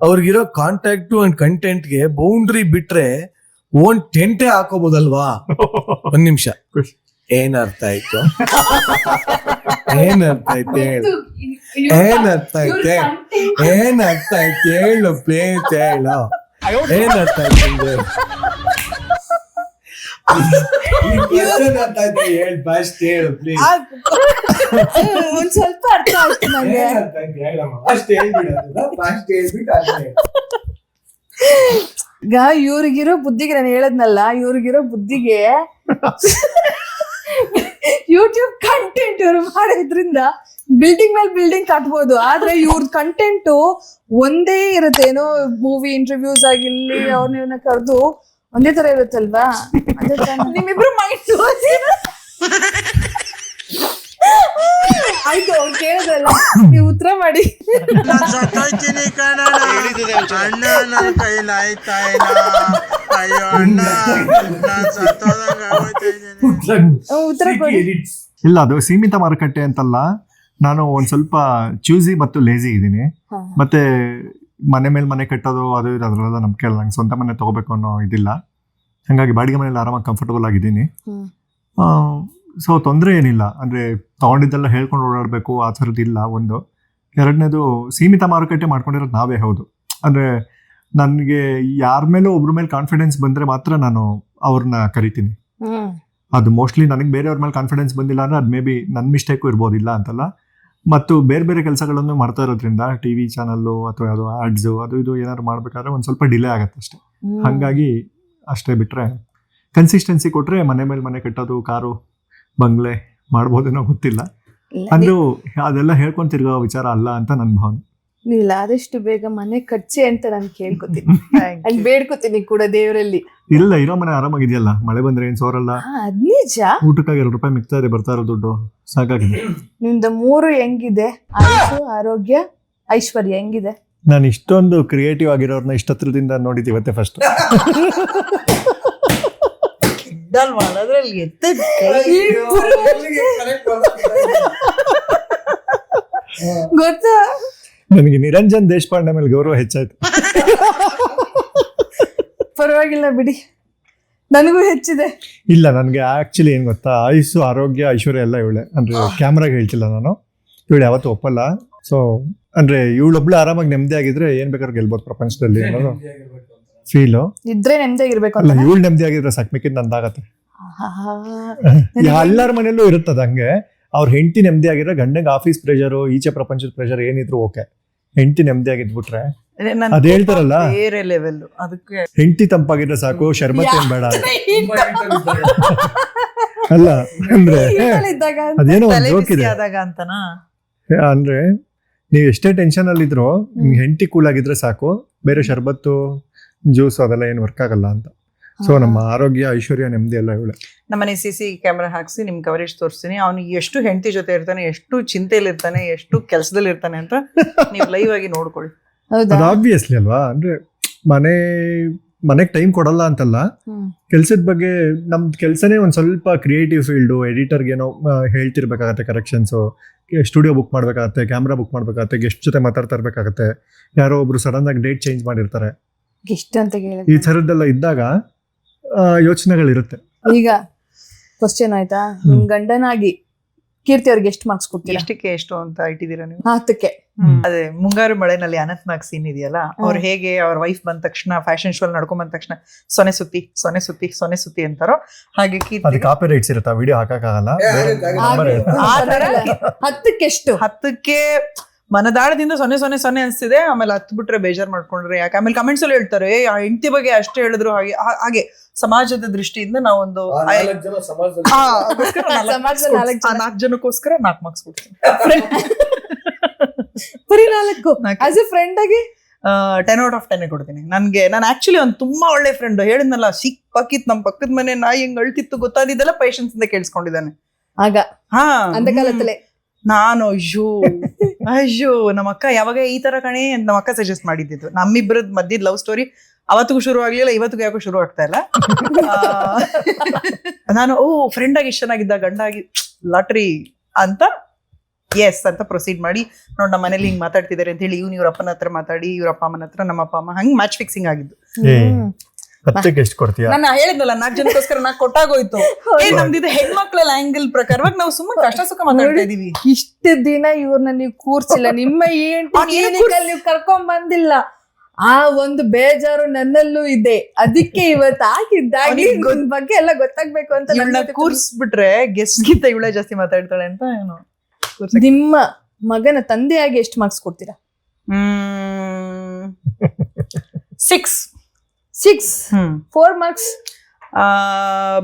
ಅವ್ರಿಗಿರೋ ಕಾಂಟ್ಯಾಕ್ಟ್ ಅಂಡ್ ಕಂಟೆಂಟ್ ಗೆ ಬೌಂಡ್ರಿ ಬಿಟ್ರೆ ಓನ್ ಟೆಂಟೇ ಹಾಕೋಬಹುದಲ್ವಾ? ಒಂದ್ ನಿಮಿಷ, ಏನ್ ಅರ್ಥ ಆಯ್ತು? ಏನ್ ಅರ್ಥ ಆಯ್ತು ಹೇಳು, ಏನ್ ಅರ್ಥ ಆಯ್ತೆ, ಏನ್ ಅರ್ಥ ಆಯ್ತು ಹೇಳು ಪ್ಲೇಸ್, ಹೇಳು ಏನ್ ಅರ್ಥ ಆಯ್ತು? ಒಂದ್ ಸ್ವಲ್ಪ ಅರ್ಥ ಆಯ್ತು ನಂಗೆ. ಈಗ ಇವ್ರಿಗಿರೋ ಬುದ್ಧಿಗೆ ನಾನು ಹೇಳದ್ನಲ್ಲ, ಇವ್ರಿಗಿರೋ ಬುದ್ಧಿಗೆ ಯೂಟ್ಯೂಬ್ ಕಂಟೆಂಟ್ ಇವ್ರು ಮಾಡೋದ್ರಿಂದ ಬಿಲ್ಡಿಂಗ್ ಮೇಲೆ ಬಿಲ್ಡಿಂಗ್ ಕಟ್ಬೋದು. ಆದ್ರೆ ಇವ್ರ ಕಂಟೆಂಟ್ ಒಂದೇ ಇರುತ್ತೆ, ಏನೋ ಮೂವಿ ಇಂಟರ್ವ್ಯೂಸ್ ಆಗಿರ್ಲಿ ಅವ್ರನ್ನ ಕರೆದು ಒಂದೇ ತರ ಇರುತ್ತಲ್ವಾ? ಅದೇ ತರ ನಿಮ್ಮಿಬ್ರು ಮೈಂಡ್ ಆಯ್ತು, ಅವ್ರು ಕೇಳಿದ್ರಲ್ಲ, ನೀವು ಉತ್ತರ ಮಾಡಿ. ಉತ್ತರ ಕೊಡಿ. ಇಲ್ಲ, ಅದು ಸೀಮಿತ ಮಾರುಕಟ್ಟೆ ಅಂತಲ್ಲ. ನಾನು ಒಂದ್ ಸ್ವಲ್ಪ ಚೂಸಿ ಮತ್ತು ಲೇಜಿ ಇದ್ದೀನಿ. ಮತ್ತೆ ಮನೆ ಮೇಲೆ ಮನೆ ಕಟ್ಟೋದು ಅದು ಇದು ಅದ್ರಲ್ಲ ನಂಬಿಕೆ ಇಲ್ಲ. ನಂಗೆ ಸ್ವಂತ ಮನೆ ತಗೋಬೇಕು ಅನ್ನೋ ಇದಿಲ್ಲ. ಹಾಗಾಗಿ ಬಾಡಿಗೆ ಮನೇಲಿ ಆರಾಮಾಗಿ ಕಂಫರ್ಟಬಲ್ ಆಗಿದ್ದೀನಿ. ಸೊ ತೊಂದರೆ ಏನಿಲ್ಲ. ಅಂದರೆ ತಗೊಂಡಿದ್ದೆಲ್ಲ ಹೇಳ್ಕೊಂಡು ಓಡಾಡಬೇಕು ಆ ಥರದ್ದಿಲ್ಲ. ಒಂದು. ಎರಡನೇದು, ಸೀಮಿತ ಮಾರುಕಟ್ಟೆ ಮಾಡ್ಕೊಂಡಿರೋದು ನಾವೇ. ಹೌದು. ಅಂದರೆ ನನಗೆ ಯಾರ ಮೇಲೂ ಒಬ್ರ ಮೇಲೆ ಕಾನ್ಫಿಡೆನ್ಸ್ ಬಂದರೆ ಮಾತ್ರ ನಾನು ಅವ್ರನ್ನ ಕರಿತೀನಿ. ಅದು ಮೋಸ್ಟ್ಲಿ ನನಗೆ ಬೇರೆಯವ್ರ ಮೇಲೆ ಕಾನ್ಫಿಡೆನ್ಸ್ ಬಂದಿಲ್ಲ ಅಂದರೆ ಅದು ಮೇ ಬಿ ನನ್ನ ಮಿಸ್ಟೇಕು ಇರ್ಬೋದಿಲ್ಲ ಅಂತಲ್ಲ. ಮತ್ತು ಬೇರೆ ಬೇರೆ ಕೆಲಸಗಳನ್ನು ಮಾಡ್ತಾ ಇರೋದ್ರಿಂದ ಟಿ ವಿ ಚಾನಲ್ಲು ಅಥವಾ ಯಾವುದೋ ಆ್ಯಡ್ಸು ಅದು ಇದು ಏನಾದ್ರು ಮಾಡಬೇಕಾದ್ರೆ ಒಂದು ಸ್ವಲ್ಪ ಡಿಲೇ ಆಗುತ್ತೆ ಅಷ್ಟೇ. ಹಾಗಾಗಿ ಅಷ್ಟೇ. ಬಿಟ್ಟರೆ ಕನ್ಸಿಸ್ಟೆನ್ಸಿ ಕೊಟ್ಟರೆ ಮನೆ ಮೇಲೆ ಮನೆ ಕಟ್ಟೋದು, ಕಾರು ಬಂಗ್ಲೆ ಮಾಡ್ಬೋದೇನೋ ಗೊತ್ತಿಲ್ಲ. ಅಂದರೂ ಅದೆಲ್ಲ ಹೇಳ್ಕೊಂಡು ತಿರ್ಗೋ ವಿಚಾರ ಅಲ್ಲ ಅಂತ ನನ್ನ ಭಾವನೆ. ಇಲ್ಲ, ಆದಷ್ಟು ಬೇಗ ಮನೆ ಕಟ್ಸಿ ಅಂತ ನಾನು ಕೇಳ್ಕೊತೀನಿ ಅಂಡ್ ಬೇಡ್ಕೊತೀನಿ ಕೂಡ ದೇವರಲ್ಲಿ. ಇಲ್ಲ, ಇರೋ ಮನೆ ಆರಾಮಾಗಿದೆಯಲ್ಲ, ಮಳೆ ಬಂದ್ರೆ ಏನ್ ಸೋರಲ್ಲ. ಅದ್ ನಿಜ. ಊಟಕ್ಕಾಗಿ 2 ರೂಪಾಯಿ ಮಿಗ್ತಾ ಇದೆ, ಬರ್ತಾ ಇರೋ ದುಡ್ಡು ಸಾಕಾಗಿದೆ. ನಿಮ್ದು 3 ಹೆಂಗಿದೆ? ಆಯುಷು, ಆರೋಗ್ಯ, ಐಶ್ವರ್ಯ ಹೆಂಗಿದೆ? ನಾನು ಇಷ್ಟೊಂದು ಕ್ರಿಯೇಟಿವ್ ಆಗಿರೋರ್ನ ಇಷ್ಟತ್ರದಿಂದ ನೋಡಿದ್ದು ಇವತ್ತೇ ಫಸ್ಟ್. ಗೊತ್ತಾ, ನನಗೆ ನಿರಂಜನ್ ದೇಶಪಾಂಡೆ ಮೇಲೆ ಗೌರವ ಹೆಚ್ಚಾಯ್ತು. ಪರವಾಗಿಲ್ಲ ಬಿಡಿ, ನನಗೂ ಹೆಚ್ಚಿದೆ. ಇಲ್ಲ, ನನಗೆ ಆಕ್ಚುಲಿ ಏನ್ ಗೊತ್ತಾ, ಆಯುಸ್ಸು, ಆರೋಗ್ಯ, ಐಶ್ವರ್ಯ ಎಲ್ಲ ಇವಳೆ. ಅಂದ್ರೆ ಕ್ಯಾಮ್ರಾಗೆ ಹೇಳ್ತಿಲ್ಲ ನಾನು, ಇವಳು ಯಾವತ್ತೂ ಒಪ್ಪಲ್ಲ. ಸೊ ಅಂದ್ರೆ ಇವಳೊಬ್ಳು ಆರಾಮಾಗಿ ನೆಮ್ಮದಿ ಆಗಿದ್ರೆ ಏನ್ ಬೇಕಾದ್ರೂ ಗೆಲ್ಬೋದು ಪ್ರಪಂಚದಲ್ಲಿ ಅನ್ನೋದು ಫೀಲು ಇದ್ರೆ ನೆಮ್ಮದಿಯಾಗಿರ್ಬೇಕು ಅಲ್ಲ. ಇವಳು ನೆಮ್ಮದಿ ಆಗಿದ್ರೆ ಸಾಕ್ಮಿಕ್ಕಿದ್ ನಂದಾಗತ್ತೆ. ಎಲ್ಲರ ಮನೆಯಲ್ಲೂ ಇರುತ್ತದ ಹಂಗೆ. ಅವ್ರ ಹೆಂಡತಿ ನೆಮ್ಮದಿ ಆಗಿದ್ರೆ ಗಂಡಂಗೆ ಆಫೀಸ್ ಪ್ರೆಷರು, ಈಚೆ ಪ್ರಪಂಚದ ಪ್ರೆಷರ್ ಏನಿದ್ರು ಓಕೆ. ಹೆಂಡತಿ ನೆಮ್ಮದಿ ಆಗಿದ್ಬಿಟ್ರೆ ಅದ್ ಹೇಳ್ತಾರಲ್ಲ, ಬೇರೆ ಲೆವೆಲ್. ಅದಕ್ಕೆ ಹೆಂಡತಿ ತಂಪಾಗಿದ್ರೆ ಸಾಕು, ಶರ್ಬತ್ ಏನ್ ಬೇಡ ಅಲ್ಲ. ಅಂದ್ರೆ ಅದೇನೋ ಒಂದು ಜೋಕ್ ಇದೆ ಅಂತನಾ. ಅಂದ್ರೆ ನೀವು ಎಷ್ಟೇ ಟೆನ್ಷನ್ ಅಲ್ಲಿ ಇದ್ರು ಹೆಂಡತಿ ಕೂಲ್ ಆಗಿದ್ರೆ ಸಾಕು, ಬೇರೆ ಶರ್ಬತ್ತು ಜ್ಯೂಸ್ ಅದೆಲ್ಲ ಏನು ವರ್ಕ್ ಆಗಲ್ಲ ಅಂತ. ಸೊ ನಮ್ಮ ಆರೋಗ್ಯ, ಐಶ್ವರ್ಯ, ನೆಮ್ಮದಿ ಎಲ್ಲ ಇವಳೆ. ನಮ್ಮನೆ CC ಕ್ಯಾಮ್ರಾ ಹಾಕ್ಸಿ ನಿಮ್ ಕವರೇಜ್ ತೋರಿಸ್ತೀನಿ. ಅವನು ಎಷ್ಟು ಹೆಂಡತಿ ಜೊತೆ ಇರ್ತಾನೆ, ಎಷ್ಟು ಚಿಂತೆಯಲ್ಲಿ ಇರ್ತಾನೆ, ಎಷ್ಟು ಕೆಲಸದಲ್ಲಿ ಇರ್ತಾನೆ ಅಂತ ನೀವು ಲೈವ್ ಆಗಿ ನೋಡ್ಕೊಳ್ಳಿ. ಅದು ಆಬ್ವಿಯಸ್ಲಿ ಅಲ್ವಾ. ಅಂದ್ರೆ ಮನೆಗೆ ಟೈಮ್ ಕೊಡಲ್ಲ ಅಂತಲ್ಲ, ಕೆಲ್ಸದ ಬಗ್ಗೆ ನಮ್ದು ಕೆಲಸನೇ ಒಂದ್ ಸ್ವಲ್ಪ ಕ್ರಿಯೇಟಿವ್ ಫೀಲ್ಡು. ಎಡಿಟರ್ಗೇನೋ ಹೇಳ್ತಿರ್ಬೇಕಾಗತ್ತೆ, ಕರೆಕ್ಷನ್ಸು, ಸ್ಟುಡಿಯೋ ಬುಕ್ ಮಾಡ್ಬೇಕಾಗತ್ತೆ, ಕ್ಯಾಮ್ರಾ ಬುಕ್ ಮಾಡ್ಬೇಕಾಗತ್ತೆ, ಗೆಸ್ಟ್ ಜೊತೆ ಮಾತಾಡ್ತಾ ಇರ್ಬೇಕಾಗತ್ತೆ, ಯಾರೋ ಒಬ್ರು ಸಡನ್ ಆಗಿ ಡೇಟ್ ಚೇಂಜ್ ಮಾಡಿರ್ತಾರೆ, ಗೆಸ್ಟ್ ಅಂತ ಈ ಥರದ್ದೆಲ್ಲ ಇದ್ದಾಗ ಯೋಚನೆಗಳಿರುತ್ತೆ. ಈಗ ಕ್ವಶನ್ ಆಯ್ತಾ, ನಿಮ್ ಗಂಡನಾಗಿ ಕೀರ್ತಿ ಅವ್ರಿಗೆ ಎಷ್ಟು ಮಾರ್ಕ್ಸ್ ಕೊಡ್ತೀರಾ? ಎಷ್ಟಕ್ಕೆ ಎಷ್ಟು ಅಂತ ಇಟ್ಟಿದ್ದೀರಾ ನೀವು? 10ಕ್ಕೆ. ಅದೇ ಮುಂಗಾರು ಮಳೆನಲ್ಲಿ ಅನಂತ್ನಾಗ್ ಸೀನ್ ಇದೆಯಲ್ಲ, ಅವ್ರು ಹೇಗೆ ಅವ್ರ ವೈಫ್ ಬಂದ ತಕ್ಷಣ ಫ್ಯಾಷನ್ ಶೋ ನಡ್ಕೊಂಡ್ ಬಂದ ತಕ್ಷಣ ಸೊನೆ ಸುತ್ತಿ ಸೊನೆ ಸುತ್ತಿ ಸೊನೆ ಸುತ್ತಿ ಅಂತಾರೋ ಹಾಗೆ ಅದು ಕಾಪಿ ರೈಟ್ಸ್ ಇರುತ್ತೆ, ವಿಡಿಯೋ ಹಾಕಕ್ಕಾಗಲ್ಲ. 10ಕ್ಕೆ ಎಷ್ಟು? 10ಕ್ಕೆ ಮನದಾಳದಿಂದ 000 ಅನ್ಸ್ತಿದೆ, ಆಮೇಲೆ ಹತ್ ಬಿಟ್ರೆ ಬೇಜಾರ್ ಮಾಡ್ಕೊಂಡ್ರೆ ಯಾಕೆ, ಆಮೇಲೆ ಕಮೆಂಟ್ಸ್ ಅಲ್ಲಿ ಹೇಳ್ತಾರೆ ಆ ಹೆಂಡತಿ ಬಗ್ಗೆ ಅಷ್ಟೇ ಹೇಳಿದ್ರು, ಹಾಗೆ ಸಮಾಜದ ದೃಷ್ಟಿಯಿಂದ ನಾವೊಂದು 4 ಜನಕ್ಕೋಸ್ಕರ 4 ಮಾರ್ಕ್ಸ್ ಕೊಡ್ತೀನಿ. ಬರೀ 4 ಆಸ್ ಎ ಫ್ರೆಂಡ್ ಆಗಿ 10/10 ಕೊಡ್ತೀನಿ. ನಾನು ಆಕ್ಚುಲಿ ಒಂದು ತುಂಬಾ ಒಳ್ಳೆ ಫ್ರೆಂಡ್ ಹೇಳಿದ್ನಲ್ಲ, ಸಿಕ್ಕಿತ್ ನಮ್ ಪಕ್ಕದ ಮನೆ ನಾಯಿ ಹೆಂಗ್ ಅಳ್ತಿತ್ತು ಗೊತ್ತಾದಿದ್ದೆಲ್ಲ ಪೇಷನ್ಸ್ ಇಂದ ಕೇಳಿಸ್ಕೊಂಡಿದ್ದಾನೆ ಆಗ ಹಾ ಅಂತ ಕಾಲತ್ತಲೆ. ನಾನು ಅಯ್ಯೋ ನಮ್ಮ ಅಕ್ಕ ಯಾವಾಗ ಈ ತರ ಕಣೆ ಅಂತ ನಮ್ಮ ಅಕ್ಕ ಸಜೆಸ್ಟ್ ಮಾಡಿದ್ದು. ನಮ್ಮಿಬ್ಬರದ್ ಮಧ್ಯದ ಲವ್ ಸ್ಟೋರಿ ಅವತ್ತಿಗೂ ಶುರು ಆಗ್ಲಿಲ್ಲ, ಇವತ್ತಿಗೂ ಯಾಕೋ ಶುರು ಆಗ್ತಾ ಇಲ್ಲ. ನಾನು ಫ್ರೆಂಡ್ ಆಗಿ ಇಷ್ಟ ಚೆನ್ನಾಗಿದ್ದ, ಗಂಡ ಆಗಿ ಲಾಟ್ರಿ ಅಂತ ಎಸ್ ಅಂತ ಪ್ರೊಸೀಡ್ ಮಾಡಿ, ನೋಡ್ ನಮ್ಮ ಮನೇಲಿ ಹಿಂಗ್ ಮಾತಾಡ್ತಿದ್ದಾರೆ ಅಂತ ಹೇಳಿ ಇವ್ರ ಅಪ್ಪನ ಹತ್ರ ಮಾತಾಡಿ, ಇವ್ರ ಅಪ್ಪ ಅಮ್ಮನ ಹತ್ರ ನಮ್ಮ ಅಪ್ಪ ಅಮ್ಮ ಹಂಗ್ ಮ್ಯಾಚ್ ಫಿಕ್ಸಿಂಗ್ ಆಗಿದ್ದು. ಹತ್ತಕ್ಕೆ ಎಷ್ಟು ಕೊಡ್ತೀಯಾ? ನಾನು ಹೇಳಿದ್ನಲ್ಲ 4 ಜನಕ್ಕೋಸ್ಕರ 4 ಕೊಟ್ಟಾಗೋಯ್ತು. ನಮ್ದಿದ್ದು ಹೆಣ್ಮಕ್ಳ ಆಂಗಲ್ ಪ್ರಕಾರವಾಗಿ ನಾವು ಸುಮ್ಮನೆ ಕಷ್ಟ ಸುಖ ಮಾತಾಡ್ತಾ ಇದೀವಿ. ಇಷ್ಟು ದಿನ ಇವ್ರನ್ನ ನೀವು ಕೂರ್ಸಿಲ್ಲ, ನಿಮ್ಮ ನೀವು ಕರ್ಕೊಂಡ್ ಬಂದಿಲ್ಲ, ಆ ಒಂದು ಬೇಜಾರು ನನ್ನಲ್ಲೂ ಇದೆ. ಅದಕ್ಕೆ ಇವತ್ತು ಆಗಿದ್ದಾಗಿ ಬಗ್ಗೆ ಎಲ್ಲ ಗೊತ್ತಾಗ್ಬೇಕು ಅಂತ ಇವಳನ್ನ ಕೂರ್ಸ್ಬಿಟ್ರೆ ಗೆಸ್ಟ್ ಗಿಂತ ಇವಳೇ ಜಾಸ್ತಿ ಮಾತಾಡ್ತಾಳೆ ಅಂತ ಏನು. ನಿಮ್ಮ ಮಗನ ತಂದೆಯಾಗಿ ಎಷ್ಟು ಮಾರ್ಕ್ಸ್ ಕೊಡ್ತೀರಾ? 6 4 ಮಾರ್ಕ್ಸ್.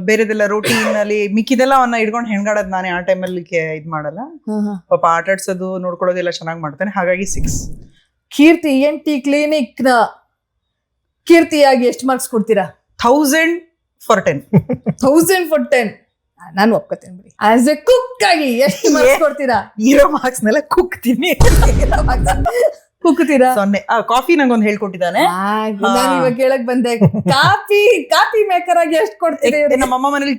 ಬೇರೆದೆಲ್ಲ ರೋಟೀನ್ ಅಲ್ಲಿ ಮಿಕ್ಕಿದೆಲ್ಲ ಅವನ್ನ ಹಿಡ್ಕೊಂಡು ಹೆಣ್ಗಾಡೋದು ನಾನೇ. ಆ ಟೈಮಲ್ಲಿ ಇದ್ ಮಾಡಲ್ಲ, ಪಾಪ ಆಟ ಆಡ್ಸೋದು ನೋಡ್ಕೊಳ್ಳೋದೆಲ್ಲ ಚೆನ್ನಾಗಿ ಮಾಡ್ತಾನೆ, ಹಾಗಾಗಿ 6. ಕೀರ್ತಿ ENT ಕ್ಲಿನಿಕ್ ನ ಕೀರ್ತಿಯಾಗಿ ಎಷ್ಟು ಮಾರ್ಕ್ಸ್ ಕೊಡ್ತೀರಾ? 1000 for 10. 1000 for 10. ನಾನು ಒಪ್ಕೋತೇನೆ ಬಿಡಿ. ಆಸ್ ಎ ಕುಕ್ ಆಗಿ ಎಷ್ಟು ಮಾರ್ಕ್ಸ್ ಕೊಡ್ತೀರಾ? ಇರೋ ಮಾರ್ಕ್ಸ್ ನೆಲ್ಲ ಕುಕ್ತೀನಿ. ಕುಕ್ತೀರಾ? 0. ಕಾಫಿ ನಂಗೊಂದು ಹೇಳ್ಕೊಟ್ಟಿದ್ದಾನೆ. ನಾನು ಇವಾಗ ಕೇಳಕ್ ಬಂದೆ, ಕಾಫಿ ಮೇಕರ್ ಆಗಿ ಎಷ್ಟು ಕೊಡ್ತೀರಿ? ನಮ್ಮ ಅಮ್ಮ ಮನೇಲಿ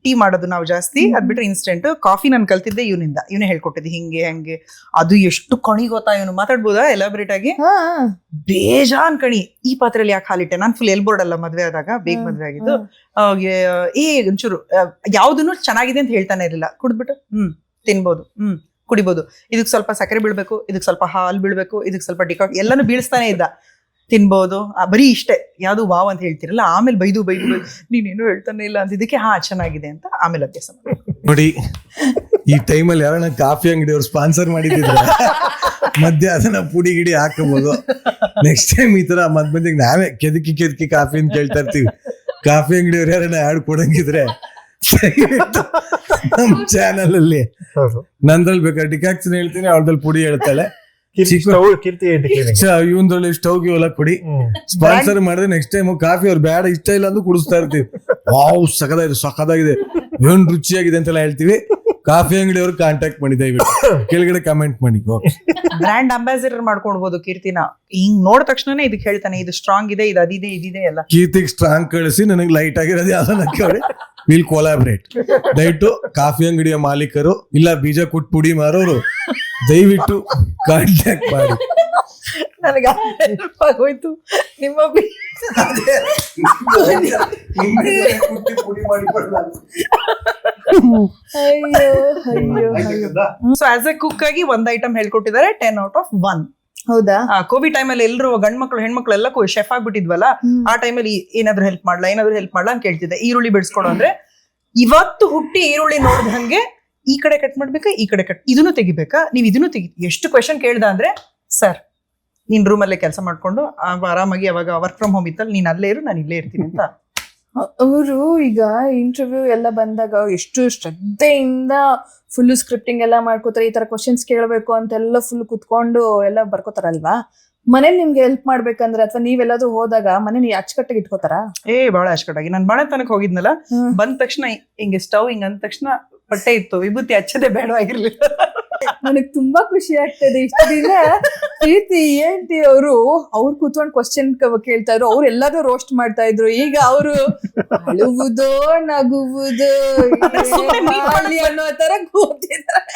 ಟೀ ಮಾಡೋದು ನಾವು ಜಾಸ್ತಿ, ಅದ್ ಬಿಟ್ರೆ ಇನ್ಸ್ಟೆಂಟ್. ಕಾಫಿ ನಾನು ಕಲ್ತಿದ್ದೆ ಇವನೇ ಹೇಳ್ಕೊಟ್ಟಿದ್ದೆ, ಹಿಂಗೆ ಹಂಗೆ. ಅದು ಎಷ್ಟು ಕಣಿ ಗೊತ್ತಾ, ಇವನು ಮಾತಾಡ್ಬೋದಾ ಎಲಾಬ್ರೇಟ್ ಆಗಿ? ಬೇಜಾನ್ ಕಣಿ. ಈ ಪಾತ್ರೆಯಲ್ಲಿ ಯಾಕೆ ಹಾಲಿಟ್ಟೆ, ನಾನು ಫುಲ್ ಎಲ್ಬೋರ್ಡ್ ಅಲ್ಲ ಮದ್ವೆ ಆದಾಗ, ಬೇಗ ಮದ್ವೆ ಆಗಿದ್ದು. ಒಂಚೂರು ಯಾವ್ದನ್ನು ಚೆನ್ನಾಗಿದೆ ಅಂತ ಹೇಳ್ತಾನೆ ಇರಲಿಲ್ಲ. ಕುಡ್ದ್ಬಿಟ್ಟು ತಿನ್ಬೋದು, ಕುಡಿಬೋದು, ಇದಕ್ಕೆ ಸ್ವಲ್ಪ ಸಕ್ಕರೆ ಬೀಳ್ಬೇಕು, ಇದಕ್ಕೆ ಸ್ವಲ್ಪ ಹಾಲು ಬೀಳ್ಬೇಕು, ಇದಕ್ಕೆ ಸ್ವಲ್ಪ ಡಿಕಾಕ್ ಎಲ್ಲಾನು ಬೀಳಿಸ್ತಾನೆ ಇದ್ದ. ತಿನ್ಬೋದು, ಬರೀ ಇಷ್ಟೇ, ಯಾವ್ದು ವಾವ್ ಅಂತ ಹೇಳ್ತಿರಲ್ಲ. ಆಮೇಲೆ ಬೈದು ನೀನೇನು ಹೇಳ್ತಾನೆ ಇಲ್ಲ ಅಂತಿದ್ದಕ್ಕೆ ಚೆನ್ನಾಗಿದೆ ಅಂತ ಆಮೇಲೆ ಅಭ್ಯಾಸ ನೋಡಿ. ಈ ಟೈಮಲ್ಲಿ ಯಾರನ್ನ ಕಾಫಿ ಅಂಗಡಿ ಅವ್ರು ಸ್ಪಾನ್ಸರ್ ಮಾಡಿದ್ರೆ ಮಧ್ಯ ಅದನ್ನ ಪುಡಿ ಗಿಡಿ ಹಾಕಬಹುದು. ನೆಕ್ಸ್ಟ್ ಟೈಮ್ ಈ ತರ ಮಧ್ಯ ನಾವೇ ಕೆದಕಿ ಕಾಫಿ ಅಂತ ಕೇಳ್ತಾ ಇರ್ತೀವಿ. ಕಾಫಿ ಅಂಗಡಿ ಅವ್ರು ಯಾರನ್ನ ಆಡ್ ಕೊಡಂಗಿದ್ರೆ ನಮ್ ಚಾನಲ್ ಅಲ್ಲಿ ನಂದ್ರಲ್ಲಿ ಬೇಕಾದ್ರೆ ಡಿಕಾಕ್ಸನ್ ಹೇಳ್ತೀನಿ, ಅವ್ರದಲ್ಲಿ ಪುಡಿ ಹೇಳ್ತಾಳೆ. ಇವಂದ್ರಲ್ಲಿ ಸ್ಟವ್ಗೆ ಎಲ್ಲ ಕೊಡಿ ಸ್ಪಾನ್ಸರ್ ಮಾಡಿದ್ರೆ ನೆಕ್ಸ್ಟ್ ಟೈಮ್ ಕಾಫಿ ಅವ್ರು ಬೇಡ ಇಷ್ಟ ಇಲ್ಲ ಅಂದ್ರೂ ಕುಡಿಸ್ತಾ ಇರ್ತೀವಿ. ವಾವ್ ಸಖದಾಗಿದೆ ಏನ್ ರುಚಿಯಾಗಿದೆ ಅಂತೆಲ್ಲ ಹೇಳ್ತೀವಿ. ಕಾಫಿ ಅಂಗಡಿ ಅವ್ರು ಕಾಂಟ್ಯಾಕ್ಟ್ ಮಾಡಿ, ದಯವಿಟ್ಟು ಕೆಳಗಡೆ ಕಮೆಂಟ್ ಮಾಡಿ. ಬ್ರ್ಯಾಂಡ್ ಅಂಬಾಸಿಡರ್ ಮಾಡ್ಕೊಡ್ಬೋದು ಕೀರ್ತಿನ. ಹಿಂಗ್ ನೋಡಿದ ತಕ್ಷಣನೇ ಇದಕ್ಕೆ ಹೇಳ್ತಾನೆ, ಇದು ಸ್ಟ್ರಾಂಗ್ ಇದೆ, ಇದು ಅದಿದೆ, ಇದಿದೆ ಎಲ್ಲ. ಕೀರ್ತಿಗೆ ಸ್ಟ್ರಾಂಗ್ ಕಳಿಸಿ, ನನಗೆ ಲೈಟ್ ಆಗಿರೋದು ಯಾವ್ದನ್ನ ಕೇಳಿ ವಿಲ್ ಕೊಲಾಬ್ರೇಟ್. ದಯವಿಟ್ಟು ಕಾಫಿ ಅಂಗಡಿಯ ಮಾಲೀಕರು ಇಲ್ಲ ಬೀಜ ಕೊಟ್ಟು ಪುಡಿ ಮಾರೋರು ದಯವಿಟ್ಟು ಕಾಂಟ್ಯಾಕ್ಟ್ ಮಾಡಿ. ನನಗೆ ಆಗೋಯ್ತು ನಿಮ್ಮ ಸೊ ಆಸ್ ಎ ಕುಕ್ ಆಗಿ ಒಂದ್ ಐಟಮ್ ಹೇಳ್ಕೊಟ್ಟಿದ್ದಾರೆ 10/1. ಹೌದಾ? ಕೋವಿಡ್ ಟೈಮಲ್ಲಿ ಎಲ್ಲರೂ ಗಂಡ್ ಮಕ್ಳು ಹೆಣ್ಮಕ್ಳು ಎಲ್ಲ ಶೆಫ್ ಆಗ್ಬಿಟ್ಟಿದ್ವಲ್ಲ, ಆ ಟೈಮಲ್ಲಿ ಏನಾದ್ರು ಹೆಲ್ಪ್ ಮಾಡ್ಲಾ ಅಂತ ಕೇಳ್ತಿದ್ದೆ. ಈರುಳ್ಳಿ ಬಿಡಿಸ್ಕೊಡು ಅಂದ್ರೆ, ಇವತ್ತು ಹುಟ್ಟಿ ಈರುಳ್ಳಿ ನೋಡ್ದಂಗೆ ಈ ಕಡೆ ಕಟ್ ಮಾಡ್ಬೇಕಾ, ಈ ಕಡೆ ಇದನ್ನು ತೆಗಿಬೇಕಾ, ನೀವ್ ಇದನ್ನು ಎಷ್ಟು ಕ್ವೆಶನ್ ಕೇಳ್ದ ಅಂದ್ರೆ, ಸರ್ ನೀನ್ ರೂಮಲ್ಲೇ ಕೆಲಸ ಮಾಡ್ಕೊಂಡು ಆರಾಮಾಗಿ ಅವಾಗ ವರ್ಕ್ ಫ್ರಮ್ ಹೋಮ್ ಇತ್ತಲ್ಲ, ನೀನ್ ಅಲ್ಲೇ ಇರು, ನಾನು ಇಲ್ಲೇ ಇರ್ತೀನಿ ಅಂತ. ಅವರು ಈಗ ಇಂಟರ್ವ್ಯೂ ಎಲ್ಲ ಬಂದಾಗ ಎಷ್ಟು ಶ್ರದ್ಧೆಯಿಂದ ಫುಲ್ ಸ್ಕ್ರಿಪ್ಟಿಂಗ್ ಎಲ್ಲ ಮಾಡ್ಕೋತಾರೆ. ಈ ತರ ಕ್ವಶನ್ಸ್ ಕೇಳಬೇಕು ಅಂತೆಲ್ಲ ಫುಲ್ ಕುತ್ಕೊಂಡು ಎಲ್ಲ ಬರ್ಕೋತಾರಲ್ವಾ? ಮನೇಲಿ ನಿಮ್ಗೆ ಹೆಲ್ಪ್ ಮಾಡ್ಬೇಕಂದ್ರೆ ಅಥವಾ ನೀವೆಲ್ಲಾದ್ರೂ ಹೋದಾಗ ಮನೇಲಿ ಅಚ್ಚುಕಟ್ಟಾಗಿ ಇಟ್ಕೋತಾರ? ಬಹಳ ಅಚ್ಚುಕಟ್ಟಾಗಿ. ನಾನು ಬಾಣತನಕ್ಕೆ ಹೋಗಿದ್ನಲ್ಲ, ಬಂದ ತಕ್ಷಣ ಹಿಂಗೆ ಸ್ಟವ್ ಹಿಂಗ್ ಅಂದ ತಕ್ಷಣ ಬಟ್ಟೆ ಇತ್ತು, ವಿಭೂತಿ ಹಚ್ಚದೆ ಬೇಡವಾಗಿರ್ಲಿಲ್ಲ. ನನಗ್ ತುಂಬಾ ಖುಷಿ ಆಗ್ತದೆ. ಇಷ್ಟ ದಿನ ಕೀರ್ತಿ ENT ಅವರು ಕೂತ್ಕೊಂಡು ಕ್ವಶನ್ ಕೇಳ್ತಾ ಇದ್ರು, ಅವ್ರು ಎಲ್ಲಾರು ರೋಸ್ಟ್ ಮಾಡ್ತಾ ಇದ್ರು. ಈಗ ಅವರು ಅಳುವುದೋ ನಗುವುದೋ ಅನ್ನೋ ತರ ಕೂತಿದ್ದಾರೆ.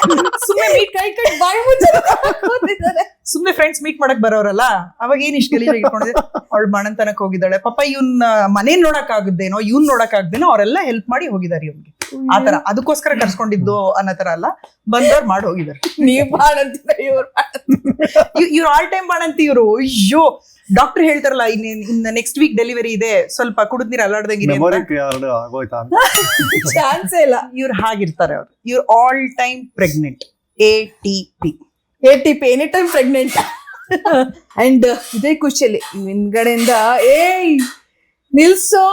ಸುಮ್ಮನೆ ಕೈ ಬಾಯಿ ಮುಚ್ಚಿದ್ದಾರೆ. ಸುಮ್ನೆ ಫ್ರೆಂಡ್ಸ್ ಮೀಟ್ ಮಾಡಕ್ ಬರೋರಲ್ಲ, ಅವಾಗ ಏನ್ ಇಷ್ಟ ಗಲೀಜಾಗಿ ಇಟ್ಕೊಂಡಿದೆ. ಅವಳು ಬಾಣಂತನಕ್ ಹೋಗಿದ್ದಾಳೆ, ಪಾಪ ಇವ್ನ ಮನೆ ನೋಡಕ್ ಆಗದ್ದೇನೋ, ಇವ್ನ್ ನೋಡಕ್ ಆಗದೇನೋ, ಅವರೆಲ್ಲ ಹೆಲ್ಪ್ ಮಾಡಿ ಹೋಗಿದ್ದಾರೆ ಇವ್ನಿಗೆ. ಆತರ ಅದಕ್ಕೋಸ್ಕರ ಕರ್ಸ್ಕೊಂಡಿದ್ದು ಅನ್ನೋ ತರ ಅಲ್ಲ, ಬಂದವ್ರು ಮಾಡಿ ಹೋಗಿದ್ದಾರೆ. ನೀವ್ ಬಾಣಂತೀರ, ಇವ್ರು ಆಲ್ ಟೈಮ್ ಬಾಣಂತಿ ಇವ್ರು. ಅಯ್ಯೋ, ಡಾಕ್ಟರ್ ಹೇಳ್ತಾರಲ್ಲ ಇನ್ನ ನೆಕ್ಸ್ಟ್ ವೀಕ್ ಡೆಲಿವರಿ ಇದೆ, ಸ್ವಲ್ಪ ಕುಡಿದ್ ನೀರು ಅಲ್ಲಾಡ್ದಂಗಿರಿ ಚಾನ್ಸೇ ಇಲ್ಲ. ಇವ್ರು ಹಾಗಿರ್ತಾರೆ. ಅವ್ರು all time pregnant, ATP. ATP any time pregnant. And ಇದೇ ಖುಷಿಯಲ್ಲಿ ಹಿಂದ್ಗಡೆಯಿಂದ ಏಯ್ ನಿಲ್ಸೋ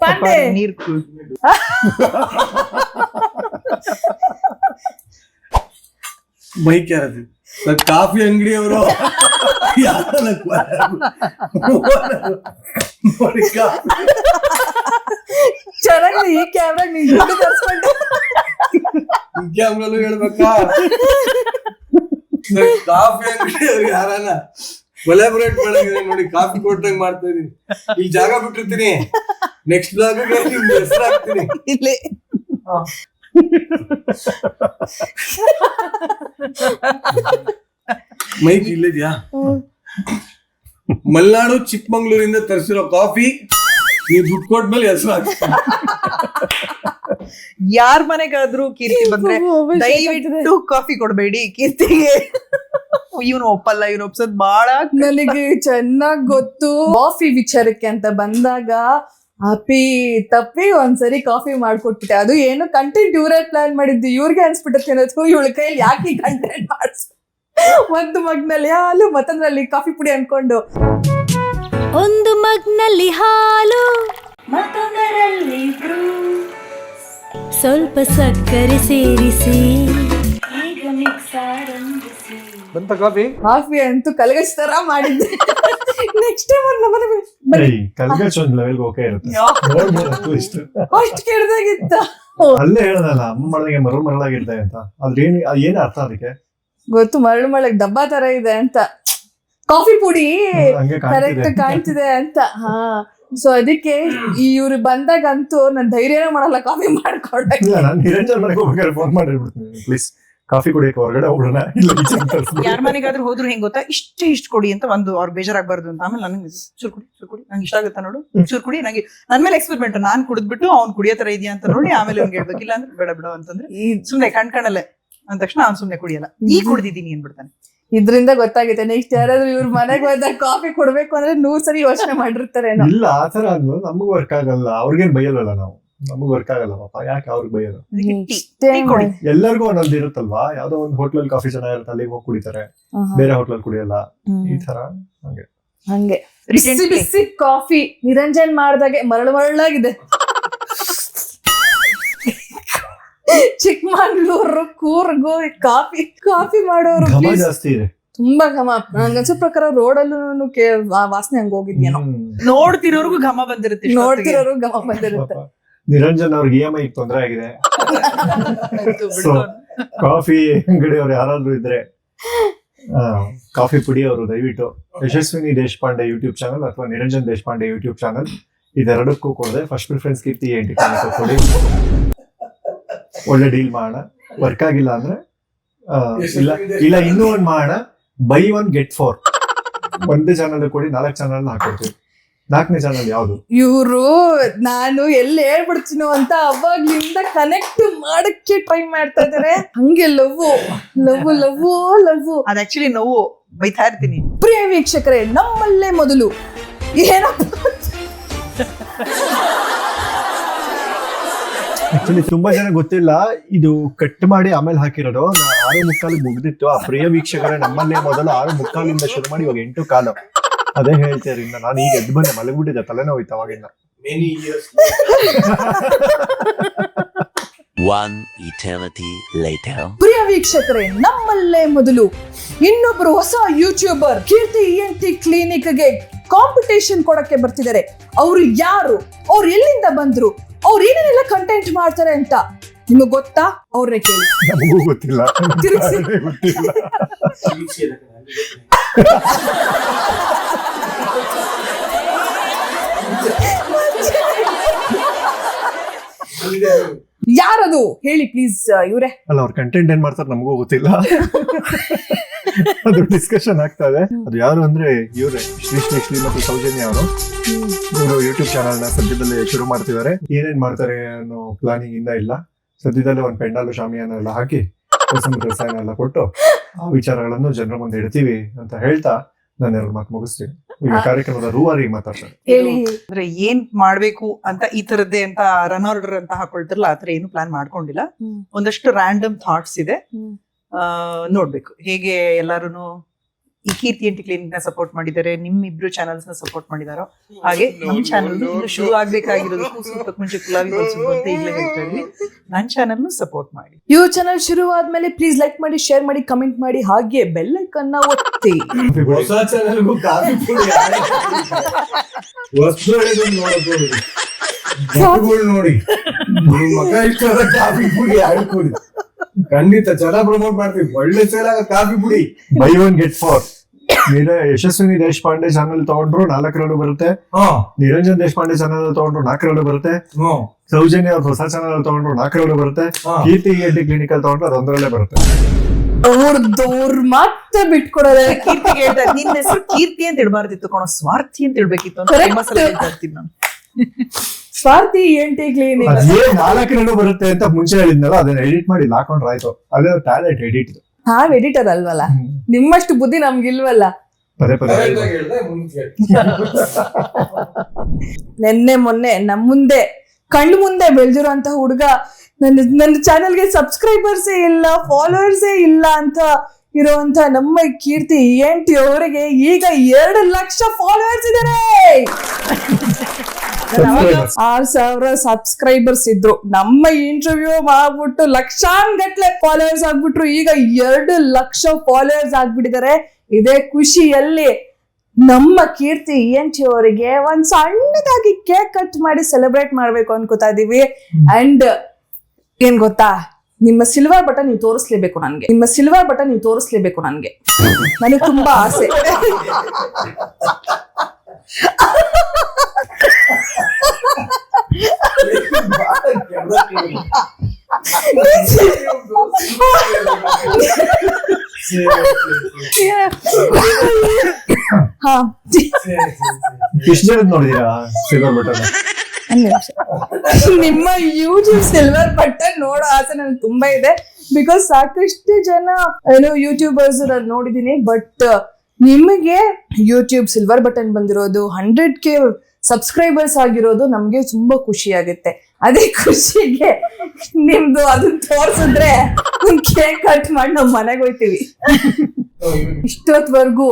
ಪಾಂಡೆ ನೀರ್ ಮೈಕ್ ಯಾರದು? ಕಾಫಿ ಅಂಗಡಿಯವರು ಚೆನ್ನಾಗಿ ಈ ಕ್ಯಾಮ್ರಾ ನೀನ್ ದುಡ್ಡು ತರ್ಸ್ಕೊಂಡು ಕ್ಯಾಮ್ರಲ್ಲೂ ಹೇಳ್ಬೇಕಾ? ಕಾಫಿ ಅಂಗಡಿಯವ್ರು ಯಾರಲ್ಲ ಕೊಲಾಬರೇಟ್ ಮಾಡಂಗಿದೆ ನೋಡಿ, ಕಾಫಿ ಕೊಟ್ಟಂಗ್ ಮಾಡ್ತಾ ಇದೀನಿ. ಈ ಜಾಗ ಬಿಟ್ಟಿರ್ತೀನಿ, ನೆಕ್ಸ್ಟ್ ಬ್ಲಾಗ್ ನಿಮ್ಗೆ ಹೆಸರು ಹಾಕ್ತೀನಿ. ಇಲ್ಲಿ ಮೈಕ್ ಇಲ್ಲಿದ್ಯಾ? ಮಲ್ನಾಡು ಚಿಕ್ಕಮಂಗ್ಳೂರಿಂದ ತರಿಸಿರೋ ಕಾಫಿ ನೀವು ದುಡ್ಡು ಕೊಟ್ಮೇಲೆ ಹೆಸರು ಹಾಕ್ತೀನಿ. ಯಾರ್ ಮನೆಗಾದ್ರೂ ಕೀರ್ತಿ ಬಂದ್ರೆ ದಯವಿಟ್ಟು ಕಾಫಿ ಕೊಡ್ಬೇಡಿ ಕೀರ್ತಿಗೆ. ಇವನು ಒಪ್ಪಲ್ಲ, ಇವನು ಒಪ್ಸೋದ್ ಬಾಳ. ನನಗೆ ಚೆನ್ನಾಗ್ ಗೊತ್ತು. ಕಾಫಿ ವಿಚಾರಕ್ಕೆ ಅಂತ ಬಂದಾಗ ತಪ್ಪಿ ಒಂದ್ಸರಿ ಕಾಫಿ ಮಾಡ್ಕೊಟ್ಬಿಟ್ಟೆ. ಅದು ಏನು ಕಂಟೆಂಟ್ ಇವರೇ ಪ್ಲಾನ್ ಮಾಡಿದ್ದು, ಇವ್ರಿಗೆ ಅನ್ಸ್ಬಿಟ್ಟೆ ಅನ್ನೋದು. ಇವಳ ಕೈಯಲ್ಲಿ ಯಾಕೆ ಕಂಟೆಂಟ್ ಮಾಡಿಸ್ ಒಂದು ಮಗ್ನಲ್ಲಿ ಹಾಲು ಮತ್ತೊಂದ್ರಲ್ಲಿ ಕಾಫಿ ಪುಡಿ ಅನ್ಕೊಂಡು, ಒಂದು ಮಗ್ನಲ್ಲಿ ಹಾಲು ಮತ್ತೊಂದರಲ್ಲಿ ಸ್ವಲ್ಪ ಸಕ್ಕರೆ ಸೇರಿಸಿ ಈಗ ಮಿಕ್ಸರ್ ಅಂದಿಸಿ ಬಂತ ಕಾಫಿ? ಕಾಫಿ ಅಂತೂ ಕಲಗಸ್ ತರ ಮಾಡಿದ್ದೆ. ನೆಕ್ಸ್ಟ್ ಟೈಮ್ ಕಲ್ಗಚ್ ಒಂದ್ ಲೆವೆಲ್ಗೆ ಓಕೆ ಇರುತ್ತೆ. ನೋಡ್ಬೋದು ಇಷ್ಟು ಅಷ್ಟು ಕೆಡ್ದಾಗಿತ್ತ. ಅಲ್ಲೇ ಹೇಳ್ದಲ್ಲ ಅಮ್ಮ ಮಾಡ್ದಂಗೆ ಮರಳಾಗಿರ್ತಾರೆ ಅಂತ. ಅದೇನು ಏನ್ ಅರ್ಥ ಅದಕ್ಕೆ ಗೊತ್ತು, ಮರಳು ಡಬ್ಬಾ ತರ ಇದೆ ಅಂತ. ಕಾಫಿ ಪುಡಿ ಹಂಗೆ ಕರೆಕ್ಟ್ ಕಾಣ್ತಿದೆ ಅಂತ. ಹಾ, ಸೊ ಅದಕ್ಕೆ ಇವ್ರು ಬಂದಾಗಂತೂ ನನ್ ಧೈರ್ಯನೇ ಮಾಡಲ್ಲ ಕಾಫಿ ಮಾಡ್ಕೊಂಡೆ. ನಾನು ನಿರಂಜನ್ ಮನೆಗೆ ಹೋಗ್ಬೇಕಾದ್ರೆ ಫೋನ್ ಮಾಡಿರ್ಬಿಡ್ತೀನಿ, ಪ್ಲೀಸ್ ಕಾಫಿ ಕುಡಿಯಕ್ಕೆ ಹೊರಗಡೆ ಹೋಗೋಣ. ಯಾರ ಮನೆಗಾದ್ರೂ ಹೋದ್ರು ಹೆಂಗ್ ಗೊತ್ತಾ, ಇಷ್ಟು ಕೊಡಿ ಅಂತ ಒಂದು ಅವ್ರು ಬೇಜಾರಾಗಬಾರ್ದು ಅಂತ. ಆಮೇಲೆ ನನಗೆ ಚೂರು ಕುಡಿ ನಂಗೆ ಇಷ್ಟ ಆಗುತ್ತಾ ನೋಡು, ಚೂರು ಕುಡಿ. ನಂಗೆ ನನ್ ಮೇಲೆ ಎಕ್ಸ್ಪೆರಿಮೆಂಟ್, ನಾನ್ ಕುಡಿದ್ಬಿಟ್ಟು ಅವ್ನು ಕುಡಿಯೋ ತರ ಇದೆಯಾ ಅಂತ ನೋಡಿ ಆಮೇಲೆ ಅವ್ನಿಗೆ ಹೇಳ್ಬೇಕು. ಇಲ್ಲ ಅಂದ್ರೆ ಬೇಡ ಬಿಡು ಅಂತಂದ್ರೆ ಸುಮ್ನೆ ಕಣ್ಕಣಲ್ಲೇ ಅಂದ ತಕ್ಷಣ ಅವ್ನು ಸುಮ್ನೆ ಕುಡಿಯಲ್ಲ. ಈಗ ಕುಡಿದಿದ್ದೀನಿ ಅನ್ಬಿಡ್ತಾನೆ. ಇದ್ರಿಂದ ಗೊತ್ತಾಗುತ್ತೆ ನೆಕ್ಸ್ಟ್ ಯಾರಾದ್ರೂ ಇವ್ರ ಮನೆಗೆ ಹೋದಾಗ ಕಾಫಿ ಕೊಡ್ಬೇಕು ಅಂದ್ರೆ 100 ಸರಿ ಯೋಚನೆ ಮಾಡಿರ್ತಾರೆ. ಇಲ್ಲ ಆತರ ನಮಗ್ ವರ್ಕ್ ಆಗಲ್ಲ, ಅವ್ರಿಗೇನ್ ಬೈಯಲ್ವಲ್ಲ ನಾವು, ನಮಗ್ ವರ್ಕ್ ಆಗಲ್ಲ ಪಾಪ, ಯಾಕೆ ಅವ್ರಿಗೆ ಬೈಯೋದು? ಎಲ್ಲರಿಗೂ ಒಂದೊಂದು ಇರುತ್ತಲ್ವಾ, ಯಾವ್ದೋ ಒಂದು ಹೋಟ್ಲಲ್ಲಿ ಕಾಫಿ ಚೆನ್ನಾಗಿರುತ್ತೆ ಅಲ್ಲಿಗೆ ಹೋಗಿ ಕುಡಿತಾರೆ, ಬೇರೆ ಹೋಟ್ಲಲ್ಲಿ ಕುಡಿಯಲ್ಲ. ಈ ತರ ಹಂಗೆ ಬಿಸಿ ಬಿಸಿ ಕಾಫಿ ನಿರಂಜನ್ ಮಾಡ್ದಾಗೆ ಮರಳಾಗಿದೆ. ಚಿಕ್ಕಮಂಗ್ಳೂರು ಕೂರ್ಗು ಕಾಫಿ ಮಾಡೋರು ಜಾಸ್ತಿ ಇದೆ, ತುಂಬಾ ಘಮ. ನಂಗನ್ಸೋ ಪ್ರಕಾರ ರೋಡಲ್ಲೂ ವಾಸನೆ ಹಂಗ ಹೋಗಿದ್ಯೇನೋ. ನೋಡ್ತಿರೋರ್ಗು ಘಮ ಬಂದಿರುತ್ತೆ, ನೋಡ್ತಿರೋರು ಘಮ ಬಂದಿರುತ್ತೆ. ನಿರಂಜನ್ ಅವ್ರಿಗೆ EMI ತೊಂದರೆ ಆಗಿದೆ. ಕಾಫಿ ಅಂಗಡಿಯವ್ರು ಯಾರಾದ್ರೂ ಇದ್ರೆ ಕಾಫಿ ಪುಡಿ ಅವರು ದಯವಿಟ್ಟು ಯಶಸ್ವಿನಿ ದೇಶಪಾಂಡೆ ಯೂಟ್ಯೂಬ್ ಚಾನಲ್ ಅಥವಾ ನಿರಂಜನ್ ದೇಶಪಾಂಡೆ ಯೂಟ್ಯೂಬ್ ಚಾನಲ್ ಇದೆರಡಕ್ಕೂ ಕೊಡದೆ ಫಸ್ಟ್ ಪ್ರಿಫರೆನ್ಸ್ ಕೀರ್ತಿ ఏంటి ಕೊಡಿ. ಒಳ್ಳೆ ಡೀಲ್ ಮಾಡೋಣ. ವರ್ಕ್ ಆಗಿಲ್ಲ ಅಂದ್ರೆ ಇಲ್ಲ ಇನ್ನೂ ಒಂದ್ ಮಾಡೋಣ, ಬೈ 1 get 4. ಒಂದೇ ಚಾನಲ್ ಕೊಡಿ, 4 ಚಾನಲ್ ಹಾಕೊಡ್ತೀವಿ. 4ನೇ ಚಾನಲ್ ಯಾವ್ದು? ಇವ್ರು ನಾನು ಎಲ್ಲಿ ಹೇಳ್ಬಿಡ್ತೀನೋ ಅಂತ ಅವಾಗ್ಲಿಂದ ಕನೆಕ್ಟ್ ಮಾಡಕ್ಕೆ ಟ್ರೈ ಮಾಡ್ತಾ ಇದಾರೆ. ಹಂಗೆ ಲವ್ ಅದ್ ಆಕ್ಚುಲಿ ನೋವು ಬೈತಾ ಇರ್ತೀನಿ. ಪ್ರಿಯ ವೀಕ್ಷಕರೇ, ನಮ್ಮಲ್ಲೇ ಮೊದಲು ಏನಪ್ಪ ಆಕ್ಚುಲಿ ತುಂಬಾ ಜನ ಗೊತ್ತಿಲ್ಲ, ಇದು ಕಟ್ ಮಾಡಿ ಆಮೇಲೆ ಹಾಕಿರೋದು. 6:45 ಮುಗ್ದಿತ್ತು. ಆ ಪ್ರಿಯ ವೀಕ್ಷಕರೇ, ನಮ್ಮಲ್ಲೇ ಮೊದಲು 6:45 ಶುರು ಮಾಡಿ ಇವಾಗ 8:15. ಅದೇ ಹೇಳ್ತೀರಿ. ನಾನು ಈಗ ಎದ್ದು ಬಂದೆ, ಮಲಗ್ಬಿಟ್ಟಿದ್ದೆ, ತಲೆನೋಯ್ತು ಅವಾಗಿಂದ. ಪ್ರಿಯ ವೀಕ್ಷಕರೇ, ನಮ್ಮಲ್ಲೇ ಮೊದಲು ಇನ್ನೊಬ್ರು ಹೊಸ ಯೂಟ್ಯೂಬರ್ ಕೀರ್ತಿ ENT ಕ್ಲಿನಿಕ್ಗೆ ಕಾಂಪಿಟೇಷನ್ ಕೊಡಕ್ಕೆ ಬರ್ತಿದ್ದಾರೆ. ಅವ್ರು ಯಾರು, ಅವ್ರು ಎಲ್ಲಿಂದ ಬಂದ್ರು, ಅವ್ರು ಏನೇನೆಲ್ಲ ಕಂಟೆಂಟ್ ಮಾಡ್ತಾರೆ ಅಂತ ನಿಮಗೆ ಗೊತ್ತಾ? ಅವ್ರನ್ನೇ ಕೇಳಿ. ನಮಗೂ ಗೊತ್ತಿಲ್ಲ. ಯಾರದು ಹೇಳಿ ಪ್ಲೀಸ್ ಇವ್ರೆ. ಅಲ್ಲ, ಅವ್ರ ಕಂಟೆಂಟ್ ಏನ್ ಮಾಡ್ತಾರೆ ನಮಗೂ ಗೊತ್ತಿಲ್ಲ. ಅದು ಡಿಸ್ಕಷನ್ ಆಗ್ತಾ ಇದೆ. ಅದು ಯಾರು ಅಂದ್ರೆ ಇವ್ರೆ, ಶ್ರೀ ಮತ್ತು ಸೌಜನ್ಯ ಅವರು. ಇವರು ಯೂಟ್ಯೂಬ್ ಚಾನಲ್ ನ ಸದ್ಯದಲ್ಲೇ ಶುರು ಮಾಡ್ತಿದ್ದಾರೆ. ಏನೇನ್ ಮಾಡ್ತಾರೆ ಅನ್ನೋ ಪ್ಲಾನಿಂಗ್ ಇಂದ ಇಲ್ಲ. ಸದ್ಯದಲ್ಲೇ ಒಂದು ಪೆಂಡಾಲು ಶಾಮಿಯಾನ ಎಲ್ಲ ಹಾಕಿ ರಸಾಯನ ಎಲ್ಲ ಕೊಟ್ಟು ಆ ವಿಚಾರಗಳನ್ನು ಜನರ ಮುಂದೆ ಇಡ್ತೀವಿ ಅಂತ ಹೇಳ್ತಾ ನಾನು 2 ಮಾತು ಮುಗಿಸ್ತೀನಿ. ಈಗ ಕಾರ್ಯಕ್ರಮದ ರೂವಾರಿ ಮಾತಾಡ್ತಾರೆ. ಅಂದ್ರೆ ಏನ್ ಮಾಡ್ಬೇಕು ಅಂತ ಈ ತರದ್ದೇ ಅಂತ ರನ್ ಆರ್ಡರ್ ಅಂತ ಹಾಕೊಳ್ತಿರಲ್ಲ, ಆತರ ಏನು ಪ್ಲಾನ್ ಮಾಡ್ಕೊಂಡಿಲ್ಲ. ಒಂದಷ್ಟು ರ್ಯಾಂಡಮ್ ಥಾಟ್ಸ್ ಇದೆ. ನೋಡ್ಬೇಕು ಹೇಗೆ ಎಲ್ಲಾರು ಈ ಕೀರ್ತಿ ಅಂಟಿ ಕ್ಲಿನಿಕ್ ನ ಸಪೋರ್ಟ್ ಮಾಡಿದ್ದಾರೆ, ನಿಮ್ಮಿಬ್ರು ಚಾನಲ್ಸ್ ನ ಸಪೋರ್ಟ್ ಮಾಡಿದಾರೋ ಹಾಗೆ ನಮ್ ಚಾನಲ್ ಶುರು ಆಗ್ಬೇಕಾಗಿರೋದು ಕೂಸು ಮುಂಚೆ ಕುಲಾವಿ ಬಲ್ಸುದು ಅಂತ ಈಗಲೇ ಹೇಳ್ತಾ ಇದ್ವಿ. ನನ್ನ ಚಾನಲ್ ಸಪೋರ್ಟ್ ಮಾಡಿ. ಇವ್ ಚಾನಲ್ ಶುರು ಆದ್ಮೇಲೆ ಪ್ಲೀಸ್ ಲೈಕ್ ಮಾಡಿ, ಶೇರ್ ಮಾಡಿ, ಕಮೆಂಟ್ ಮಾಡಿ, ಹಾಗೆ ಬೆಲ್ ಐಕನ್ ಒತ್ತಿ. ಹೊಸ ಚಾನಲ್ಗೂ ಕಾಫಿ ಪುಡಿ ವಸ್ತು ನೋಡಬಹುದು ನೋಡಿ, ಮಗ ಇಷ್ಟದ ಕಾಫಿ ಪುಡಿ ಆಡ್ಕೊಳ್ಳಿ. ಖಂಡಿತ ಚೆನ್ನಾಗಿ ಪ್ರಮೋಟ್ ಮಾಡ್ತೀವಿ, ಒಳ್ಳೆ ಸೇಲ್ ಆಗ ಕಾಫಿ ಪುಡಿ. Buy one get four. Yashaswini Deshpande channel ತಗೊಂಡ್ರು 4 ಬರುತ್ತೆ, ನಿರಂಜನ್ ದೇಶಪಾಂಡೆ ಚಾನಲ್ ತಗೊಂಡ್ರು 4 ಬರುತ್ತೆ, ಸೌಜನ್ಯ ಅವ್ರ ಹೊಸ ಚಾನಲ್ ತಗೊಂಡ್ರು 4 ಬರುತ್ತೆ, ಕೀರ್ತಿ ಅಂಟಿ ಕ್ಲಿನಿಕ್ ಅಲ್ಲಿ ತಗೊಂಡ್ರು ಅದೊಂದರಲ್ಲೇ ಬರುತ್ತೆ. ಅವ್ರದವ್ರ ಮತ್ತೆ ಬಿಟ್ಕೊಡೋದೆ. ಕೀರ್ತಿಗೆ ಹೇಳ್ತಾರೆ ನಿನ್ನ ಹೆಸರು ಕೀರ್ತಿ ಅಂತ ಇಡಬಾರ್ದಿತ್ತು ಕಣೋ, ಸ್ವಾರ್ಥಿ ಅಂತ ಇಡ್ಬೇಕಿತ್ತು ಅಂತ famous ಆಗಿ ಹೇಳ್ತಾ ಇರ್ತೀನಿ ನಾನು. ಸ್ವಾರ್ಥಿ ಅಂಟಿ ಕ್ಲಿನಿಕ್ ಅದೇ 4 ಬರುತ್ತೆ ಅಂತ ಮುಂಚೆ ಹೇಳಿದ್ನಲ್ಲ, ಅದನ್ನ ಎಡಿಟ್ ಮಾಡಿ ಹಾಕೊಂಡ್ರೆ ಆಯ್ತು. ಅದೇ ಟ್ಯಾಲೆಂಟ್ ಎಡಿಟ್. ನಾವ್ ಎಡಿಟರ್ ಅಲ್ವಲ್ಲ, ನಿಮ್ಮಷ್ಟು ಬುದ್ಧಿ ನಮ್ಗಿಲ್ವಲ್ಲ. ಪದೇ ಪದೇ ನೆನ್ನೆ ಮೊನ್ನೆ ನಮ್ ಮುಂದೆ ಕಣ್ಣು ಮುಂದೆ ಬೆಳೆದಿರೋಂತ ಹುಡುಗ ನನ್ನ ಚಾನೆಲ್ಗೆ ಸಬ್ಸ್ಕ್ರೈಬರ್ಸೇ ಇಲ್ಲ, ಫಾಲೋವರ್ಸೇ ಇಲ್ಲ ಅಂತ ಇರುವಂತ ನಮ್ಮ ಕೀರ್ತಿ ಅಂಟಿ ಅವರಿಗೆ ಈಗ 2 ಲಕ್ಷ ಫಾಲೋವರ್ಸ್ ಇದಾರೆ. 6,000 ಸಬ್ಸ್ಕ್ರೈಬರ್ಸ್ ಇದ್ರು, ನಮ್ಮ ಇಂಟರ್ವ್ಯೂ ಮಾಡ್ಬಿಟ್ಟು ಲಕ್ಷಾನ್ಗಟ್ಲೆ ಫಾಲೋವರ್ಸ್ ಆಗ್ಬಿಟ್ರು. ಈಗ 2 ಲಕ್ಷ ಫಾಲೋವರ್ಸ್ ಆಗ್ಬಿಟ್ಟಿದ್ದಾರೆ. ಇದೇ ಖುಷಿಯಲ್ಲಿ ನಮ್ಮ ಕೀರ್ತಿ ಅಂಟಿ ಅವರಿಗೆ ಒಂದ್ ಸಣ್ಣದಾಗಿ ಕೇಕ್ ಕಟ್ ಮಾಡಿ ಸೆಲೆಬ್ರೇಟ್ ಮಾಡ್ಬೇಕು ಅನ್ಕೋತಾ ಇದೀವಿ. ಅಂಡ್ ಏನ್ ಗೊತ್ತಾ, ನಿಮ್ಮ ಸಿಲ್ವರ್ ಬಟನ್ ನೀವು ತೋರಿಸ್ಲೇಬೇಕು ನನ್ಗೆ, ನಿಮ್ಮ ಸಿಲ್ವರ್ ಬಟನ್ ನೀವು ತೋರಿಸ್ಲೇಬೇಕು ನನ್ಗೆ, ನನಗೆ ತುಂಬಾ ಆಸೆ. ಹಾ, ಇಷ್ಟು ಜನ ನೋಡಿದೀರಾ ಸಿಲ್ವರ್ ಬಟನ್? ನಿಮ್ಮ ಯೂಟ್ಯೂಬ್ ಸಿಲ್ವರ್ ಬಟನ್ ನೋಡೋ ಆಸೆ ನನಗೆ ತುಂಬಾ ಇದೆ. ಬಿಕಾಸ್ ಸಾಕಷ್ಟು ಜನ ಏನೋ ಯೂಟ್ಯೂಬರ್ಸ್ ನೋಡಿದೀನಿ, ಬಟ್ ನಿಮಗೆ ಯೂಟ್ಯೂಬ್ ಸಿಲ್ವರ್ ಬಟನ್ ಬಂದಿರೋದು, 100K ಸಬ್ಸ್ಕ್ರೈಬರ್ಸ್ ಆಗಿರೋದು ನಮ್ಗೆ ತುಂಬಾ ಖುಷಿ ಆಗುತ್ತೆ. ಅದೇ ಖುಷಿಗೆ ನಿಮ್ದು ಅದನ್ನ ತೋರ್ಸಿದ್ರೆ ಕೇಕ್ ಕಟ್ ಮಾಡಿ ನಾವ್ ಮನೆಗೆ ಹೋಯ್ತೀವಿ. ಇಷ್ಟೊತ್ವರೆಗೂ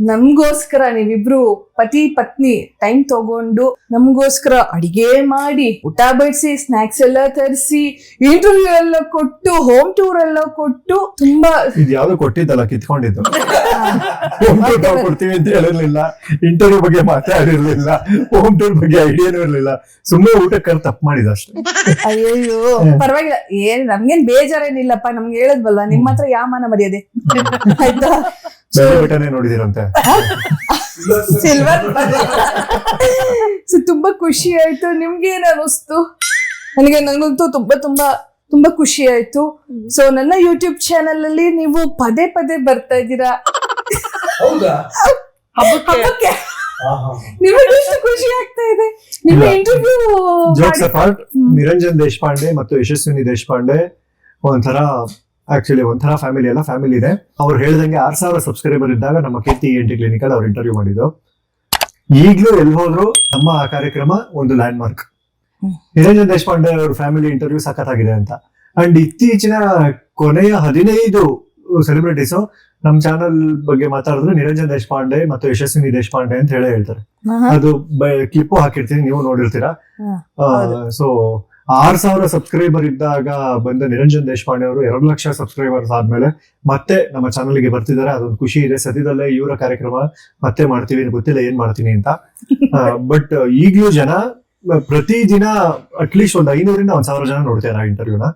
ನಮ್ಗೋಸ್ಕರ ನೀವಿಬ್ರು ಪತಿ ಪತ್ನಿ ಟೈಮ್ ತಗೊಂಡು ನಮ್ಗೋಸ್ಕರ ಅಡಿಗೆ ಮಾಡಿ, ಊಟ ಬಡಿಸಿ, ಸ್ನಾಕ್ಸ್ ಎಲ್ಲ ತರಿಸಿ, ಇಂಟರ್ವ್ಯೂ ಎಲ್ಲ ಕೊಟ್ಟು, ಹೋಮ್ ಟೂರ್ ಎಲ್ಲ ಕೊಟ್ಟು ತುಂಬಾ ಇದು ಯಾವ್ದು ಕೊಟ್ಟಿದ್ದಲ್ಲ, ಕಿತ್ಕೊಂಡಿದ್ದು. ಹೋಮ್ ಟೂರ್ ಕೊಡ್ತೀವಿ ಅಂತ ಹೇಳಿರ್ಲಿಲ್ಲ, ಇಂಟರ್ವ್ಯೂ ಬಗ್ಗೆ ಮಾತಾಡಿರ್ಲಿಲ್ಲ, ಹೋಮ್ ಟೂರ್ ಬಗ್ಗೆ ಐಡಿಯಾನು ಇರ್ಲಿಲ್ಲ, ಸುಮ್ಮನೆ ಊಟಕ್ಕೆ ತಪ್ಪು ಮಾಡಿದ ಅಷ್ಟೇ. ಅಯ್ಯೋ ಪರವಾಗಿಲ್ಲ, ಏನ್ ನಮ್ಗೇನ್ ಬೇಜಾರೇನಿಲ್ಲಪ್ಪ, ನಮ್ಗೆ ಹೇಳದ್ವಲ್ವಾ, ನಿಮ್ಮ ಹತ್ರ ಯಾವ ಮಾನ ಮರ್ಯಾದೆ ಆಯ್ತಾ. ಬೇರೆ ಬಟನೆ ನೋಡಿದಿರಂತೆ ಸಿಲ್ವರ್. ಸೊ ತುಂಬಾ ಖುಷಿ ಆಯ್ತು. ನಿಮ್ಗೆ ಏನ್ ಅನಿಸ್ತು? ನನಗಂತೂ ತುಂಬಾ ತುಂಬಾ ತುಂಬಾ ಖುಷಿ ಆಯ್ತು. ಸೊ ನನ್ನ ಯೂಟ್ಯೂಬ್ ಚಾನೆಲ್ ಅಲ್ಲಿ ನೀವು ಪದೇ ಪದೇ ಬರ್ತಾ ಇದ್ದೀರಾ. ಹಬ್ಬಕ್ಕೆ ನಿಮಗೆ ಎಷ್ಟು ಖುಷಿ ಆಗ್ತಾ ಇದೆ. ನಿಮ್ಮ interview jokes apart, Niranjan Deshpande ಮತ್ತು ಯಶಸ್ವಿನಿ ದೇಶಪಾಂಡೆ ಒಂಥರ ಫ್ಯಾಮಿಲಿ ಅಲ್ಲ, ಫ್ಯಾಮಿಲಿ ಇದೆ. ಅವ್ರು ಹೇಳ್ದಂಗೆ 6,000 ಸಬ್ಸ್ಕ್ರೈಬರ್ ಇದ್ದಾಗ ನಮ್ಮ ಕೀರ್ತಿ ಅಂಟಿ ಕ್ಲಿನಿಕ್ ಅಲ್ಲಿ ಅವ್ರು ಇಂಟರ್ವ್ಯೂ ಮಾಡಿದ್ದು. ಈಗ್ಲೂ ಎಲ್ಲಿ ಹೋದ್ರು ನಮ್ಮ ಆ ಕಾರ್ಯಕ್ರಮ ಒಂದು ಲ್ಯಾಂಡ್ ಮಾರ್ಕ್. ನಿರಂಜನ್ ದೇಶಪಾಂಡೆ ಅವ್ರ ಫ್ಯಾಮಿಲಿ ಇಂಟರ್ವ್ಯೂ ಸಖತ್ತಾಗಿದೆ ಅಂತ. ಅಂಡ್ ಇತ್ತೀಚಿನ ಕೊನೆಯ 15 ಸೆಲೆಬ್ರಿಟೀಸ್ ನಮ್ ಚಾನಲ್ ಬಗ್ಗೆ ಮಾತಾಡಿದ್ರೆ ನಿರಂಜನ್ ದೇಶಪಾಂಡೆ ಮತ್ತು ಯಶಸ್ವಿನಿ ದೇಶಪಾಂಡೆ ಅಂತ ಹೇಳ್ತಾರೆ. ಅದು ಕ್ಲಿಪ್ಪು ಹಾಕಿರ್ತೀನಿ, ನೀವು ನೋಡಿರ್ತೀರಾ. ಸೊ 6,000 ಸಬ್ಸ್ಕ್ರೈಬರ್ ಇದ್ದಾಗ ಬಂದ ನಿರಂಜನ್ ದೇಶಪಾಂಡೆ ಅವರು 2 ಲಕ್ಷ ಸಬ್ಸ್ಕ್ರೈಬರ್ಸ್ ಆದ್ಮೇಲೆ ಮತ್ತೆ ನಮ್ಮ ಚಾನಲ್ಗೆ ಬರ್ತಿದ್ದಾರೆ. ಅದೊಂದು ಖುಷಿ ಇದೆ. ಸದ್ಯದಲ್ಲೇ ಇವರ ಕಾರ್ಯಕ್ರಮ ಮತ್ತೆ ಮಾಡ್ತೀವಿ, ಗೊತ್ತಿಲ್ಲ ಏನ್ ಮಾಡ್ತೀನಿ ಅಂತ. ಬಟ್ ಈಗ್ಲೂ ಜನ ಪ್ರತಿದಿನ ಅಟ್ಲೀಸ್ಟ್ ಒಂದು 500 ಇಂದ 1,000 ಜನ ನೋಡ್ತಾರೆ ಆ ಇಂಟರ್ವ್ಯೂನ.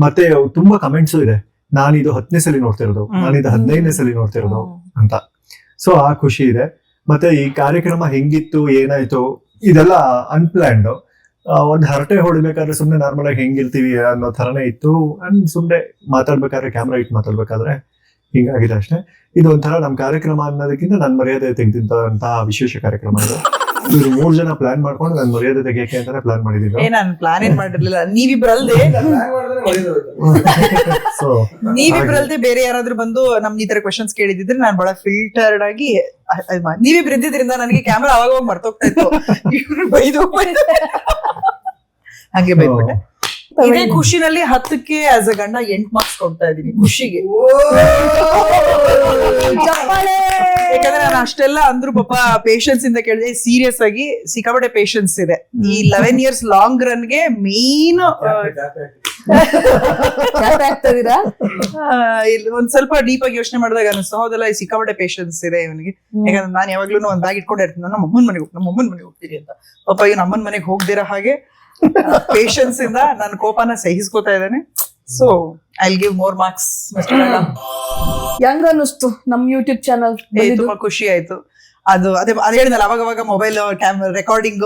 ಮತ್ತೆ ತುಂಬಾ ಕಮೆಂಟ್ಸು ಇದೆ, ನಾನಿದು 10ನೇ ಸಲ ನೋಡ್ತಿರೋದು, ನಾನಿದು 15ನೇ ಸಲ ನೋಡ್ತಿರೋದು ಅಂತ. ಸೊ ಆ ಖುಷಿ ಇದೆ. ಮತ್ತೆ ಈ ಕಾರ್ಯಕ್ರಮ ಹೆಂಗಿತ್ತು, ಏನಾಯ್ತು, ಇದೆಲ್ಲ ಅನ್ಪ್ಲಾನ್ಡ್. ಒಂದ್ ಹರಟೆ ಹೊಡಿಬೇಕಾದ್ರೆ ಸುಮ್ನೆ ನಾರ್ಮಲ್ ಆಗಿ ಹೆಂಗಿರ್ತೀವಿ ಅನ್ನೋ ತರನೇ ಇತ್ತು. ಅಂಡ್ ಸುಮ್ನೆ ಮಾತಾಡ್ಬೇಕಾದ್ರೆ ಕ್ಯಾಮ್ರಾ ಇಟ್ಟು ಮಾತಾಡ್ಬೇಕಾದ್ರೆ ಹಿಂಗಾಗಿದೆ ಅಷ್ಟೇ. ಇದು ಒಂಥರ ನಮ್ ಕಾರ್ಯಕ್ರಮ ಅನ್ನೋದಕ್ಕಿಂತ ನನ್ ಮರ್ಯಾದೆ ತೆಗೆದಿದ್ದಂತಹ ವಿಶೇಷ ಕಾರ್ಯಕ್ರಮ ಇದು. ಇವ್ರು 3 ಜನ ಪ್ಲಾನ್ ಮಾಡ್ಕೊಂಡು ನನ್ ಮರ್ಯಾದೆ ತೆಗಿಯಕ್ಕೆ ಅಂತಾನೆ ಪ್ಲಾನ್ ಮಾಡಿದ್ರು. ನಾನು ಪ್ಲಾನ್ ಏನ್ ಮಾಡಿರ್ಲಿಲ್ಲ, ನೀವಿಬ್ರಲ್ದೆ ಸೊ ನೀವಿಬ್ರಲ್ದೆ ಬೇರೆ ಯಾರಾದ್ರೂ ಬಂದು ನಮ್ಗೆ ಈ ತರ ಕ್ವಶನ್ಸ್ ಕೇಳಿದಿದ್ರೆ ನಾನು ಬಹಳ ಫಿಲ್ಟರ್ಡ್ ಆಗಿ ನೀವಿಬ್ರು ಇದ್ದಿದ್ರಿಂದ ನನಗೆ ಕ್ಯಾಮ್ರಾ ಅವಾಗ ಮರ್ತೋಗ್ತಾ ಇತ್ತು. ಇವ್ರು ಬೈದು ಹಂಗೆ ಬೈದ್ಬಿಟ್ಟೆ. ಇದೇ ಖುಷಿನಲ್ಲಿ 10ಕ್ಕೆ ಆಸ್ ಅ ಗಂಡ 8 ಮಾರ್ಕ್ಸ್ ಕೊಡ್ತಾ ಇದೀನಿ ಖುಷಿಗೆ. ಯಾಕಂದ್ರೆ ನಾನು ಅಷ್ಟೆಲ್ಲ ಅಂದ್ರು ಪಾಪ ಪೇಷನ್ಸ್ ಇಂದ ಕೇಳಿದೆ, ಸೀರಿಯಸ್ ಆಗಿ ಸಿಕ್ಕಾಪಟ್ಟೆ ಪೇಷನ್ಸ್ ಇದೆ ಈ 11 years ಲಾಂಗ್ ರನ್ಗೆ ಮೇನ್. ಇಲ್ಲಿ ಒಂದ್ ಸ್ವಲ್ಪ ಡೀಪ್ ಆಗಿ ಯೋಚನೆ ಮಾಡಿದಾಗ ಅನಿಸ್ತು, ಹೌದಲ್ಲ ಸಿಕ್ಕಾಪಟ್ಟೆ ಪೇಷನ್ಸ್ ಇದೆ ಇವನಿಗೆ. ಯಾಕಂದ್ರೆ ನಾನು ಯಾವಾಗ್ಲೂ ಒಂದ್ ಬ್ಯಾಗ್ ಇಟ್ಕೊಂಡಿರ್ತೀನಿ, ನಮ್ಮ ಅಮ್ಮನ ಮನೆಗೆ ಹೋಗ್ತೀನಿ ಅಂತ. ಪಾಪ ಈಗ ಅಮ್ಮನ ಮನೆಗೆ ಹೋಗ್ದಿರೋ ಹಾಗೆ ಪೇಷನ್ಸ್ ಇಂದ ನನ್ನ ಕೋಪನ ಸಹಿಸ್ಕೋತಾ ಇದ್ದಾನೆ. So I will give more marks. ಹೆಂಗ ಅನ್ನಿಸ್ತು ನಮ್ ಯೂಟ್ಯೂಬ್ ಚಾನಲ್? ತುಂಬಾ ಖುಷಿ ಆಯ್ತು. ಅದೇ ಹೇಳಿದ್ನಲ್ಲ, ಅವಾಗ ಮೊಬೈಲ್ ರೆಕಾರ್ಡಿಂಗ್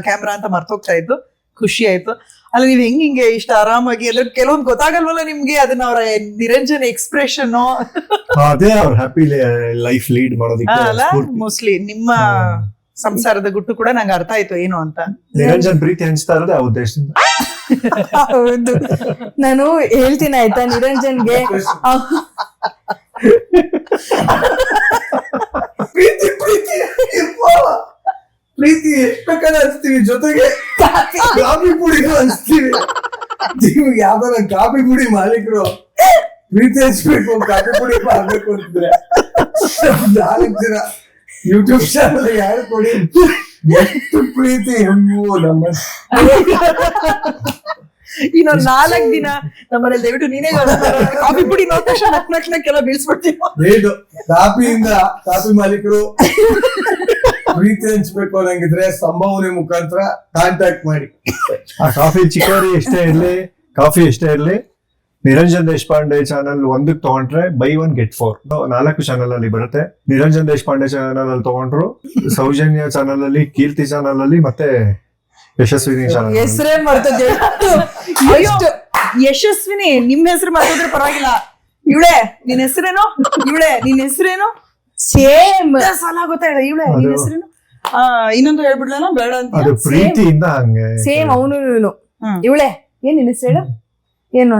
ಕ್ಯಾಮ್ರಾ ಅಂತ ಮರ್ತೋಗ್ತಾ ಇತ್ತು. ಖುಷಿ ಆಯ್ತು. ಅಲ್ಲ ನೀವ್ ಹಿಂಗೆ ಇಷ್ಟ ಆರಾಮಾಗಿ ಅದ್ರ ಕೆಲವೊಂದು ಗೊತ್ತಾಗಲ್ವಲ್ಲ ನಿಮ್ಗೆ, ಅದನ್ನ ಅವರ ನಿರಂಜನ ಎಕ್ಸ್ಪ್ರೆಷನ್ ಅದೇ ಅವ್ರ ಹ್ಯಾಪಿ ಲೈಫ್ ಲೀಡ್ ಮಾಡೋದಕ್ಕೆ ಅಲ್ಲ. ಮೋಸ್ಟ್ಲಿ ನಿಮ್ಮ ಸಂಸಾರದ ಗುಟ್ಟು ಕೂಡ ನಂಗೆ ಅರ್ಥ ಆಯ್ತು ಏನು ಅಂತ. ನಿರಂಜನ್ ಪ್ರೀತಿ ಹಂಚ್ತಾ ಇರೋದೇ ಆ ಉದ್ದೇಶದಿಂದ. ಹೌದು, ನಾನು ಹೇಳ್ತೀನಿ ಆಯ್ತಾ ನಿರಂಜನ್ಗೆ. ಪ್ರೀತಿ ಎಷ್ಟು ಬೇಕಾದ್ರೆ ಹಂಚ್ತೀವಿ, ಜೊತೆಗೆ ಕಾಫಿ ಪುಡಿನೂ ಹಂಚ್ತೀವಿ. ನೀವು ಯಾವ್ದಾರ ಕಾಫಿ ಪುಡಿ ಮಾಲೀಕರು ಪ್ರೀತಿ ಹಂಚ್ಬೇಕು, ಕಾಫಿ ಪುಡಿ ಮಾಡ್ಬೇಕು ಅಂತಿದ್ರೆ 4 ದಿನ ಯೂಟ್ಯೂಬ್ ಚಾನಲ್ ಯಾರು ಕೊಡಿ, ಎಷ್ಟು ಪ್ರೀತಿ ಹೆಮ್ಮು ನಮ್ಮ. ಇನ್ನೊಂದ್ 4 ದಿನ ನಮ್ಮಲ್ಲಿ ದಯವಿಟ್ಟು ನೀನೇ ಕಾಫಿ ಪುಡಿ ನೋಡ್ತಾ ಬೀಳ್ಸ್ಬಿಡ್ತೀವಿ. ಕಾಫಿಯಿಂದ ಕಾಫಿ ಮಾಲೀಕರು ಪ್ರೀತಿ ಹಂಚ್ಬೇಕು ಅನ್ನಂಗಿದ್ರೆ ಸಂಭಾವನೆ ಮುಖಾಂತರ ಕಾಂಟ್ಯಾಕ್ಟ್ ಮಾಡಿ. ಆ ಕಾಫಿ ಚಿಕ್ಕೋರಿ ಎಷ್ಟೇ ಇರ್ಲಿ ನಿರಂಜನ್ ದೇಶಪಾಂಡೆ ಚಾನಲ್ 1ಕ್ಕೆ ತಗೊಂಡ್ರೆ buy 1 get 4 4 ಚಾನಲ್ ಅಲ್ಲಿ ಬರುತ್ತೆ. ನಿರಂಜನ್ ದೇಶಪಾಂಡೆ ಚಾನಲ್ ಅಲ್ಲಿ ತಗೊಂಡ್ರು, ಸೌಜನ್ಯ ಚಾನಲ್ ಅಲ್ಲಿ, ಕೀರ್ತಿ ಚಾನಲ್ ಅಲ್ಲಿ, ಮತ್ತೆ ಯಶಸ್ವಿನಿ ಚಾನಲ್. ಹೆಸರೇ ಮರ್ತದೆ. ಯಶಸ್ವಿನಿ ನಿಮ್ ಹೆಸರು ಮಾತಾಡಿದ್ರೆ ಪರವಾಗಿಲ್ಲ. ಇವಳೆ ನಿನ್ ಹೆಸರೇನು ಸೇಮ್ ಸಾಲ ಗೊತ್ತಾಯಿಲ್ಲ. ಇವಳೆ ನಿನ್ ಹೆಸರೇನು ಇನ್ನೊಂದು ಹೇಳ್ಬಿಡ್ಲನ ಬೇಡ ಅಂತ. ಅದು ಪ್ರೀತಿಯಿಂದ ಹಂಗೆ ಸೇಮ್ ಅವನು ಇವಳೆ ಏನ್ ನಿನ್ನ ಹೆಸರು ಏನು?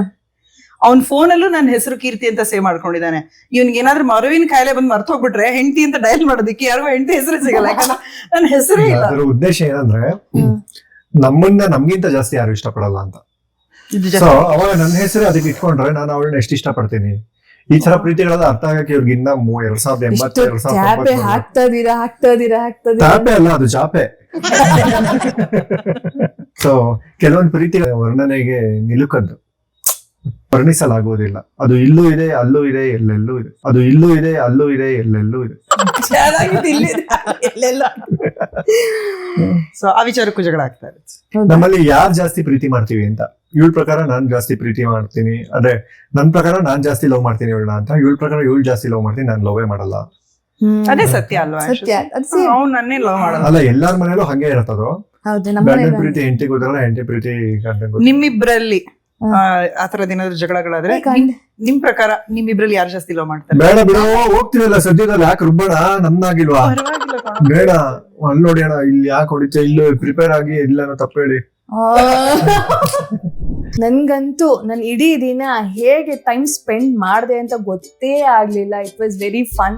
ಅವ್ನ ಫೋನಲ್ಲೂ ನನ್ನ ಹೆಸರು ಕೀರ್ತಿ ಅಂತ ಸೇವ್ ಮಾಡ್ಕೊಂಡಿದ್ದಾನೆ. ಇವ್ನಿಗೆ ಏನಾದ್ರೂ ಮರುವಿನ ಕಾಯಿಲೆ ಬಂದು ಮರ್ತ ಹೋಗ್ಬಿಟ್ರೆ ಹೆಂಡತಿ ಅಂತ ಡಯಲ್ ಮಾಡೋದಕ್ಕೆ ಯಾರಿಗೂ ಹೆಂಡತಿ ಹೆಸರು ಸಿಗಲ್ಲ, ಯಾಕಂದ್ರೆ ನನ್ನ ಹೆಸರೇ ಇಲ್ಲ. ಅದರ ಉದ್ದೇಶ ಏನಂದ್ರೆ ನಮ್ಗಿಂತ ಜಾಸ್ತಿ ಯಾರು ಇಷ್ಟಪಡಲ್ಲ ಅಂತ. ಸೊ ಅವಾಗ ನನ್ನ ಹೆಸರು ಅದಕ್ಕೆ ಇಟ್ಕೊಂಡ್ರೆ ನಾನು ಅವಳನ್ನ ಎಷ್ಟು ಇಷ್ಟಪಡ್ತೀನಿ. ಈ ತರ ಪ್ರೀತಿಗಳನ್ನ ಅರ್ಥ ಆಗಕ್ಕೆ ಇವ್ರಿಗೆ ಇನ್ನ 2080 ಚಾಪೆ ಅಲ್ಲ, ಅದು ಚಾಪೆ. ಸೊ ಕೆಲವೊಂದು ಪ್ರೀತಿಗಳ ವರ್ಣನೆಗೆ ನಿಲುಕದ್ದು, ವರ್ಣಿಸಲಾಗುವುದಿಲ್ಲ. ಅದು ಇಲ್ಲೂ ಇದೆ, ಅಲ್ಲೂ ಇದೆ, ಎಲ್ಲೆಲ್ಲೂ ಇದೆ. ಅದು ಇಲ್ಲೂ ಇದೆ, ಅಲ್ಲೂ ಇದೆ, ಎಲ್ಲೆಲ್ಲೂ ಇದೆ. ಸೊ ಆ ವಿಚಾರಕ್ಕೂ ಜಗಳ ಆಗ್ತಾ ಇರುತ್ತೆ. ನಮ್ಮಲ್ಲಿ ಯಾರು ಜಾಸ್ತಿ ಪ್ರೀತಿ ಮಾಡ್ತೀವಿ ಅಂತ. ಇವಳ ಪ್ರಕಾರ ನಾನ್ ಜಾಸ್ತಿ ಪ್ರೀತಿ ಮಾಡ್ತೀನಿ, ಅಂದ್ರೆ ನನ್ ಪ್ರಕಾರ ನಾನ್ ಜಾಸ್ತಿ ಲವ್ ಮಾಡ್ತೀನಿ ಇವಳನ್ನ ಅಂತ. ಇವಳ ಪ್ರಕಾರ ಇವಳು ಜಾಸ್ತಿ ಲವ್ ಮಾಡ್ತೀನಿ, ನಾನ್ ಲವ್ವೇ ಮಾಡಲ್ಲ. ಅದೇ ಸತ್ಯ ಅಲ್ವಾ? ಅವ್ನು ನನ್ನೇ ಲವ್ ಮಾಡಲ್ಲ. ಅಲ್ಲ, ಎಲ್ಲಾರ ಮನೇಲೂ ಹಂಗೆ ಇರತ್ತದು. ಗಂಡನ ಪ್ರೀತಿ ಹೆಂಡತಿ ಗೊತ್ತಿರಲ್ಲ, ಹೆಂಡತಿ ಪ್ರೀತಿ ಗಂಡನ. ನಿಮ್ಮಿಬ್ರಲ್ಲಿ ಆತರದ ಏನಾದ್ರು ಜಗಳಗಳಾದ್ರೆ ನಿಮ್ ಪ್ರಕಾರ ನಿಮ್ಮಿಬ್ರಲ್ಲಿ ಯಾರು ಜಾಸ್ತಿ ಲವ್ ಮಾಡ್ತಾರೆ? ಬೇಡ ಬಿಡೋ, ಹೋಗ್ತೀವಲ್ಲ ಸದ್ಯದಲ್ಲಿ ಯಾಕೆ ರುಬ್ಬಣ, ನನ್ನಾಗಿಲ್ವಾ? ಬೇಡ, ಅಲ್ಲಿ ನೋಡಿ ಅಣ್ಣ, ಇಲ್ಲಿ ಯಾಕೆ ಹೊಡಿತ, ಇಲ್ಲಿ ಪ್ರಿಪೇರ್ ಆಗಿ ಇಲ್ಲ ತಪ್ಪು ಹೇಳಿ. ನನ್ಗಂತೂ ನನ್ ಇಡೀ ದಿನ ಹೇಗೆ ಟೈಮ್ ಸ್ಪೆಂಡ್ ಮಾಡಿದೆ ಅಂತ ಗೊತ್ತೇ ಆಗ್ಲಿಲ್ಲ. It was very fun.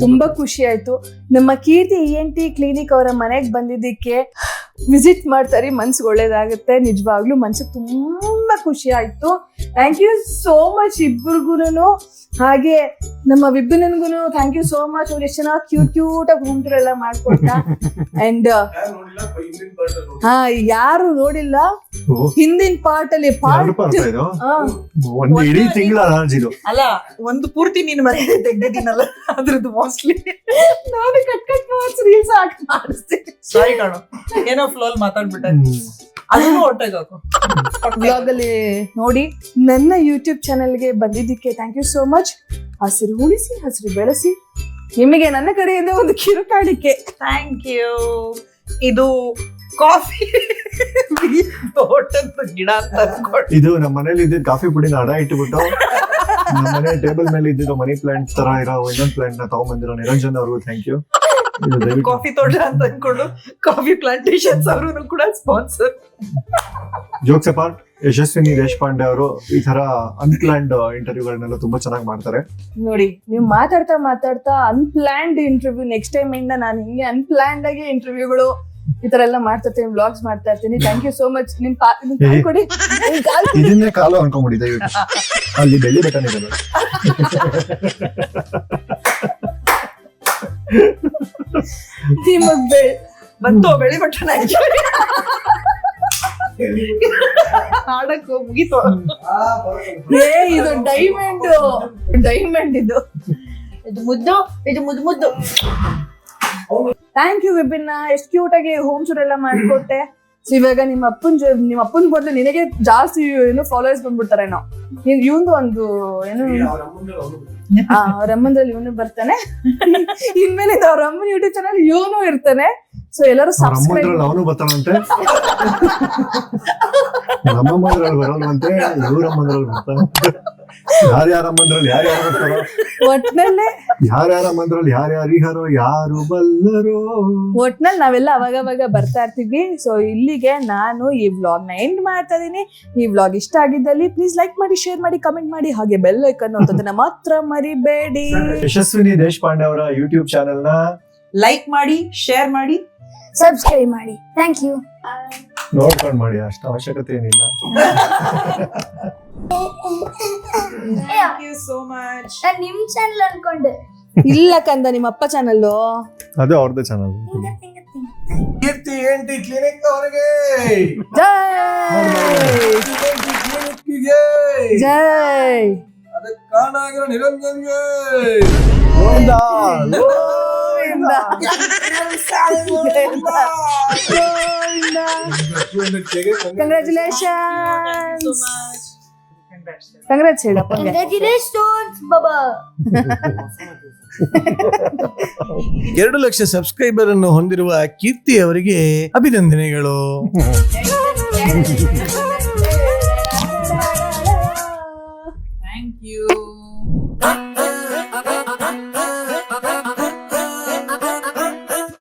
ತುಂಬಾ ಖುಷಿ ಆಯ್ತು. ನಮ್ಮ ಕೀರ್ತಿ ENT ಕ್ಲಿನಿಕ್ ಅವರ ಮನೆಗೆ ಬಂದಿದ್ದಕ್ಕೆ ವಿಸಿಟ್ ಮಾಡ್ತಾರೆ, ಮನ್ಸಿಗೆ ಒಳ್ಳೇದಾಗುತ್ತೆ. ನಿಜವಾಗ್ಲೂ ಮನ್ಸಿಗೆ ತುಂಬಾ ಖುಷಿ ಆಯ್ತು. ಥ್ಯಾಂಕ್ ಯು ಸೋ ಮಚ್ ಇಬ್ಬರಿಗೂನು. ಹಾಗೆ ನಮ್ಮ ವಿಭಿನ್ನನ್ಗೂ ಥ್ಯಾಂಕ್ ಯು ಸೋ ಮಚ್. ಅವ್ರು ಎಷ್ಟು ಚೆನ್ನಾಗಿ ಕ್ಯೂಟ್ ಆಗಿ ಹೋಮ್ ಟೂರ್ ಎಲ್ಲ ಮಾಡ್ಕೊಟ್ಟ. ಅಂಡ್ ಯಾರು ನೋಡಿಲ್ಲ ಹಿಂದಿನ ಪಾರ್ಟ್ ಅಲ್ಲಿ ಇಡೀ ತಿಂಗಳ ಅಲ್ಲ, ಒಂದು ಪೂರ್ತಿ ನೀನು ಮನೆಯಲ್ಲಿ ತೆಗ್ದಿದ್ದೀನಲ್ಲ, ಅದ್ರದ್ದು ಮೋಸ್ಟ್ಲಿ ನಾನು ಕಟ್ ರೀಲ್ಸ್ ಹಾಕಿ ಮಾಡಿಸ್ತೀನಿ. ಸಾರಿ ಕಾಣು, ಏನೋ ಫ್ಲೋಲ್ ಮಾತಾಡ್ಬಿಟ್ಟೆ. ಅದನ್ನು ಒಟ್ಟಾಗು ಬ್ಲಾಗ್ ಅಲ್ಲಿ ನೋಡಿ. ನನ್ನ ಯೂಟ್ಯೂಬ್ ಚಾನೆಲ್ಗೆ ಬಂದಿದ್ದಕ್ಕೆ ಥ್ಯಾಂಕ್ ಯು ಸೋ ಮಚ್. ಹಸಿರು ಉಳಿಸಿ, ಹಸಿರು ಬೆಳೆಸಿ. ನಿಮಗೆ ನನ್ನ ಕಡೆಯಿಂದ ಒಂದು ಕಿರುಕಾಣಿಕೆ. Thank you. ಇದು ಕಾಫಿ ಗಿಡ ಅಂತ ಅನ್ಕೊಂಡು, ಇದು ನಮ್ಮ ಮನೇಲಿ ಇದ್ದಿದ್ದು ಕಾಫಿ ಪುಡಿನ ಅಡ ಇಟ್ಬಿಟ್ಟು ನಮ್ಮ ಮನೆ ಟೇಬಲ್ ಮೇಲೆ ಇದ್ದಿದ್ದು ಮನಿ ಪ್ಲಾಂಟ್ ತರ ಇರೋ ಇನ್ನೊಂದು ಪ್ಲಾಂಟ್ ನ ತಗೊಂಡ್ಬಂದಿರೋ ನಿರಂಜನ್ ಅವ್ರಿಗೂ ಥ್ಯಾಂಕ್ ಯು. ಕಾಫಿ ತೋಟ ಅಂತ ಅನ್ಕೊಂಡು ಕಾಫಿ ಪ್ಲಾಂಟೇಶನ್ಸ್ ಅವರು ಕೂಡ sponsor. Jokes apart, Yashaswini Deshpande ಅವರು ಈ ತರ ಅನ್ಪ್ಲಾನ್ಡ್ ಇಂಟರ್ವ್ಯೂಗಳನ್ನೆಲ್ಲ ತುಂಬಾ ಚೆನ್ನಾಗಿ ಮಾಡ್ತಾರೆ. ನೋಡಿ, ನೀವು ಮಾತಾಡ್ತಾ ಅನ್ಪ್ಲಾನ್ಡ್ ಇಂಟರ್ವ್ಯೂ ನೆಕ್ಸ್ಟ್ ಟೈಮ್ ಇಂದ ನಾನು ಹಿಂಗೆ ಅನ್ಪ್ಲಾನ್ಡ್ ಆಗಿ ಇಂಟರ್ವ್ಯೂಗಳು ಈ ತರ ಎಲ್ಲ ಮಾಡ್ತಾ ಇರ್ತೀನಿ, ವ್ಲಾಗ್ಸ್ ಮಾಡ್ತಾ ಇರ್ತೀನಿ. Thank you so much. ನಿಮ್ ಕಾಲ್ ಕೊಡಿ, ನಿಮ್ ಕಾಲ್ ಕೊಡಿ. ಇದನ್ನೇ ಕಾಲು ಅನ್ಕೊಂಡ್ಬಿಟ್ಟಿದೆ ಅಲ್ಲಿ ಬೆಳ್ಳಿ ಬೆಟ್ಟನೇ ಇರೋದು. ನಿಮಗ್ ಬಂತು ಬೆಳಿ ಬಟ್ಟಣ ಆಡಕ್ ಮುಗೀತು. ಇದು ಡೈಮಂಡ್ ಇದು ಮುದ್ದು ಮುದ್ದು. ಥ್ಯಾಂಕ್ ಯು ವಿಭಿನ್ನ, ಎಷ್ಟು ಕ್ಯೂಟ್ ಆಗಿ ಹೋಮ್ ಟೂರ್ ಎಲ್ಲ ಮಾಡ್ಕೊಟ್ಟೆ. ಸೊ ಇವಾಗ ನಿಮ್ಮ ಅಪ್ಪನ ಬದಲು ನಿನಗೆ ಜಾಸ್ತಿ ಏನು ಫಾಲೋವರ್ಸ್ ಬಂದ್ಬಿಡ್ತಾರೇನೋ. ಇವಂದು ಒಂದು ಏನು ಅವ್ರ ಅಮ್ಮಂದ್ರಲ್ಲಿ ಇವನು ಬರ್ತಾನೆ, ಇನ್ಮೇಲೆ ಅವ್ರ ಅಮ್ಮನ ಯೂಟ್ಯೂಬ್ ಚಾನಲ್ ಇವನು ಇರ್ತಾನೆ. ಸೊ ಎಲ್ಲರೂ ಸಬ್ಸ್ಕ್ರೈಬ್. ಅವನು ಬರ್ತಾನಂತೆ, ನಮ್ಮಮ್ಮಂದ್ರಲ್ಲಿ ಬರೋಲ್ವಂತೆ, ಇವ್ರಮ್ಮಂದ್ರಲ್ಲಿ ಬರ್ತಾನಂತೆ. ಯಾರ್ಯಾರಮ್ಮಂದ್ರಲ್ಲಿ ಯಾರ್ಯಾರು ಬರ್ತಾರೋ, ಒಟ್ನಲ್ಲೇ ಯಾರ್ಯಾರಮ್ಮಂದ್ರಲ್ಲಿ ಯಾರ್ಯಾರಿಗಾರೋ ಯಾರು ಬಲ್ಲರೋ. ಒಟ್ನಲ್ಲಿ ನಾವೆಲ್ಲ ಅವಾಗ ಬರ್ತಾ ಇರ್ತೀವಿ. ಸೊ ಇಲ್ಲಿಗೆ ನಾನು ಈ ವ್ಲಾಗ್ ನ ಎಂಡ್ ಮಾಡ್ತಾ ಇದೀನಿ. ಈ ವ್ಲಾಗ್ ಇಷ್ಟ ಆಗಿದ್ದಲ್ಲಿ ಪ್ಲೀಸ್ ಲೈಕ್ ಮಾಡಿ, ಶೇರ್ ಮಾಡಿ, ಕಮೆಂಟ್ ಮಾಡಿ, ಹಾಗೆ ಬೆಲ್ ಐಕನ್ ಅಂತದನ್ನ ಮಾತ್ರ ಮರಿಬೇಡಿ. ಯಶಸ್ವಿನಿ ದೇಶಪಾಂಡೆ ಅವರ ಯೂಟ್ಯೂಬ್ ಚಾನೆಲ್ ನ ಲೈಕ್ ಮಾಡಿ, ಶೇರ್ ಮಾಡಿ, ಸಬ್ಸ್ಕ್ರೈಬ್ ಮಾಡಿ. Thank you. ನೋಡ್ಕೊಂಡ್ ಮಾಡಿ, ಅಷ್ಟು ಅವಶ್ಯಕತೆ ಏನಿಲ್ಲ. Thank you so much. ನಾನು ನಿಮ್ ಚಾನಲ್ ಅನ್ಕೊಂಡೆ. ಇಲ್ಲ ಕಂದ, ನಿಮ್ಮ ಅಪ್ಪ ಚಾನಲ್ಲು. ಅದು ಅವ್ರದ್ದು ಚಾನಲ್. ಕೀರ್ತಿ ಎಂಟಿ ಕ್ಲಿನಿಕ್ ಅವರಿಗೆ ಜೈ ಜೈ. ಅದಕ್ಕೆ ಕಾರಣ ಆಗಿರೋ ನಿರಂಜನ್ಗೆ ಕಂಗ್ರ್ಯಾಚುಲೇಷನ್ಸ್. ಕಂಗ್ರಾಟ್ಸ್ ಹೇಳಪ್ಪ. ಕಂಗ್ರ್ಯಾಚುಲೇಷನ್ಸ್ ಬಾಬಾ. 2 ಲಕ್ಷ ಸಬ್ಸ್ಕ್ರೈಬರ್ ಅನ್ನು ಹೊಂದಿರುವ ಕೀರ್ತಿ ಅವರಿಗೆ ಅಭಿನಂದನೆಗಳು.